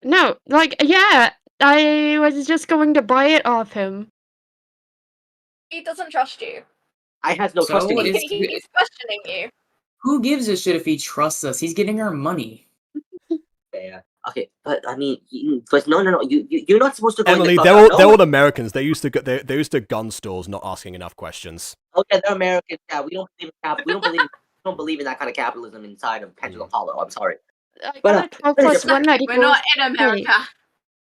No, like, yeah, I was just going to buy it off him.
He doesn't trust you.
I has no trust in
So
me.
is-
He's questioning you.
Who gives a shit if he trusts us? He's getting our money.
Yeah. Okay, but I mean, but no. You're not supposed to go
Emily,
in the
they're
clock
all
tower.
they're
No
all Americans. They used to gun stores, not asking enough questions.
Oh yeah, they're Americans. Yeah, we don't believe in we don't believe in that kind of capitalism inside of Pendulum Hollow. I'm sorry.
I
But,
got a 12 plus 1 that
We're not
equals...
in America.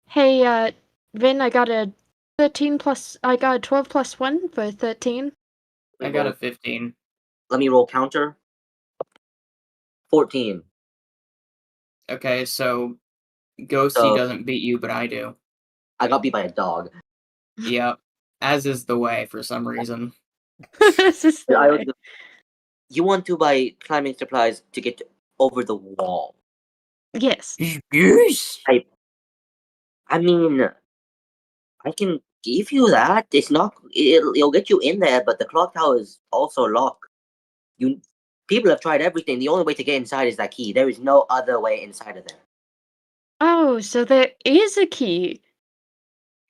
Hey, Vin, I got a 12 plus 1 for 13.
I got a 15.
Let me roll counter. 14.
Okay, so Ghostie
So-
doesn't beat you, but I do.
I got beat by a dog.
Yep. As is the way for some reason.
This is the way.
You want to buy climbing supplies to get over the wall.
Yes.
Yes.
I mean, I can give you that. It's not. It'll get you in there, but the clock tower is also locked. People have tried everything. The only way to get inside is that key. There is no other way inside of there.
Oh, so there is a key.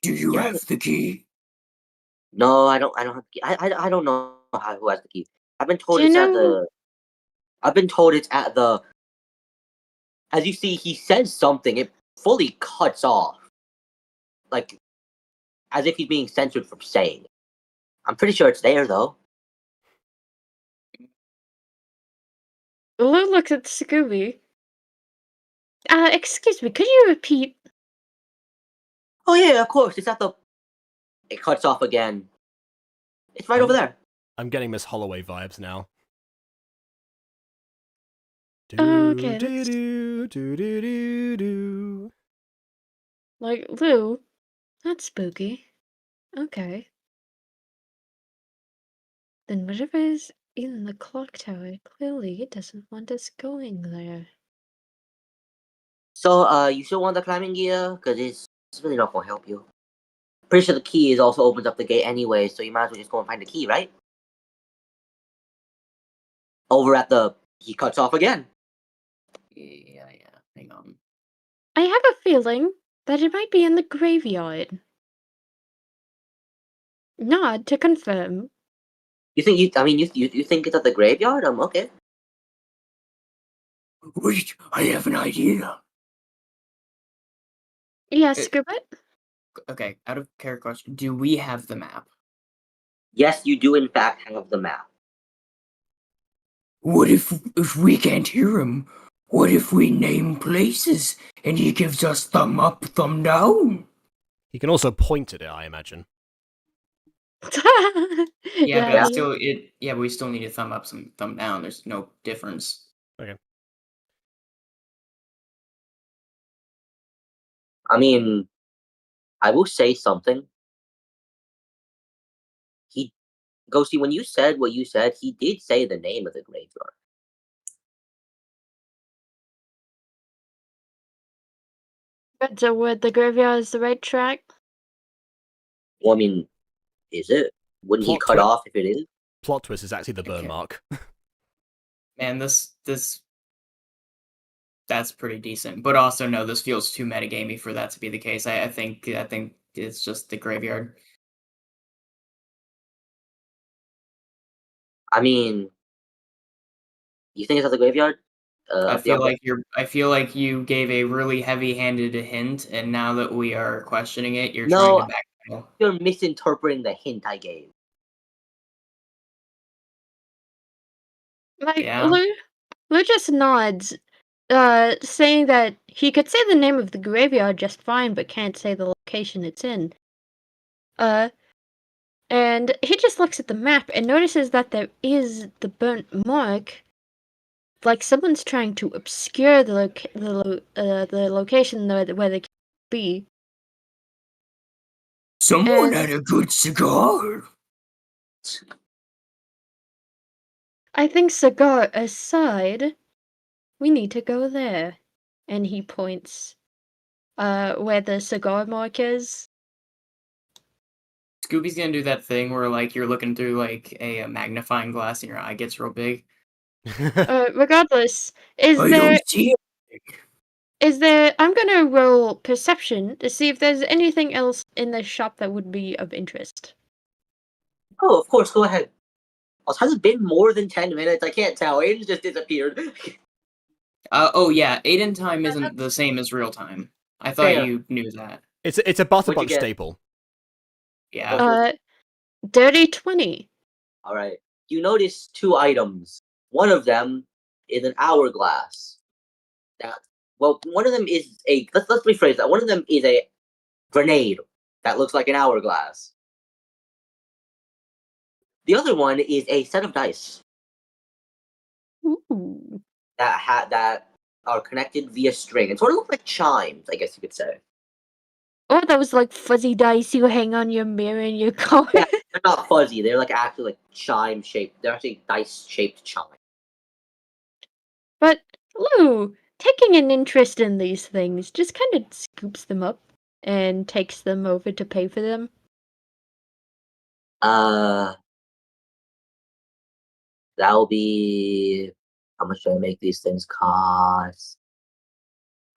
Do you
Yeah.
have the key?
No, I don't. I don't have. I don't know who has the key. I've been told
Do you
it's at
know-
the. I've been told it's at the. As you see, he says something. It fully cuts off, like, as if he's being censored from saying it. I'm pretty sure it's there though.
Lou looks at Scooby. Excuse me, could you repeat?
Oh yeah, of course. It's at the. It cuts off again. It's right over there.
I'm getting Miss Holloway vibes now.
Okay,
Do,
that's-
do, do, do, do, do.
Like, Lou, that's spooky. Okay. Then whatever is in the clock tower, clearly it doesn't want us going there.
So, you still want the climbing gear? Because it's really not gonna help you. Pretty sure the key is also opens up the gate anyway, so you might as well just go and find the key, right? Over at the. He cuts off again.
Yeah. Hang on.
I have a feeling that it might be in the graveyard. Nod to confirm.
You think you think it's at the graveyard? Okay.
Wait, I have an idea.
Yes,
It-
Scoobit?
Okay, out of character question, do we have the map?
Yes, you do in fact have the map.
What if we can't hear him? What if we name places and he gives us thumb up, thumb down?
He can also point at it, I imagine.
Yeah, but
he-
still, but we still need a thumb up, some thumb down. There's no difference.
Okay.
I mean, I will say something. Ghosty, when you said what you said, he did say the name of the graveyard.
So what, the graveyard is the right track?
Well, I mean, is it? Wouldn't he
Plot
cut
twi-
off if it is?
Plot twist is actually the burn
Okay.
mark.
Man, this that's pretty decent. But also, no, this feels too metagamey for that to be the case. I think it's just the graveyard.
I mean, you think it's at the graveyard?
I feel like you gave a really heavy-handed hint, and now that we are questioning it, you're trying to backpedal.
You're misinterpreting the hint I gave.
Like,
Yeah.
Lou just nods, saying that he could say the name of the graveyard just fine, but can't say the location it's in. And he just looks at the map and notices that there is the burnt mark. Like someone's trying to obscure the location where they can be.
Someone
And-
had a good cigar.
I think cigar aside, we need to go there. And he points where the cigar mark is.
Scooby's gonna do that thing where like you're looking through like a magnifying glass and your eye gets real big.
Regardless, is
I
there
don't see it.
I'm gonna roll perception to see if there's anything else in the shop that would be of interest.
Oh, of course, go ahead. Has it been more than 10 minutes? I can't tell. Aiden just disappeared.
Oh yeah, Aidan time isn't the same as real time. I thought
Fair.
you knew that.
It's a Butterbunch
What'd you get?
staple.
Yeah.
Dirty 20.
Alright. You notice 2 items. One of them is an hourglass. One of them is a... Let's rephrase that. One of them is a grenade that looks like an hourglass. The other one is a set of dice
Ooh.
that are connected via string. It sort of look like chimes, I guess you could say.
Or those like fuzzy dice you hang on your mirror in your car.
Yeah, they're not fuzzy. They're like actually like chime shaped. They're actually dice shaped chime.
But Lou, taking an interest in these things, just kind of scoops them up and takes them over to pay for them.
That'll be... How much do I make these things cost?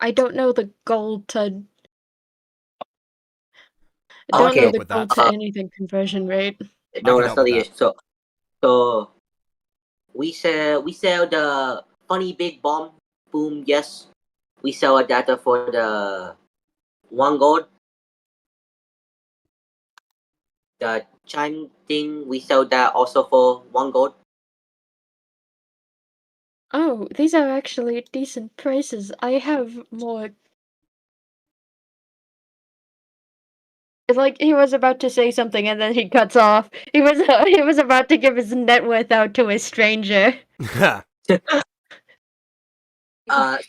I don't know the gold to. I
Oh,
don't
okay.
know the
With
gold
that.
to anything conversion rate.
No,
can
that's
help
not
with
the
that.
issue. So we sell the funny big bomb. Boom, yes. We sell a data for the 1 gold. The chime thing, we sell that also for 1 gold.
Oh, these are actually decent prices. I have more. It's like he was about to say something and then he cuts off. He was about to give his net worth out to a stranger.
So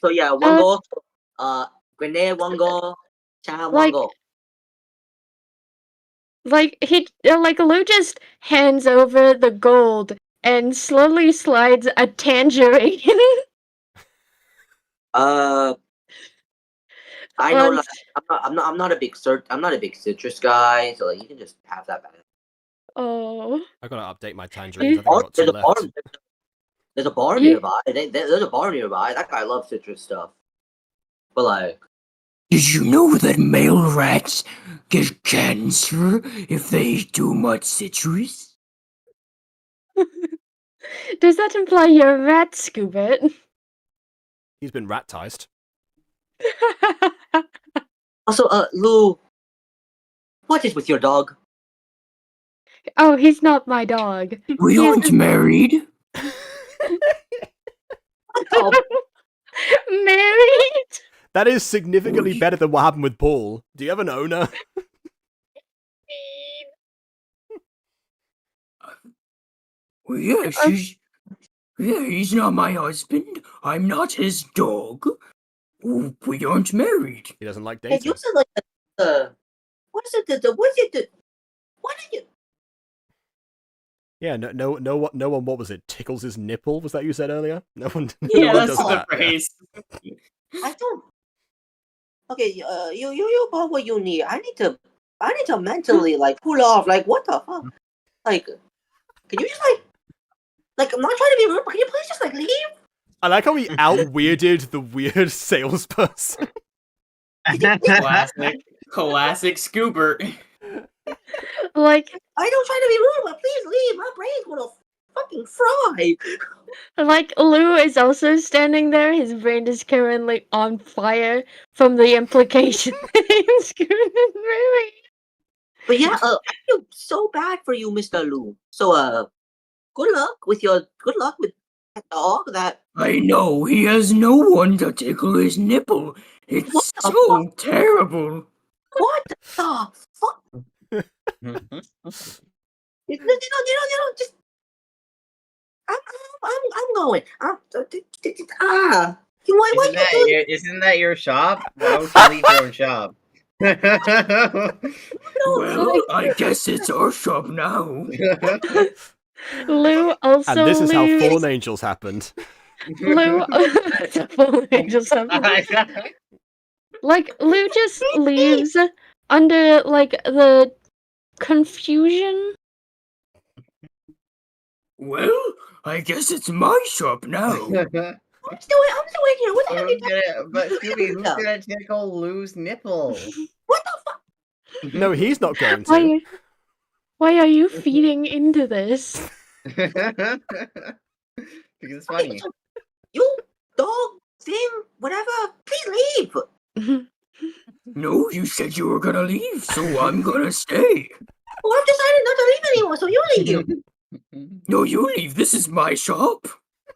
yeah, 1 gold. Grenade 1 gold. Chime 1
Like-
gold.
Like Lou just hands over the gold and slowly slides a tangerine.
I know,
on-
like, I'm not a big citrus guy, so like you can just have that back.
Oh,
I gotta update my tangerines. I think I got 2
There's a bar.
left.
There's a bar nearby. There's a bar nearby. That guy loves citrus stuff. But like,
Did you know that male rats get cancer if they eat too much citrus?
does that imply you're a rat, Scoobert?
He's been rat-tized.
also, Lou, what is with your dog?
Oh, he's not my dog.
We
He is
aren't married.
Oh,
That is significantly better than what happened with Paul. Do you have an owner?
Well, yeah, he's not my husband. I'm not his dog. Oh, we aren't married.
He doesn't like
Hey,
dating.
you said like what is it? What did you?
Yeah, no one. What was it? Tickles his nipple? Was that you said earlier? No one.
Yeah,
no one
that's
does
the
that. Yeah.
phrase.
I don't. Okay, you bought what you need. I need to mentally like pull off. Like what the fuck? Like, can you just like I'm not trying to be rude, but can you please just like leave?
I like how he out-weirded the weird salesperson.
Classic Scoobert.
Like,
I don't try to be rude, but please leave. My brain's gonna fucking fry.
like Lou is also standing there. His brain is currently on fire from the implication that he's screwing.
But yeah, I feel so bad for you, Mr. Lou. So good luck with that dog. That
I know, he has no one to tickle his nipple. It's
What the
so terrible.
what the fuck? Just I'm going.
Isn't that your shop? Why would you leave your own shop?
Well, I guess it's our shop now.
Lou also
And this is how
leaves.
Fallen Angels happened.
Lou, Fallen Angels happened. Like Lou just leaves under like the confusion.
Well, I guess it's my shop now.
I'm still in here. What the hell are you doing?
But Scooby, who's gonna tickle Lou's nipple?
What the fuck?
No, he's not going to.
Why are you feeding into this?
Because it's funny.
You dog thing, whatever. Please leave.
No, you said you were gonna leave, so I'm gonna stay.
Well, I've decided not to leave anymore, so you leave.
No, you leave. This is my shop.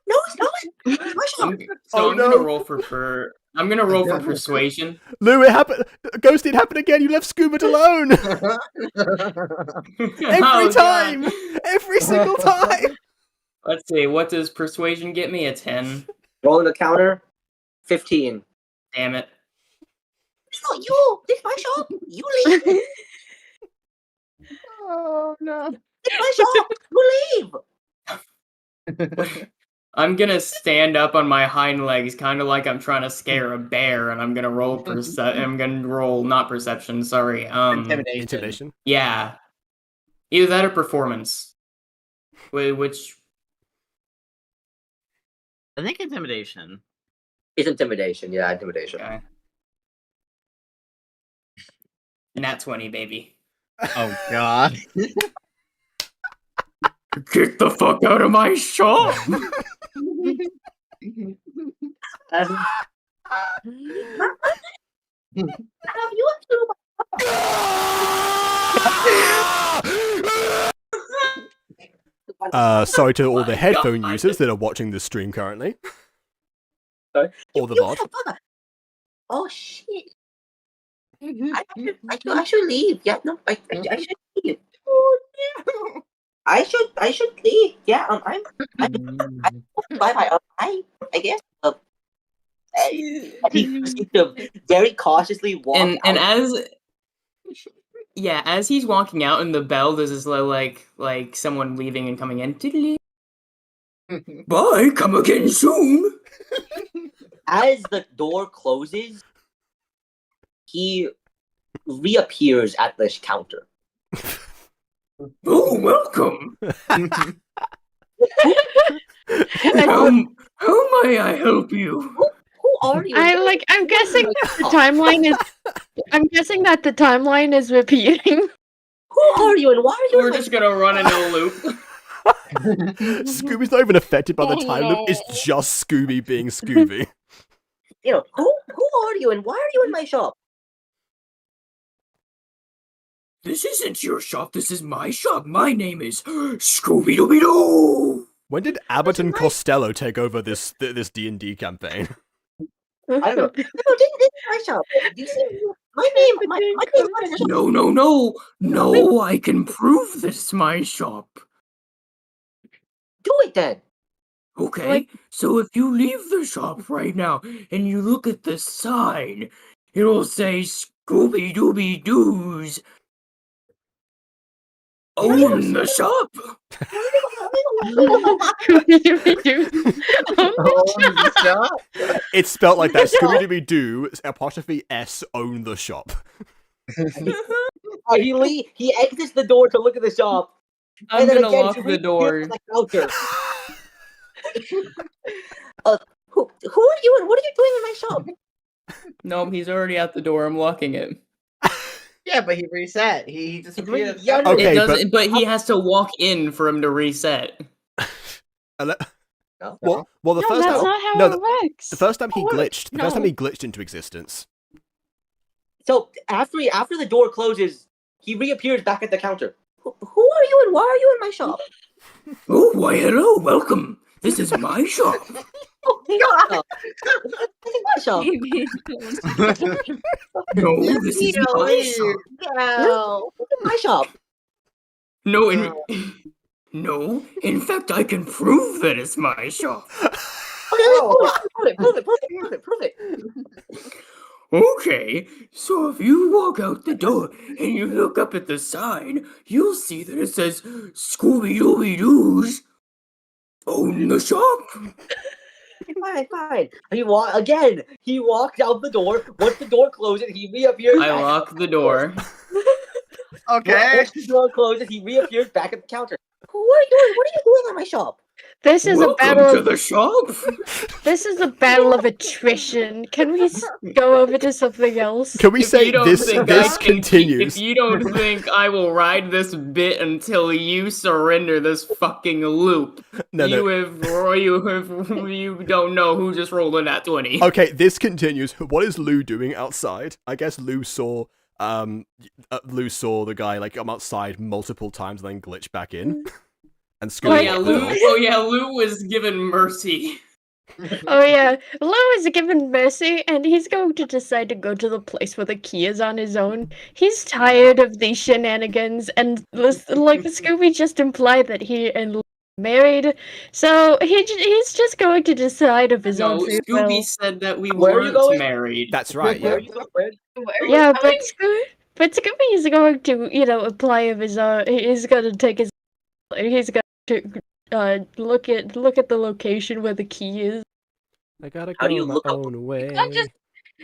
No, it's not. It's my shop.
I'm gonna roll for I'm gonna roll for persuasion.
Lou, it happened. Ghosty, it happened again. You left Scuba alone. Every
Oh,
time.
God.
Every single time.
Let's see, what does persuasion get me? A 10.
Rolling the counter. 15.
Damn it.
No, you. This is my shop. You leave.
Oh no.
It's my shop. You leave.
I'm gonna stand up on my hind legs, kind of like I'm trying to scare a bear, and I'm gonna roll I'm gonna roll not perception. Sorry,
Intimidation.
Yeah, either that or performance. Which
I think intimidation.
It's intimidation. Yeah, intimidation.
Okay. Nat 20, baby.
Oh god.
Get the fuck out of my shop.
Sorry to all the headphone users that are watching this stream currently.
Sorry?
Or the VOD.
Oh shit! I should leave. Yeah, no, I should leave. Oh no! I should leave. Yeah, I'm bye bye. I guess. He seems to very cautiously walk.
And as he's walking out, and the bell does this like someone leaving and coming in.
Bye, come again soon.
As the door closes, he reappears at the counter.
Oh, welcome. How may I help you?
Who are you?
I'm guessing that the timeline is. I'm guessing that the timeline is repeating.
Who are you and why are you?
We're just gonna run into a loop.
Scooby's not even affected by the time loop. It's just Scooby being Scooby.
You know, who are you and why are you in my shop?
This isn't your shop. This is my shop. My name is Scooby-Dooby-Doo.
When did Abbott and Costello take over this D&D campaign?
I don't know. No, this is my shop. Do you see my name? My name's not in the shop.
No, I can prove this is my shop.
Do it then.
Okay,
Like-
so if you leave the shop right now and you look at the sign, it'll say Scooby Dooby Doos. Own the shop.
It's spelt like that. Scooby Doo apostrophe S own the shop.
He exits the door to look at the shop.
I'm
and then
gonna
again,
lock
he
the
reappears
door.
on the counter. Who are you and what are you doing in my shop?
Nope, he's already at the door. I'm locking it.
Yeah, but he reset. He disappeared.
Yeah,
Okay,
it doesn't, but he has to walk in for him to reset.
No.
Well, the
No,
first
that's
time,
not how
no,
it works.
the first time he glitched, the first time
No.
he glitched into existence.
So after the door closes, he reappears back at the counter. Who are you and why are you in my shop?
Oh, why, hello, welcome. This is my shop.
Oh God! This is my shop.
No, this is my shop.
This is my shop.
No, no, in fact, I can prove that it's my shop.
Okay, prove it.
Okay, so if you walk out the door and you look up at the sign, you'll see that it says Scooby Dooby Doos. Own the shop.
Fine. He walks out the door. Once the door closes, he reappears.
I
back
lock the door.
Okay.
Once the door closes, he reappears back at the counter. Who are you and what are you doing in my shop?
This is a
Welcome
battle.
to the shop.
This is a battle of attrition. Can we go over to something else?
Can we
If
say
you don't
this
think
this
I can
continues?
If you don't think I will ride this bit until you surrender this fucking loop,
No.
you don't know who just rolled in that 20.
Okay, this continues. What is Lou doing outside? I guess Lou saw the guy like come outside multiple times and then glitch back in. And
Oh
Scooby.
yeah, Lou was given mercy.
Oh yeah, Lou is given mercy, and he's going to decide to go to the place where the key is on his own. He's tired of these shenanigans, and like Scooby just implied that he and Lou are married, so he's just going to decide of his own
No,
free
Scooby
will.
said that we
Where are you
weren't
going?
married.
That's right.
Where
Yeah.
are you going?
Yeah, but Scooby is going to, apply of his own. He's going to take his. He's going to look at the location where the key is.
I gotta
How do
go
you
my
look up?
own way.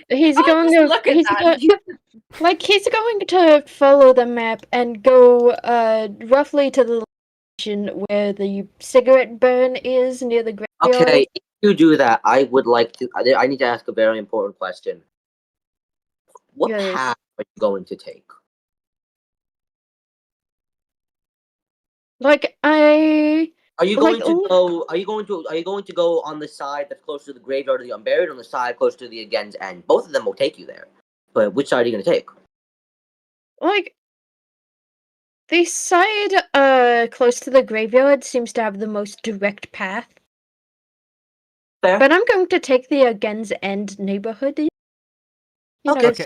He's
Oh,
going
just
to
look at
he's
that.
he's going to follow the map and go roughly to the location where the cigarette burn is near the graveyard.
Okay, if you do that, I would like to. I need to ask a very important question. What
Yes.
path are you going to take?
Like I
Are you
Like,
going to go? Are you going to go on the side that's close to the graveyard of the unburied, or on the side close to the Again's End? Both of them will take you there. But which side are you going to take?
like the side close to the graveyard seems to have the most direct path.
Fair.
But I'm going to take the Again's End neighborhood.
Okay.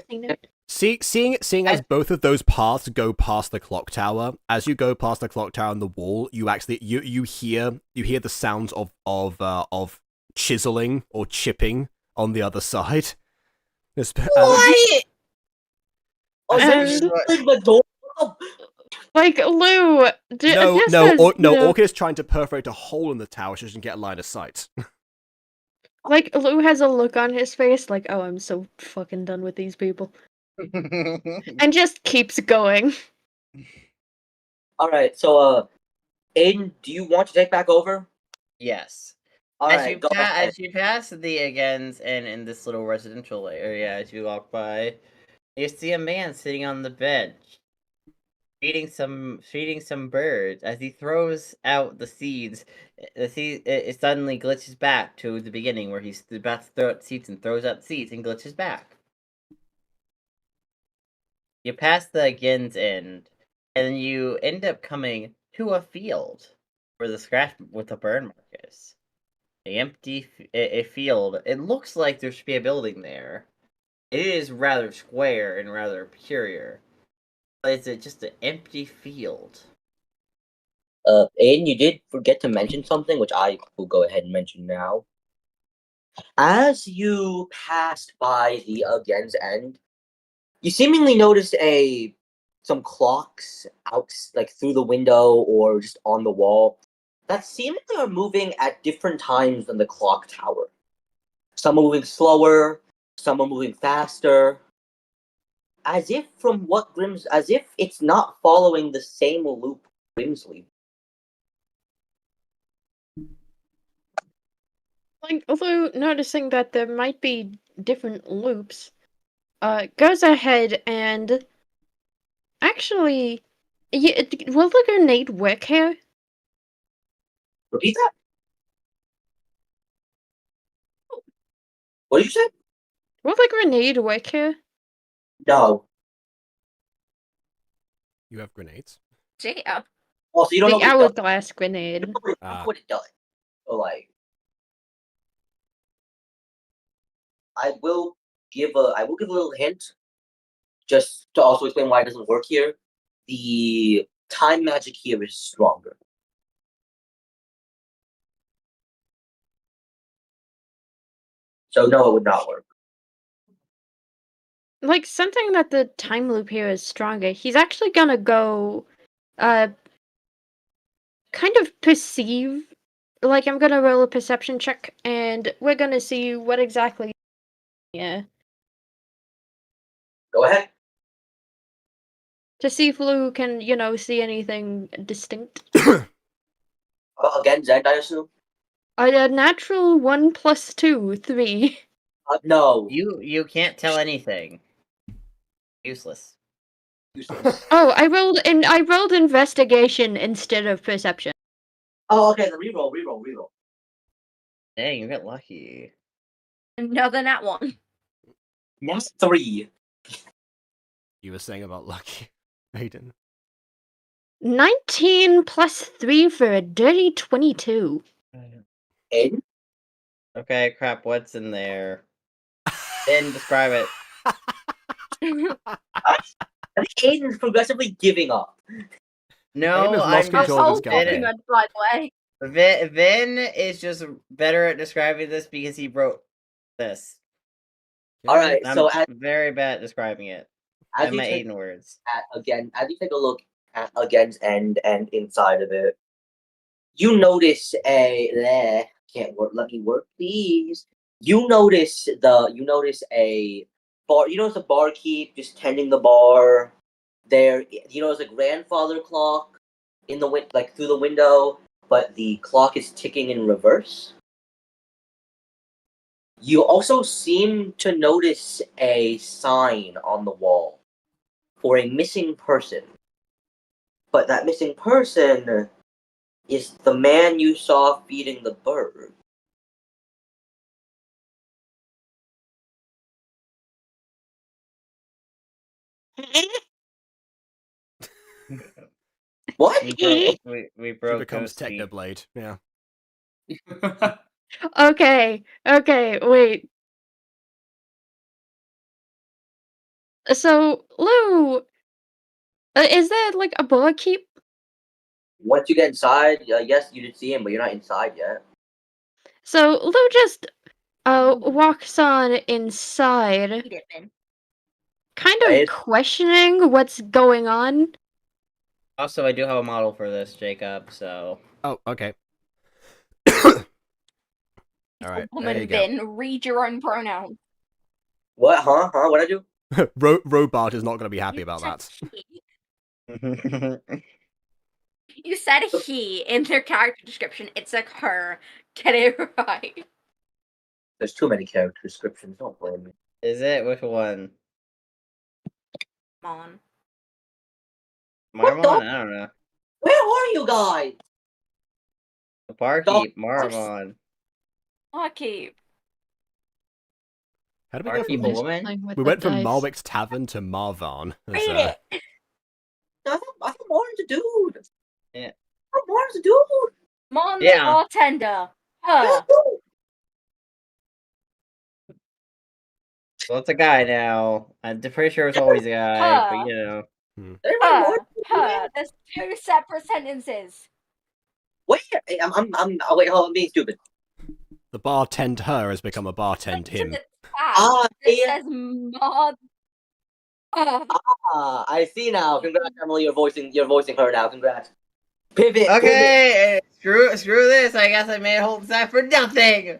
Seeing as both of those paths go past the clock tower, as you go past the clock tower and the wall, you actually you hear the sounds of chiseling or chipping on the other side.
What? Oh,
And-
the door.
Like Lou,
No, Orchid is trying to perforate a hole in the tower so she can get a line of sight.
Like Lou has a look on his face, like, oh, I'm so fucking done with these people, and just keeps going.
All right, so Aidan, do you want to take back over?
Yes.
All
as
right,
you
go ahead.
as you pass the Again's and in this little residential area, as you walk by, you see a man sitting on the bench, feeding some birds. As he throws out the seeds, it suddenly glitches back to the beginning where he's about to throw out seeds and throws out seeds and glitches back. You pass the Again's End, and you end up coming to a field where the scratch with the burn mark is. The empty a field. It looks like there should be a building there. It is rather square and rather peculiar. But it's just an empty field.
Aiden, you did forget to mention something, which I will go ahead and mention now. As you passed by the Again's End, you seemingly noticed some clocks out, like through the window or just on the wall, that seemingly are moving at different times than the clock tower. Some are moving slower, some are moving faster. As if it's not following the same loop Grimsley.
Like, although noticing that there might be different loops, goes ahead and actually, will the grenade work here?
Repeat that? What did you say?
Will the grenade work here?
No.
You have grenades?
Yeah.
Oh, so you don't know
The
what it does.
hourglass grenade.
You don't know what it does. So, like, I will give a little hint, just to also explain why it doesn't work here. The time magic here is stronger. So no, it would not work.
Like, something that the time loop here is stronger. He's actually gonna go, kind of perceive. Like, I'm gonna roll a perception check, and we're gonna see what exactly. Yeah.
Go ahead.
To see if Lou can, see anything distinct.
Again, Zed, I assume?
A natural 1 + 2, 3.
No.
You can't tell anything. Useless.
Oh, I rolled investigation instead of perception.
Oh, okay, then reroll.
Dang, you got lucky.
Another nat one.
Yes, 3.
You were saying about lucky, Aidan.
19 + 3 for a dirty 22.
Aiden?
Okay, crap, what's in there? Then describe it.
I think Aiden's progressively giving up.
No,
Aiden's
I'm
lost
just
control of his
Whole
goddamn.
document, by the way.
Vin is just better at describing this because he wrote this.
Alright,
I'm
so
very bad at describing it.
as
In
you
my
take
Aiden words.
as you take a look at Again's End and inside of it, you notice can't work. Let me work, please. You notice a bar. You notice a barkeep just tending the bar. There, you notice a grandfather clock in the through the window, but the clock is ticking in reverse. You also seem to notice a sign on the wall for a missing person. But that missing person is the man you saw feeding the bird. What?
We
She
broke
becomes
Ghostie.
Technoblade, yeah.
Okay, wait. So, Lou, is there, like, a barkeep?
Once you get inside, yes, you did see him, but you're not inside yet.
So, Lou just, walks on inside,
Eat it, Ben.
kind of
Right.
questioning what's going on.
Also, I do have a model for this, Jacob, so...
Oh, okay. Alright, there
Woman,
you go.
Ben, read your own pronouns.
What? Huh? What'd I do?
Robart is not going to be happy about that.
You said he in their character description. It's like her. Get it right.
There's too many character descriptions. Don't blame me.
Is it? Which one?
Come on.
Marmon? I don't know.
Where are you guys?
The barkeep, Marmon.
Barkeep.
How did we go
Barkeep,
from...
a woman?
We went from Malwick's Tavern to Marvan.
Read it.
I thought Martin's a dude.
Yeah.
I thought Martin's a dude.
Mon the
Yeah.
bartender. Huh.
Well, it's a guy now. I'm pretty sure it's always a guy, but
Huh.
you know.
There's 2 separate sentences.
Wait, wait, hold on, I'm being stupid.
The bartend her has become a bartend
To
him.
the tab,
Ah,
it
yeah.
says mod.
I see now. Congrats, Emily. You're voicing her now. Congrats. Pivot.
Okay, screw this. I guess I made a whole design for nothing.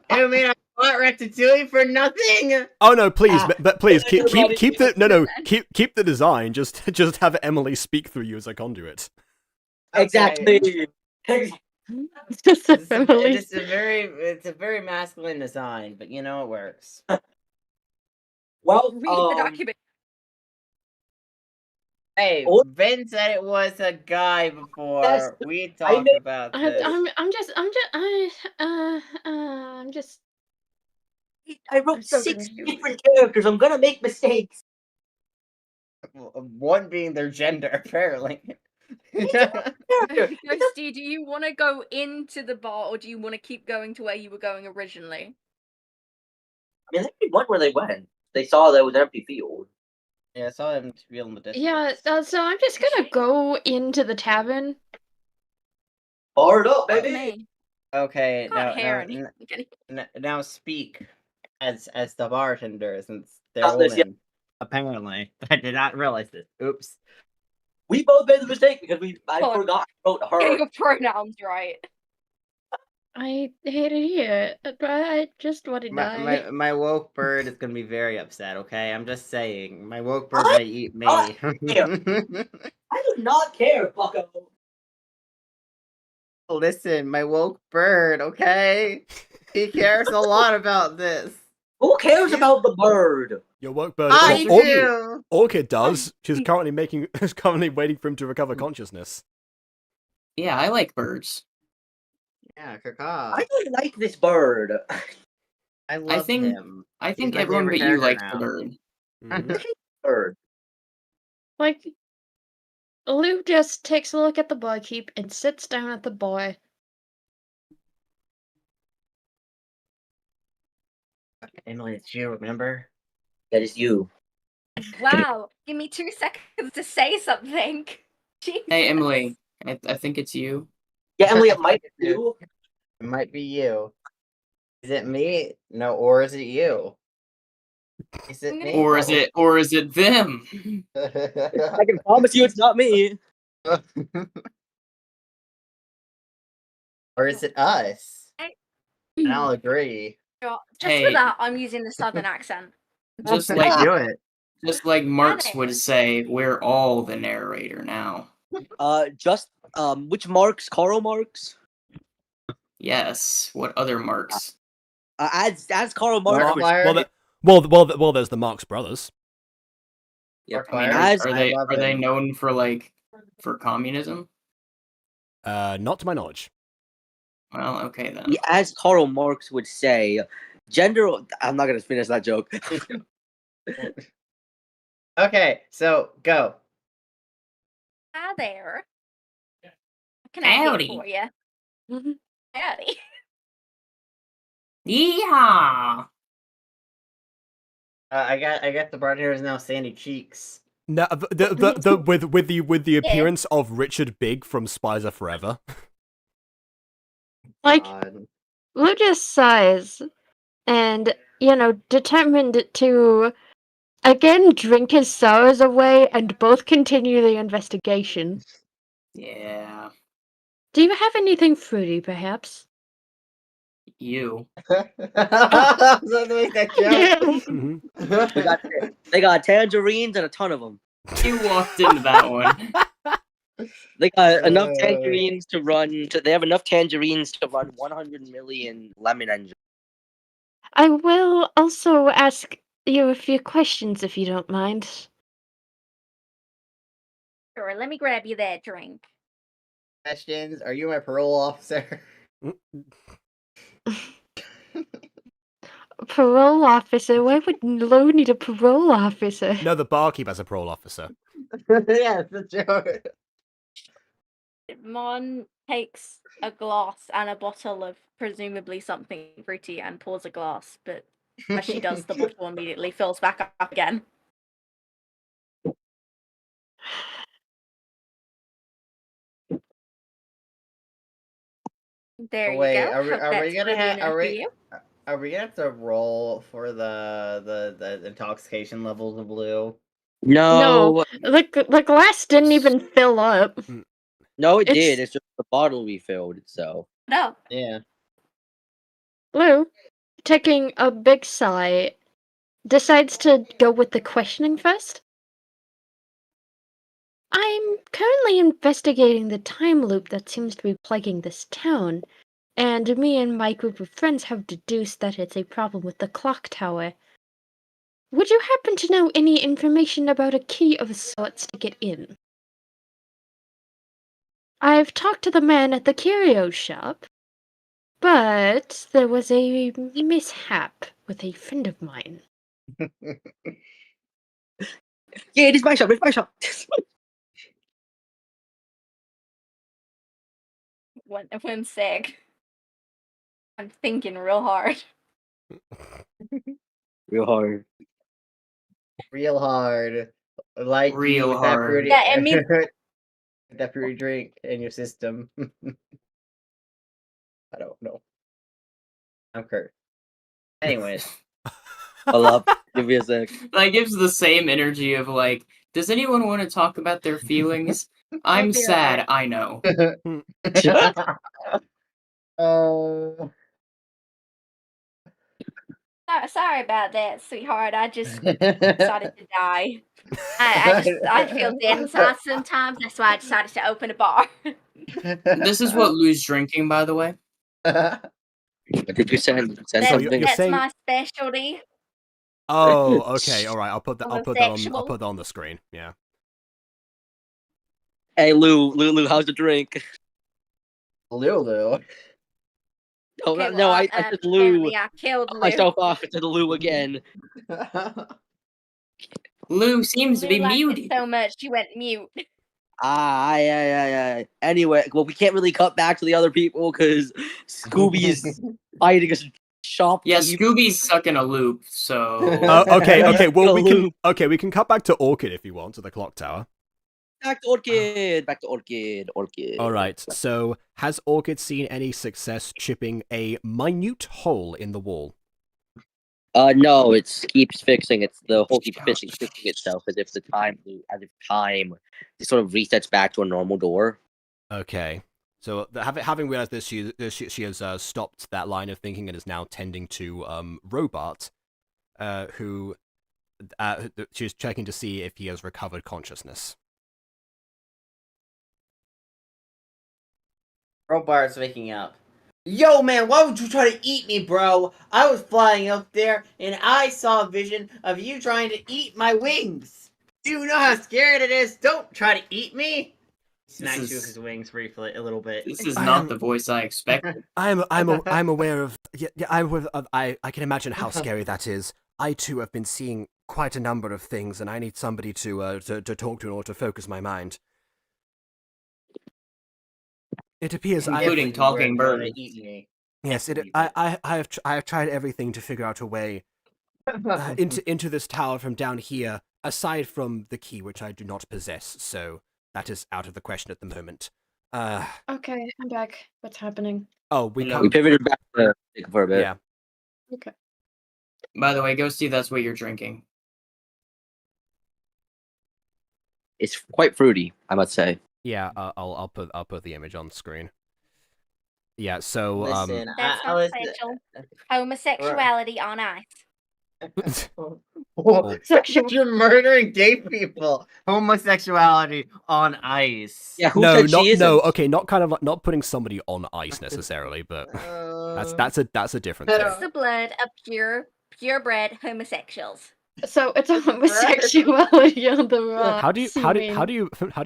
I mean, I bought Ratatouille for nothing.
Oh no, please, but please keep
Everybody-
keep the design. Just have Emily speak through you as a conduit.
Exactly.
Just a
It's
family.
a very masculine design, but you know it works.
Well,
Read the document.
Hey,
Oh.
Ben said it was a guy before.
Yes,
We
I
talked
made-
about this.
I wrote
I'm so
6
confused.
different characters. I'm gonna make mistakes.
One being their gender, apparently.
Ghosty, do you want to go into the bar or do you want to keep going to where you were going originally?
I mean, they went where they went. They saw there was an empty field.
Yeah, I saw him real in the distance.
Yeah, so I'm just gonna go into the tavern.
Barred up,
Fuck
baby.
me.
Okay,
Can't hear anything.
now speak as the bartender, since they're
Got this, yeah.
women. Apparently, I did not realize this. Oops.
We both made the mistake because I
Oh,
forgot to vote
Get
her.
your pronouns right.
I hate it here, but I just want to die.
My woke bird is gonna be very upset. Okay, I'm just saying. My woke bird may eat me.
I do not care, bucko.
Listen, my woke bird. Okay, he cares a lot about this.
Who cares about the bird?
Your woke bird.
I
Or-
do.
Orchid does. She's currently waiting for him to recover consciousness.
Yeah, I like birds.
Yeah,
I
caca.
don't like this bird.
I love
think-
him.
I think
my
everyone
favorite
but you
character
likes
now.
the bird.
Mhm.
Bird.
Like, Lou just takes a look at the barkeep and sits down at the bar.
Emily, it's you. Remember?
That is you.
Wow, give me 2 seconds to say something. Jesus.
Hey, Emily, I think it's you.
Yeah, Emily, it might be you.
It might be you. Is it me? No, or is it you? Is it me?
Or is it them?
I can promise you it's not me.
Or is it us?
Hey.
And I'll agree.
Just
Hey.
for that, I'm using the southern accent.
Just like
do it.
Just like Marx would say, we're all the narrator now.
Which Marx? Karl Marx?
Yes. What other Marx?
As Karl Marx.
Markiplier?
Well, there's the Marx Brothers.
Yep.
I mean,
As
are they known for communism?
Not to my knowledge.
Well, okay then.
as Karl Marx would say, gender. I'm not gonna finish that joke.
Okay, so go.
Hi there. What can I
Howdy.
do for you? Howdy.
Yeehaw!
I got the bartender is now Sandy Cheeks.
No, with the appearance of Richard Big from Spies Are Forever.
Like,
God.
Lou just sighs and, determined to again drink his sorrows away and both continue the investigation.
Yeah.
Do you have anything fruity, perhaps?
You.
So to make that joke.
Mhm.
They got tangerines and a ton of them.
You walked into that one.
They got enough tangerines to run. They have enough tangerines to run 100 million lemon engines.
I will also ask you a few questions if you don't mind.
Sure, let me grab you that drink.
Questions? Are you my parole officer?
Parole officer? Why would Lou need a parole officer?
No, the barkeep has a parole officer.
Yeah, it's a joke.
Mon, takes a glass and a bottle of presumably something fruity and pours a glass, but as she does, the bottle immediately fills back up again. There
Wait,
you go.
are we
Hope that's
gonna
good
have
enough for you.
are we gonna have to roll for the intoxication levels of Blue?
No,
The glass didn't even fill up.
no, it
It's-
did. It's just the bottle refilled itself.
No.
Yeah.
Blue, taking a big sigh, decides to go with the questioning first. I'm currently investigating the time loop that seems to be plaguing this town, and me and my group of friends have deduced that it's a problem with the clock tower. Would you happen to know any information about a key of sorts to get in? I've talked to the man at the curio shop, but there was a mishap with a friend of mine.
Yeah, it is my shop. It's my shop.
When sick. I'm thinking real hard.
Real hard.
Real hard. Like
Real
you with
hard.
that fruity,
Yeah, it means-
that fruity drink in your system. I don't know. I'm Kurt. Anyways.
Hold up. Give me a sec.
That gives the same energy of like, does anyone want to talk about their feelings? I'm
be right
sad,
back.
I know.
Oh.
Sorry about that, sweetheart. I just decided to die. I feel dead inside sometimes. That's why I decided to open a bar.
This is what Lou's drinking, by the way.
What did you send? Send
That's,
something.
you're saying-
my specialty.
Oh, okay, all right. I'll put that on
Homosexual.
the screen. Yeah.
Hey, Lou, how's the drink?
Lulu.
Oh,
Okay,
no,
well,
I said Lou.
apparently I killed Lou.
Myself off to the Lou again.
Lou seems to
Lou
be
liked it
muted.
so much she went mute.
Yeah. Anyway, well, we can't really cut back to the other people because Scooby's fighting us shop.
Yeah,
thief.
Scooby's stuck in a loop, so
Okay. Well, we
Lou.
can cut back to Orchid if you want, to the clock tower.
Back to Orchid.
All right. So, has Orchid seen any success chipping a minute hole in the wall?
No, it keeps fixing. It's the hole keeps fixing itself as if time it sort of resets back to a normal door.
Okay. So, having realized this, she has stopped that line of thinking and is now tending to Robot, who she's checking to see if he has recovered consciousness.
Robart's waking up. Yo, man, why would you try to eat me, bro? I was flying up there, and I saw a vision of you trying to eat my wings. Do you know how scared it is? Don't try to eat me. Smacks you with his wings briefly, a little bit.
this is not the voice I expected.
I'm aware of. I can imagine how scary that is. I too have been seeing quite a number of things, and I need somebody to talk to in order to focus my mind. It appears
Including talking birds.
Yes, I have tried everything to figure out a way into this tower from down here, aside from the key, which I do not possess. So that is out of the question at the moment.
Okay, I'm back. What's happening?
Oh,
We pivoted back to for a bit.
Yeah.
Okay.
By the way, Ghostie, that's what you're drinking.
It's quite fruity, I must say.
Yeah, I'll put the image on the screen. Yeah, so
Listen,
That's not special. Homosexuality on ice.
You're murdering gay people. Homosexuality on ice.
Yeah, who
no,
said
not
she isn't?
no. Okay, not kind of like, not putting somebody on ice necessarily, but that's a different thing.
It's the blood of purebred homosexuals.
So it's a homosexuality on the rocks.
How do
mean?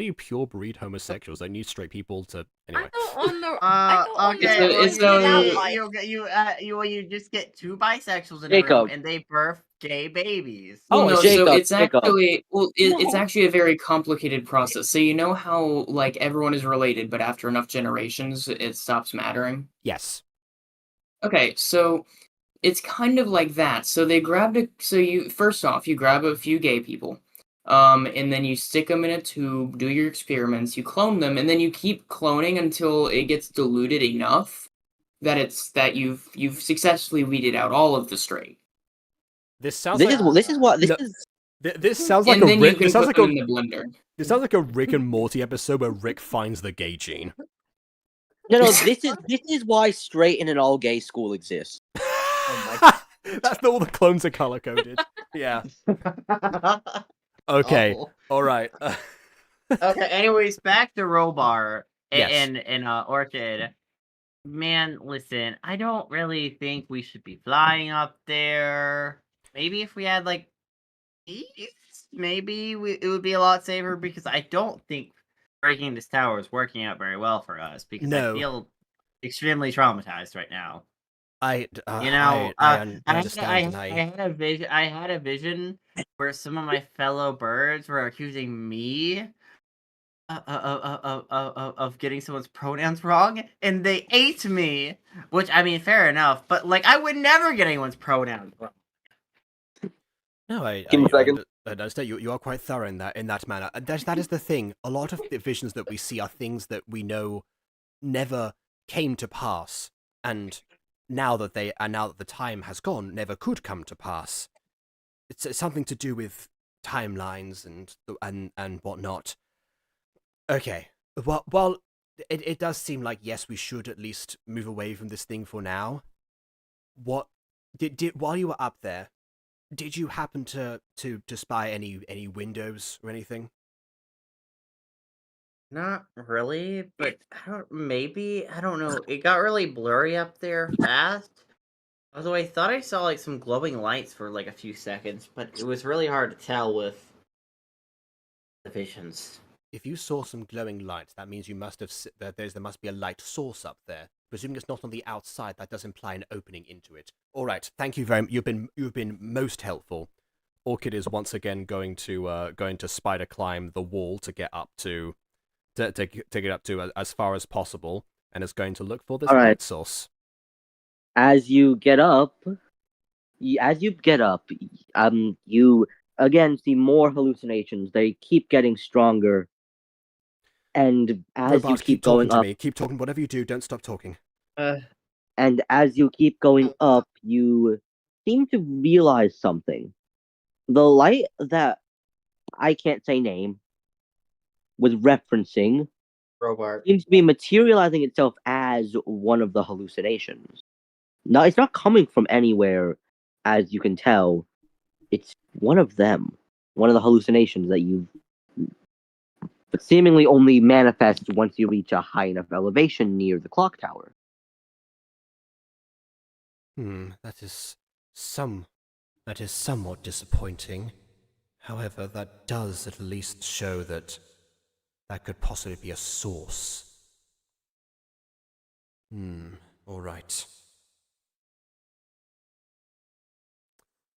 you pure breed homosexuals? They need straight people to anyway.
Okay,
So-
you just get two bisexuals in a room,
Jacob.
and they birth gay babies.
Well,
Oh,
no, so
Jacob,
it's
Jacob.
actually it's actually a very complicated process. So you know how like everyone is related, but after enough generations, it stops mattering.
Yes.
Okay, so it's kind of like that. So they grabbed a. So you first off, you grab a few gay people, and then you stick them in a tube, do your experiments, you clone them, and then you keep cloning until it gets diluted enough that you've successfully weeded out all of the straight.
This sounds
This
like
is this is what this
No.
is.
this sounds like
And
a
then you
Rick.
can
This sounds
put
like
them
a
in the blender.
this sounds like a Rick and Morty episode where Rick finds the gay gene.
No, this is why straight in an all gay school exists.
That's all the clones are color coded. Yeah. Okay.
Oh.
All right.
Okay. Anyways, back to Robar
Yes.
and Orchid. Man, listen, I don't really think we should be flying up there. Maybe if we had like east, maybe it would be a lot safer because I don't think breaking this tower is working out very well for us because I
No.
feel extremely traumatized right now.
I
I
understand.
had a vision. I had a vision where some of my fellow birds were accusing me of getting someone's pronouns wrong, and they ate me. Which I mean, fair enough, but like I would never get anyone's pronouns wrong.
No,
Give me a second.
I understand. You are quite thorough in that manner. And that is the thing. A lot of the visions that we see are things that we know never came to pass, and now that the time has gone, never could come to pass. It's something to do with timelines and whatnot. Okay. Well, it does seem like yes, we should at least move away from this thing for now. What did while you were up there? Did you happen to spy any windows or anything?
Not really, but maybe I don't know. It got really blurry up there fast. Although I thought I saw like some glowing lights for like a few seconds, but it was really hard to tell with the visions.
If you saw some glowing lights, that means you must have there must be a light source up there. Presuming it's not on the outside, that does imply an opening into it. All right, thank you very much. You've been most helpful. Orchid is once again going to spider climb the wall to get up to get up to as far as possible, and is going to look for this light source.
As you get up, you again see more hallucinations. They keep getting stronger, and as
Robart,
you keep going
talking
up,
to me. Keep talking. Whatever you do, don't stop talking.
and as you keep going up, you seem to realize something. The light that I can't say name was referencing
Robart.
seems to be materializing itself as one of the hallucinations. No, it's not coming from anywhere, as you can tell. It's one of them, one of the hallucinations that you've but seemingly only manifests once you reach a high enough elevation near the clock tower.
That is somewhat disappointing. However, that does at least show that could possibly be a source. All right.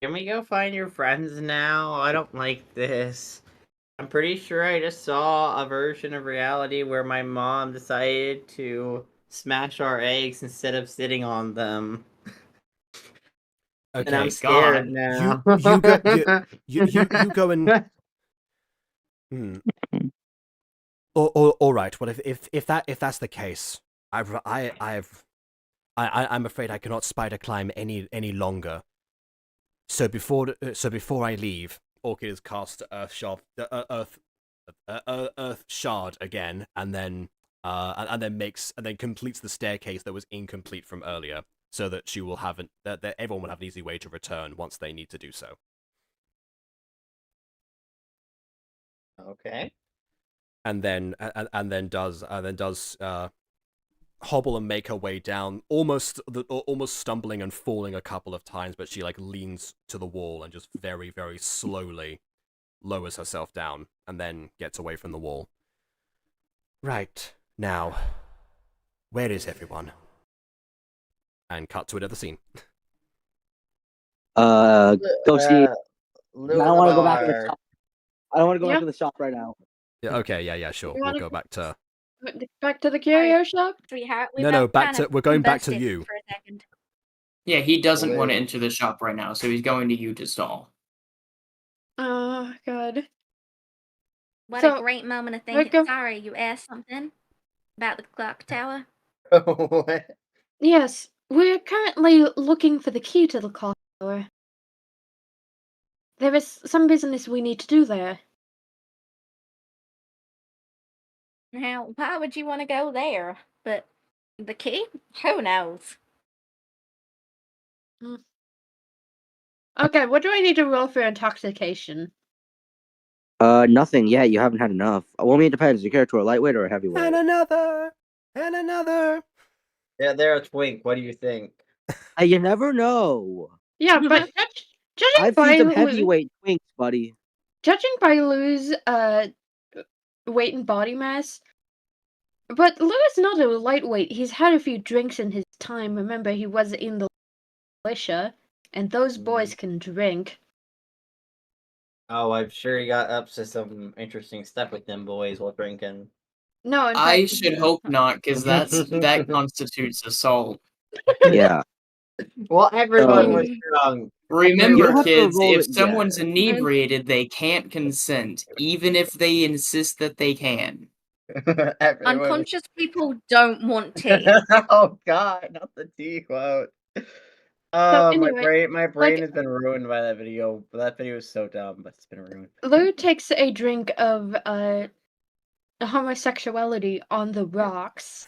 Can we go find your friends now? I don't like this. I'm pretty sure I just saw a version of reality where my mom decided to smash our eggs instead of sitting on them.
Okay.
And I'm scared
God.
now.
You go and. All right. Well, if that's the case, I'm afraid I cannot spider climb any longer. So before I leave, Orchid has cast Earth Shard again, and then completes the staircase that was incomplete from earlier, so that she will have that everyone will have an easy way to return once they need to do so.
Okay.
And then does hobble and make her way down, almost stumbling and falling a couple of times, but she leans to the wall and just very, very slowly lowers herself down and then gets away from the wall. Right, now, where is everyone? And cut to another scene.
Ghosty.
Lou
I don't want to go back to the shop. I don't want to go back
Yeah.
to the shop right now.
Yeah, okay, yeah, sure.
You
We'll
wanna-
go back to.
Back to the curio shop?
Sweetheart, we
No,
both
back
kinda
to. We're going back to
combusted
you.
for a second.
Yeah, he doesn't want to
Lou.
enter the shop right now, so he's going to you to stall.
Oh, God.
What
So,
a great moment of
we're
thinking.
go-
Sorry, you asked something about the clock tower.
What?
Yes, we're currently looking for the key to the clock tower. There is some business we need to do there.
Now, why would you want to go there? But the key? Who knows?
Okay, what do I need to roll for intoxication?
Nothing yet. You haven't had enough. Well, I mean, it depends. Your character a lightweight or a heavyweight?
And another. And another.
Yeah, they're a twink. What do you think?
You never know.
Yeah, but judging
I've
by
seen some
Lou-
heavyweight twinks, buddy.
judging by Lou's weight and body mass, but Lou is not a lightweight. He's had a few drinks in his time. Remember, he was in the militia, and those boys can drink.
Oh, I'm sure he got up to some interesting stuff with them boys while drinking.
No, in fact,
I should hope not, because that constitutes assault.
Yeah.
Well, everyone was
Um,
drunk.
You
Remember,
don't have to
kids,
roll
if
it yet.
someone's inebriated, they can't consent, even if they insist that they can.
Everyone was-
Unconscious people don't want tea.
Oh God, not the T quote. Oh,
anyway,
my brain has been ruined by that video. That video is so dumb, but it's been ruined.
Lou takes a drink of homosexuality on the rocks.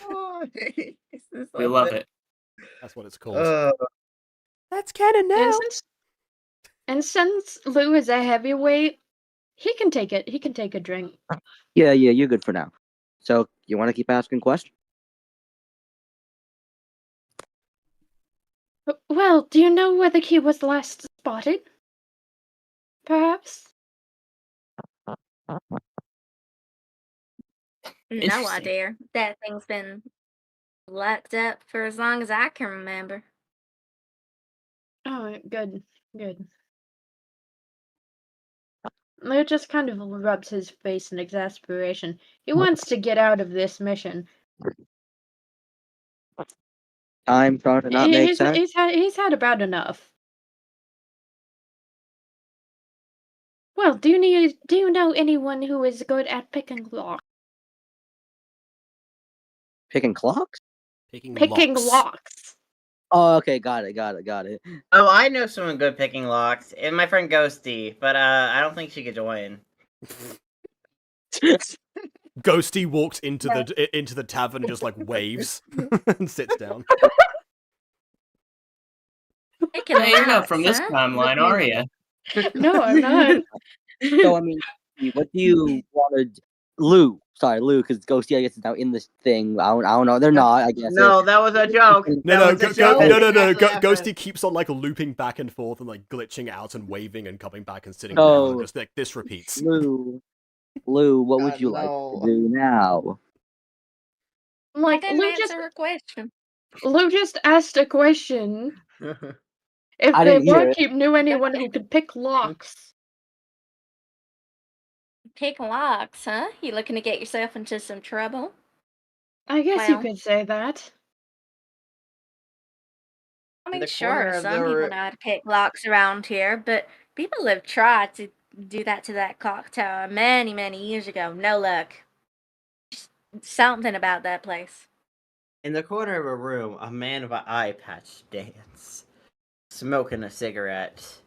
Oh,
We love it.
That's what it's called.
That's canon now. And since Lou is a heavyweight, he can take it. He can take a drink.
Yeah, you're good for now. So, you want to keep asking questions?
Well, do you know where the key was last spotted? Perhaps?
No
Interesting.
idea. That thing's been locked up for as long as I can remember.
Oh, good. Good. Lou just kind of rubs his face in exasperation. He wants to get out of this mission.
I'm trying to not make sense.
He's had about enough. Well, do you know anyone who is good at picking locks?
Picking clocks?
Picking locks.
Oh, okay, got it.
Oh, I know someone good picking locks, and my friend Ghosty, but I don't think she could join.
Ghosty walks into the tavern, just like waves and sits down.
Picking
Hey, you're not from
locks,
this
huh?
timeline, are you?
No, I'm not.
So, I mean, what do you want to... Lou, because Ghosty, I guess, is now in this thing. I don't know. They're not, I guess.
No, that was a joke.
No,
That
Ghosty keeps on like looping back and forth and like glitching out and waving and coming back and sitting
Oh.
down. And just like this repeats.
Lou, what would you like to do now?
I
Like
didn't answer her question.
Lou just asked a question. If
I
the
didn't hear it.
barkeep knew anyone who could pick locks.
Pick locks, huh? You looking to get yourself into some trouble?
I guess you
Well.
could say that.
I mean,
the
sure,
corner of
some
the
people
ro-
know how to pick locks around here, but people have tried to do that to that clock tower many, many years ago. No luck. Just something about that place.
In the corner of a room, a man with an eye patch stands, smoking a cigarette.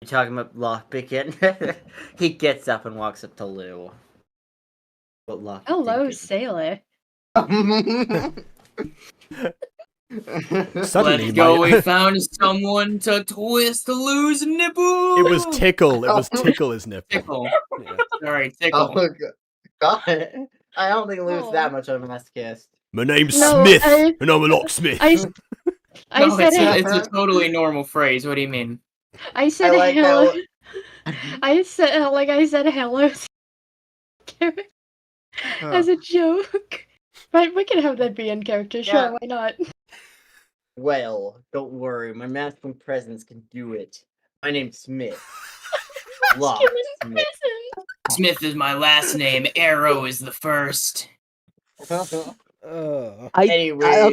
You talking about lockpicking? He gets up and walks up to Lou. What lock? you
Hello,
thinking?
sailor.
Suddenly,
Let's go,
my-
we found someone to twist Lou's nipple!
It was Tickle. It was Tickle his nipple.
Tickle.
Yeah.
Sorry, Tickle.
Oh, God. I don't think Lou's
Oh.
that much of a masochist.
My name's
No,
Smith,
I-
and I'm a locksmith.
I
No,
said
it's a totally normal phrase. What do you mean?
I said
I like
hello.
how-
I said hello as a joke. But we can have that be in character. Sure,
Yeah.
why not?
Well, don't worry, my masculine presence can do it. My name's Smith. Lock Smith.
Smith is my last name. Arrow is the first.
Anyways,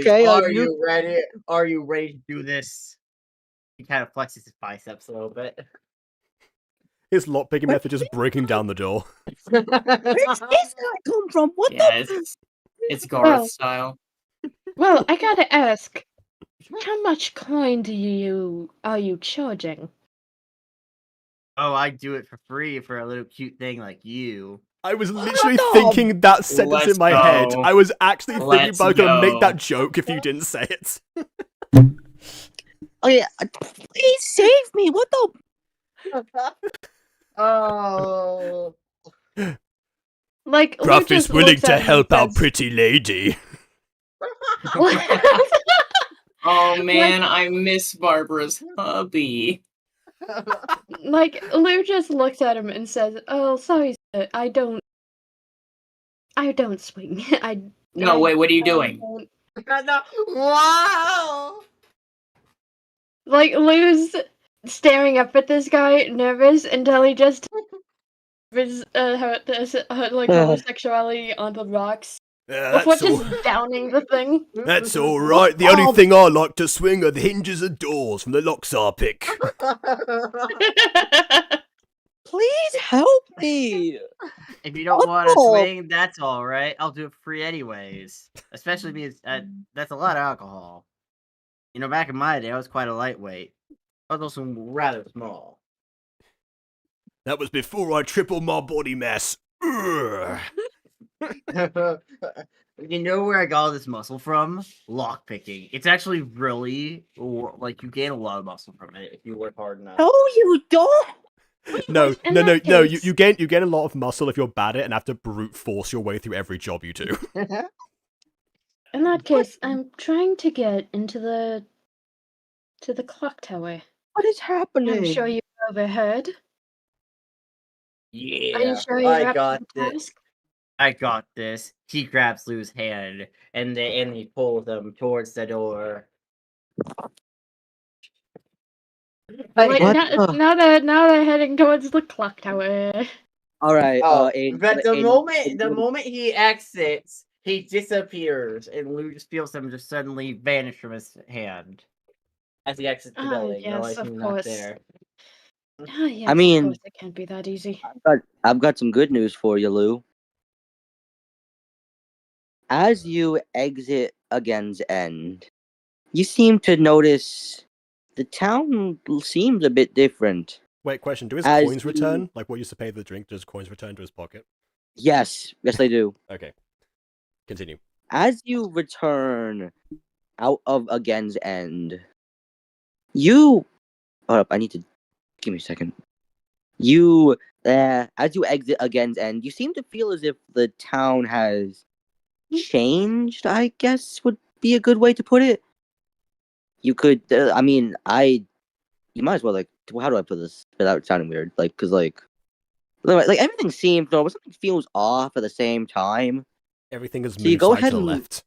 okay,
are
you-
you ready? Are you ready to do this? He kind of flexes his biceps a little bit.
His lockpicking method just breaking down the door.
Where's this guy come from? What
Yeah,
the?
it's Garth style.
Well, I gotta ask, how much coin are you charging?
Oh, I do it for free for a little cute thing like you.
I was literally thinking that sentence in my head. I was actually thinking about I was gonna make that joke if you didn't say it.
Oh yeah, please save me. What the?
Oh.
Like,
Gruff
Lou
is
just
willing
looks
to
at him
help
and
our
says-
pretty lady.
Oh man, I miss Barbara's hubby.
Like, Lou just looks at him and says, "Oh, sorry, sir. I don't swing.
No, wait, what are you doing?
Wow!
Like, Lou's staring up at this guy, nervous, until he just his homosexuality on the rocks. Before just downing the thing.
That's alright. The only thing I like to swing are the hinges of doors from the locks I pick.
Please help me.
If you don't want to swing, that's all right. I'll do it free anyways. Especially because that's a lot of alcohol. You know, back in my day, I was quite a lightweight. I was also rather small.
That was before I tripled my body mass. Urgh.
You know where I got all this muscle from? Lockpicking. It's actually really like you gain a lot of muscle from it if you work hard enough.
No, you don't.
No.
In that case-
You gain a lot of muscle if you're bad at it and have to brute force your way through every job you do.
In that case, I'm trying to get into the clock tower.
What is happening?
I'm sure you overheard.
Yeah,
Are you sure you're
I
up
got
to the
this.
task?
I got this. He grabs Lou's hand and he pulls them towards the door.
Like,
What
now they're heading towards the clock tower.
All right.
But the moment he exits, he disappears, and Lou just feels him just suddenly vanish from his hand as he exits the building.
Yes,
realizing
of
he's
course.
not there.
Ah, yes,
I mean-
of course it can't be that easy.
I've got some good news for you, Lou. As you exit Again's End, you seem to notice the town seems a bit different.
Wait, question. Do his
As
coins
you-
return? Like what used to pay the drink, does coins return to his pocket?
Yes, they do.
Okay. Continue.
As you return out of Again's End, you... Hold up, I need to... Give me a second. As you exit Again's End, you seem to feel as if the town has changed, I guess would be a good way to put it. You could, you might as well, like, how do I put this without sounding weird? Like, cause like everything seems normal, but something feels off at the same time.
Everything has
So you
moved
go
side
ahead
to the
and-
left.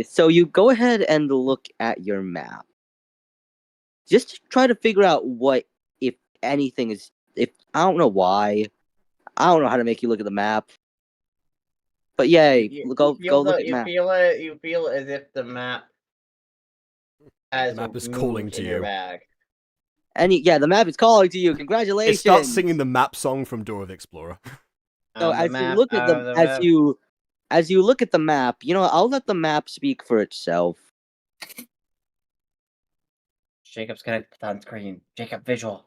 So you go ahead and look at your map. Just to try to figure out what, if anything, is. If I don't know why, I don't know how to make you look at the map. But yay, go look at map.
You feel as if the map has
The map is
moved
calling to
in your
you.
bag.
The map is calling to you. Congratulations.
It starts singing the map song from Door of the Explorer.
So
The
as
map-
you look at
the map-
as you look at the map, I'll let the map speak for itself.
Jacob's gonna put on screen. Jacob, visual.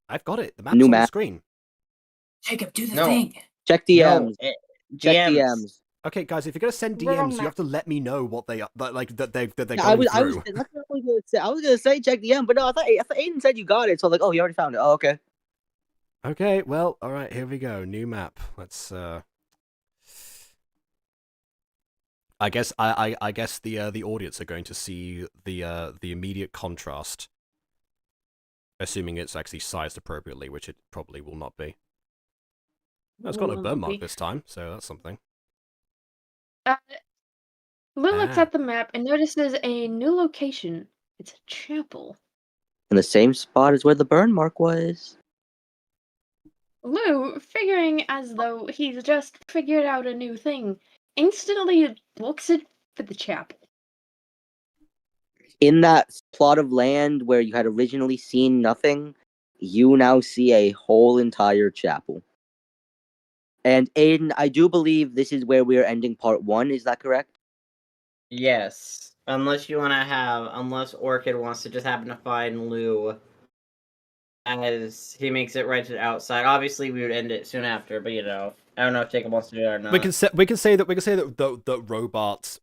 I've got it. The map's
New
on the
map.
screen.
Jacob, do the
No.
thing.
Check DMs.
No,
Check
DMs.
DMs.
Okay, guys, if you're gonna send
Wrong
DMs, you
map.
have to let me know what they are, that they're
I
going
was
through.
that's what I was gonna say check DM, but no, I thought Aidan said you got it, so I was like, oh, you already found it. Oh, okay.
Okay, well, all right, here we go. New map. Let's. I guess I guess the audience are going to see the immediate contrast, assuming it's actually sized appropriately, which it probably will not be. No, it's got no
Will
burn
not
mark
be.
this time, so that's something.
Lou looks
Ah.
at the map and notices a new location. It's a chapel.
In the same spot as where the burn mark was.
Lou, figuring as though he's just figured out a new thing, instantly books it for the chapel.
In that plot of land where you had originally seen nothing, you now see a whole entire chapel. And Aidan, I do believe this is where we're ending part 1, is that correct?
Yes. Unless Orchid wants to just happen to find Lou as he makes it right to the outside. Obviously, we would end it soon after, but I don't know if Jacob wants to do that or not.
We can say that the robot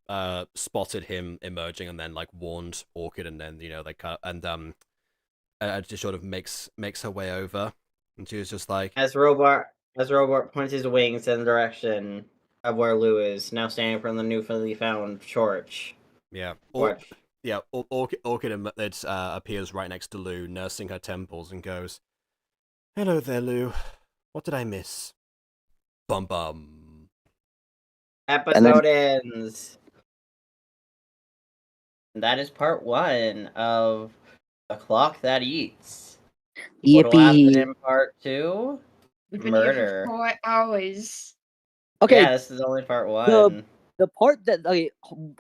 spotted him emerging and then like warned Orchid, and then just sort of makes her way over, and she was just like,
As robot points his wings in the direction of where Lou is, now standing from the newly found church.
yeah,
Orchid
Orchid appears right next to Lou, nursing her temples, and goes, "Hello there, Lou. What did I miss?" Bum bum.
Episode ends. And that is part 1 of The Clock That Eats. What'll happen in part 2?
We've been here
Murder.
for 4 hours.
Okay,
Yeah, this is only part 1.
the part that,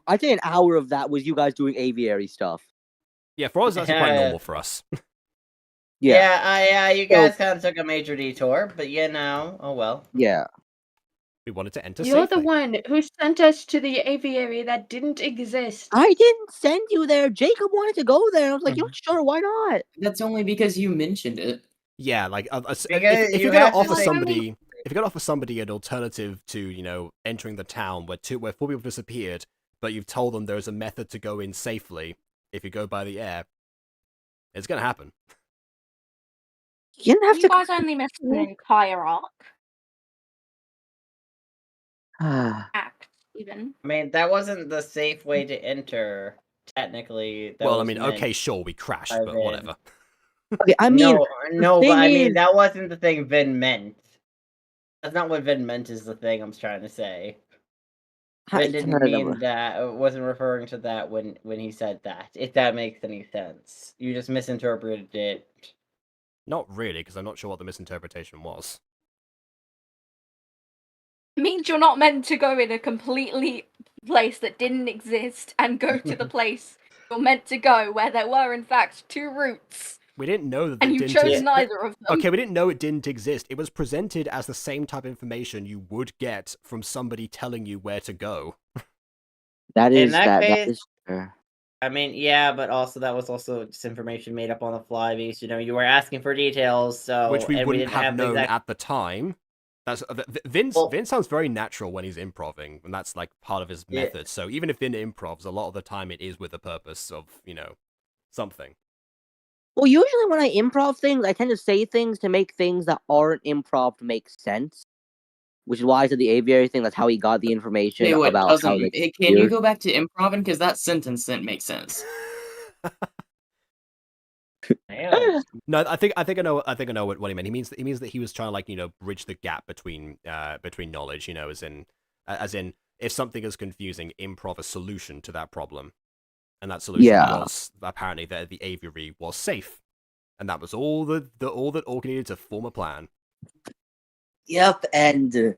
I'd say an hour of that was you guys doing aviary stuff.
Yeah, for us, that's quite normal for us.
Yeah, you guys kind of took a major detour, but oh well.
Yeah.
We wanted to enter
You're
safely.
the one who sent us to the aviary that didn't exist.
I didn't send you there. Jacob wanted to go there. I was like, sure, why not?
That's only because you mentioned it.
Yeah, like if
you
you're gonna
have to
offer
say-
somebody, if you're gonna offer somebody an alternative to entering the town where 4 people disappeared, but you've told them there's a method to go in safely if you go by the air, it's gonna happen.
You didn't have
You
to.
guys only missed an entire act, even.
I mean, that wasn't the safe way to enter, technically. That
Well, I
was
mean,
meant
okay, sure, we crashed,
by
but
Vin.
whatever.
Okay, I mean,
no, but
thing
I mean,
is-
that wasn't the thing Vin meant. That's not what Vin meant is the thing I'm trying to say. Vin didn't mean that, wasn't referring to that when he said that, if that makes any sense. You just misinterpreted it.
Not really, because I'm not sure what the misinterpretation was.
It means you're not meant to go in a completely place that didn't exist and go to the place you're meant to go, where there were in fact 2 routes.
We didn't know that
And
it
you
didn't
chose
exist.
neither of them.
Okay, we didn't know it didn't exist. It was presented as the same type of information you would get from somebody telling you where to go.
That
In
is
that
that
case-
is fair.
I mean, yeah, but also that was also just information made up on the fly because, you were asking for details, so...
Which we
and
wouldn't
didn't
have
the
known
exact-
at the time. That's Vince.
Well-
Vince sounds very natural when he's improving, and that's like part of his
Yeah.
method. So even if Vin improvs, a lot of the time it is with the purpose of something.
Well, usually when I improv things, I tend to say things to make things that aren't improv make sense. Which is why I said the aviary thing. That's how he got the information
Hey, what
about
doesn't?
how they.
Can you go back to improving? Because that sentence didn't make sense.
Damn.
No, I think I know what he meant. He means that he was trying to bridge the gap between knowledge. As in if something is confusing, improv a solution to that problem, and that solution was apparently that the aviary was safe, and that was all that Orc needed to form a plan.
Yep, and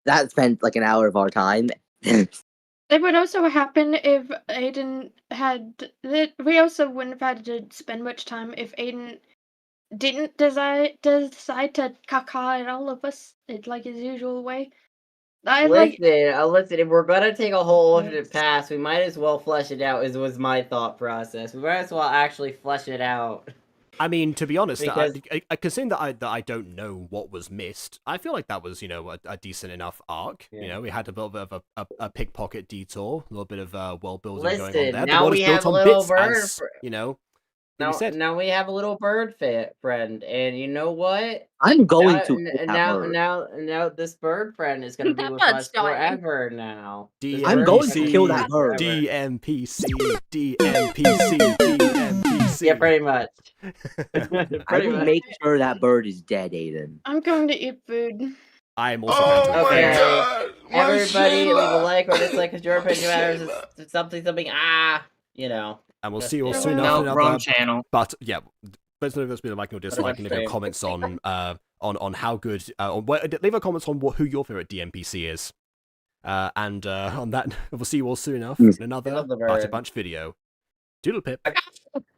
that spent like an hour of our time.
It would also happen if Aidan had. We also wouldn't have had to spend much time if Aidan didn't decide to caca at all of us, like his usual way.
Listen, if we're gonna take a whole alternate pass, we might as well flesh it out, was my thought process. We might as well actually flesh it out.
I mean, to be honest,
Because-
considering that I don't know what was missed, I feel like that was a decent enough arc.
Yeah.
We had a little bit of a pickpocket detour, a little bit of world building going on
Listen,
there.
now
The world
we
is built
have a
on
little
bits,
bird
as, we said.
Now we have a little bird friend, and you know what?
I'm going
now,
to hit that bird.
now this bird friend is gonna be
That
with
bird's
us
dying.
forever now. This
I'm
bird
going
is
to
gonna
kill
be
that bird.
forever.
DMPC, DMPC, DMPC.
Yeah, pretty much.
I
Pretty
will
much.
make sure that bird is dead, Aiden.
I'm going to eat food.
I am also going to
Okay.
agree.
Everybody, leave a like or dislike because your opinion matters. It's something. You know.
And we'll see you all
Yeah.
soon
No,
after
wrong
another.
channel.
But yeah, please leave us a liking or disliking. Leave your comments on how good. Leave a comments on who your favorite DMPC is. And on that, we'll see you all soon enough in another Art a Bunch video. Doodle pip.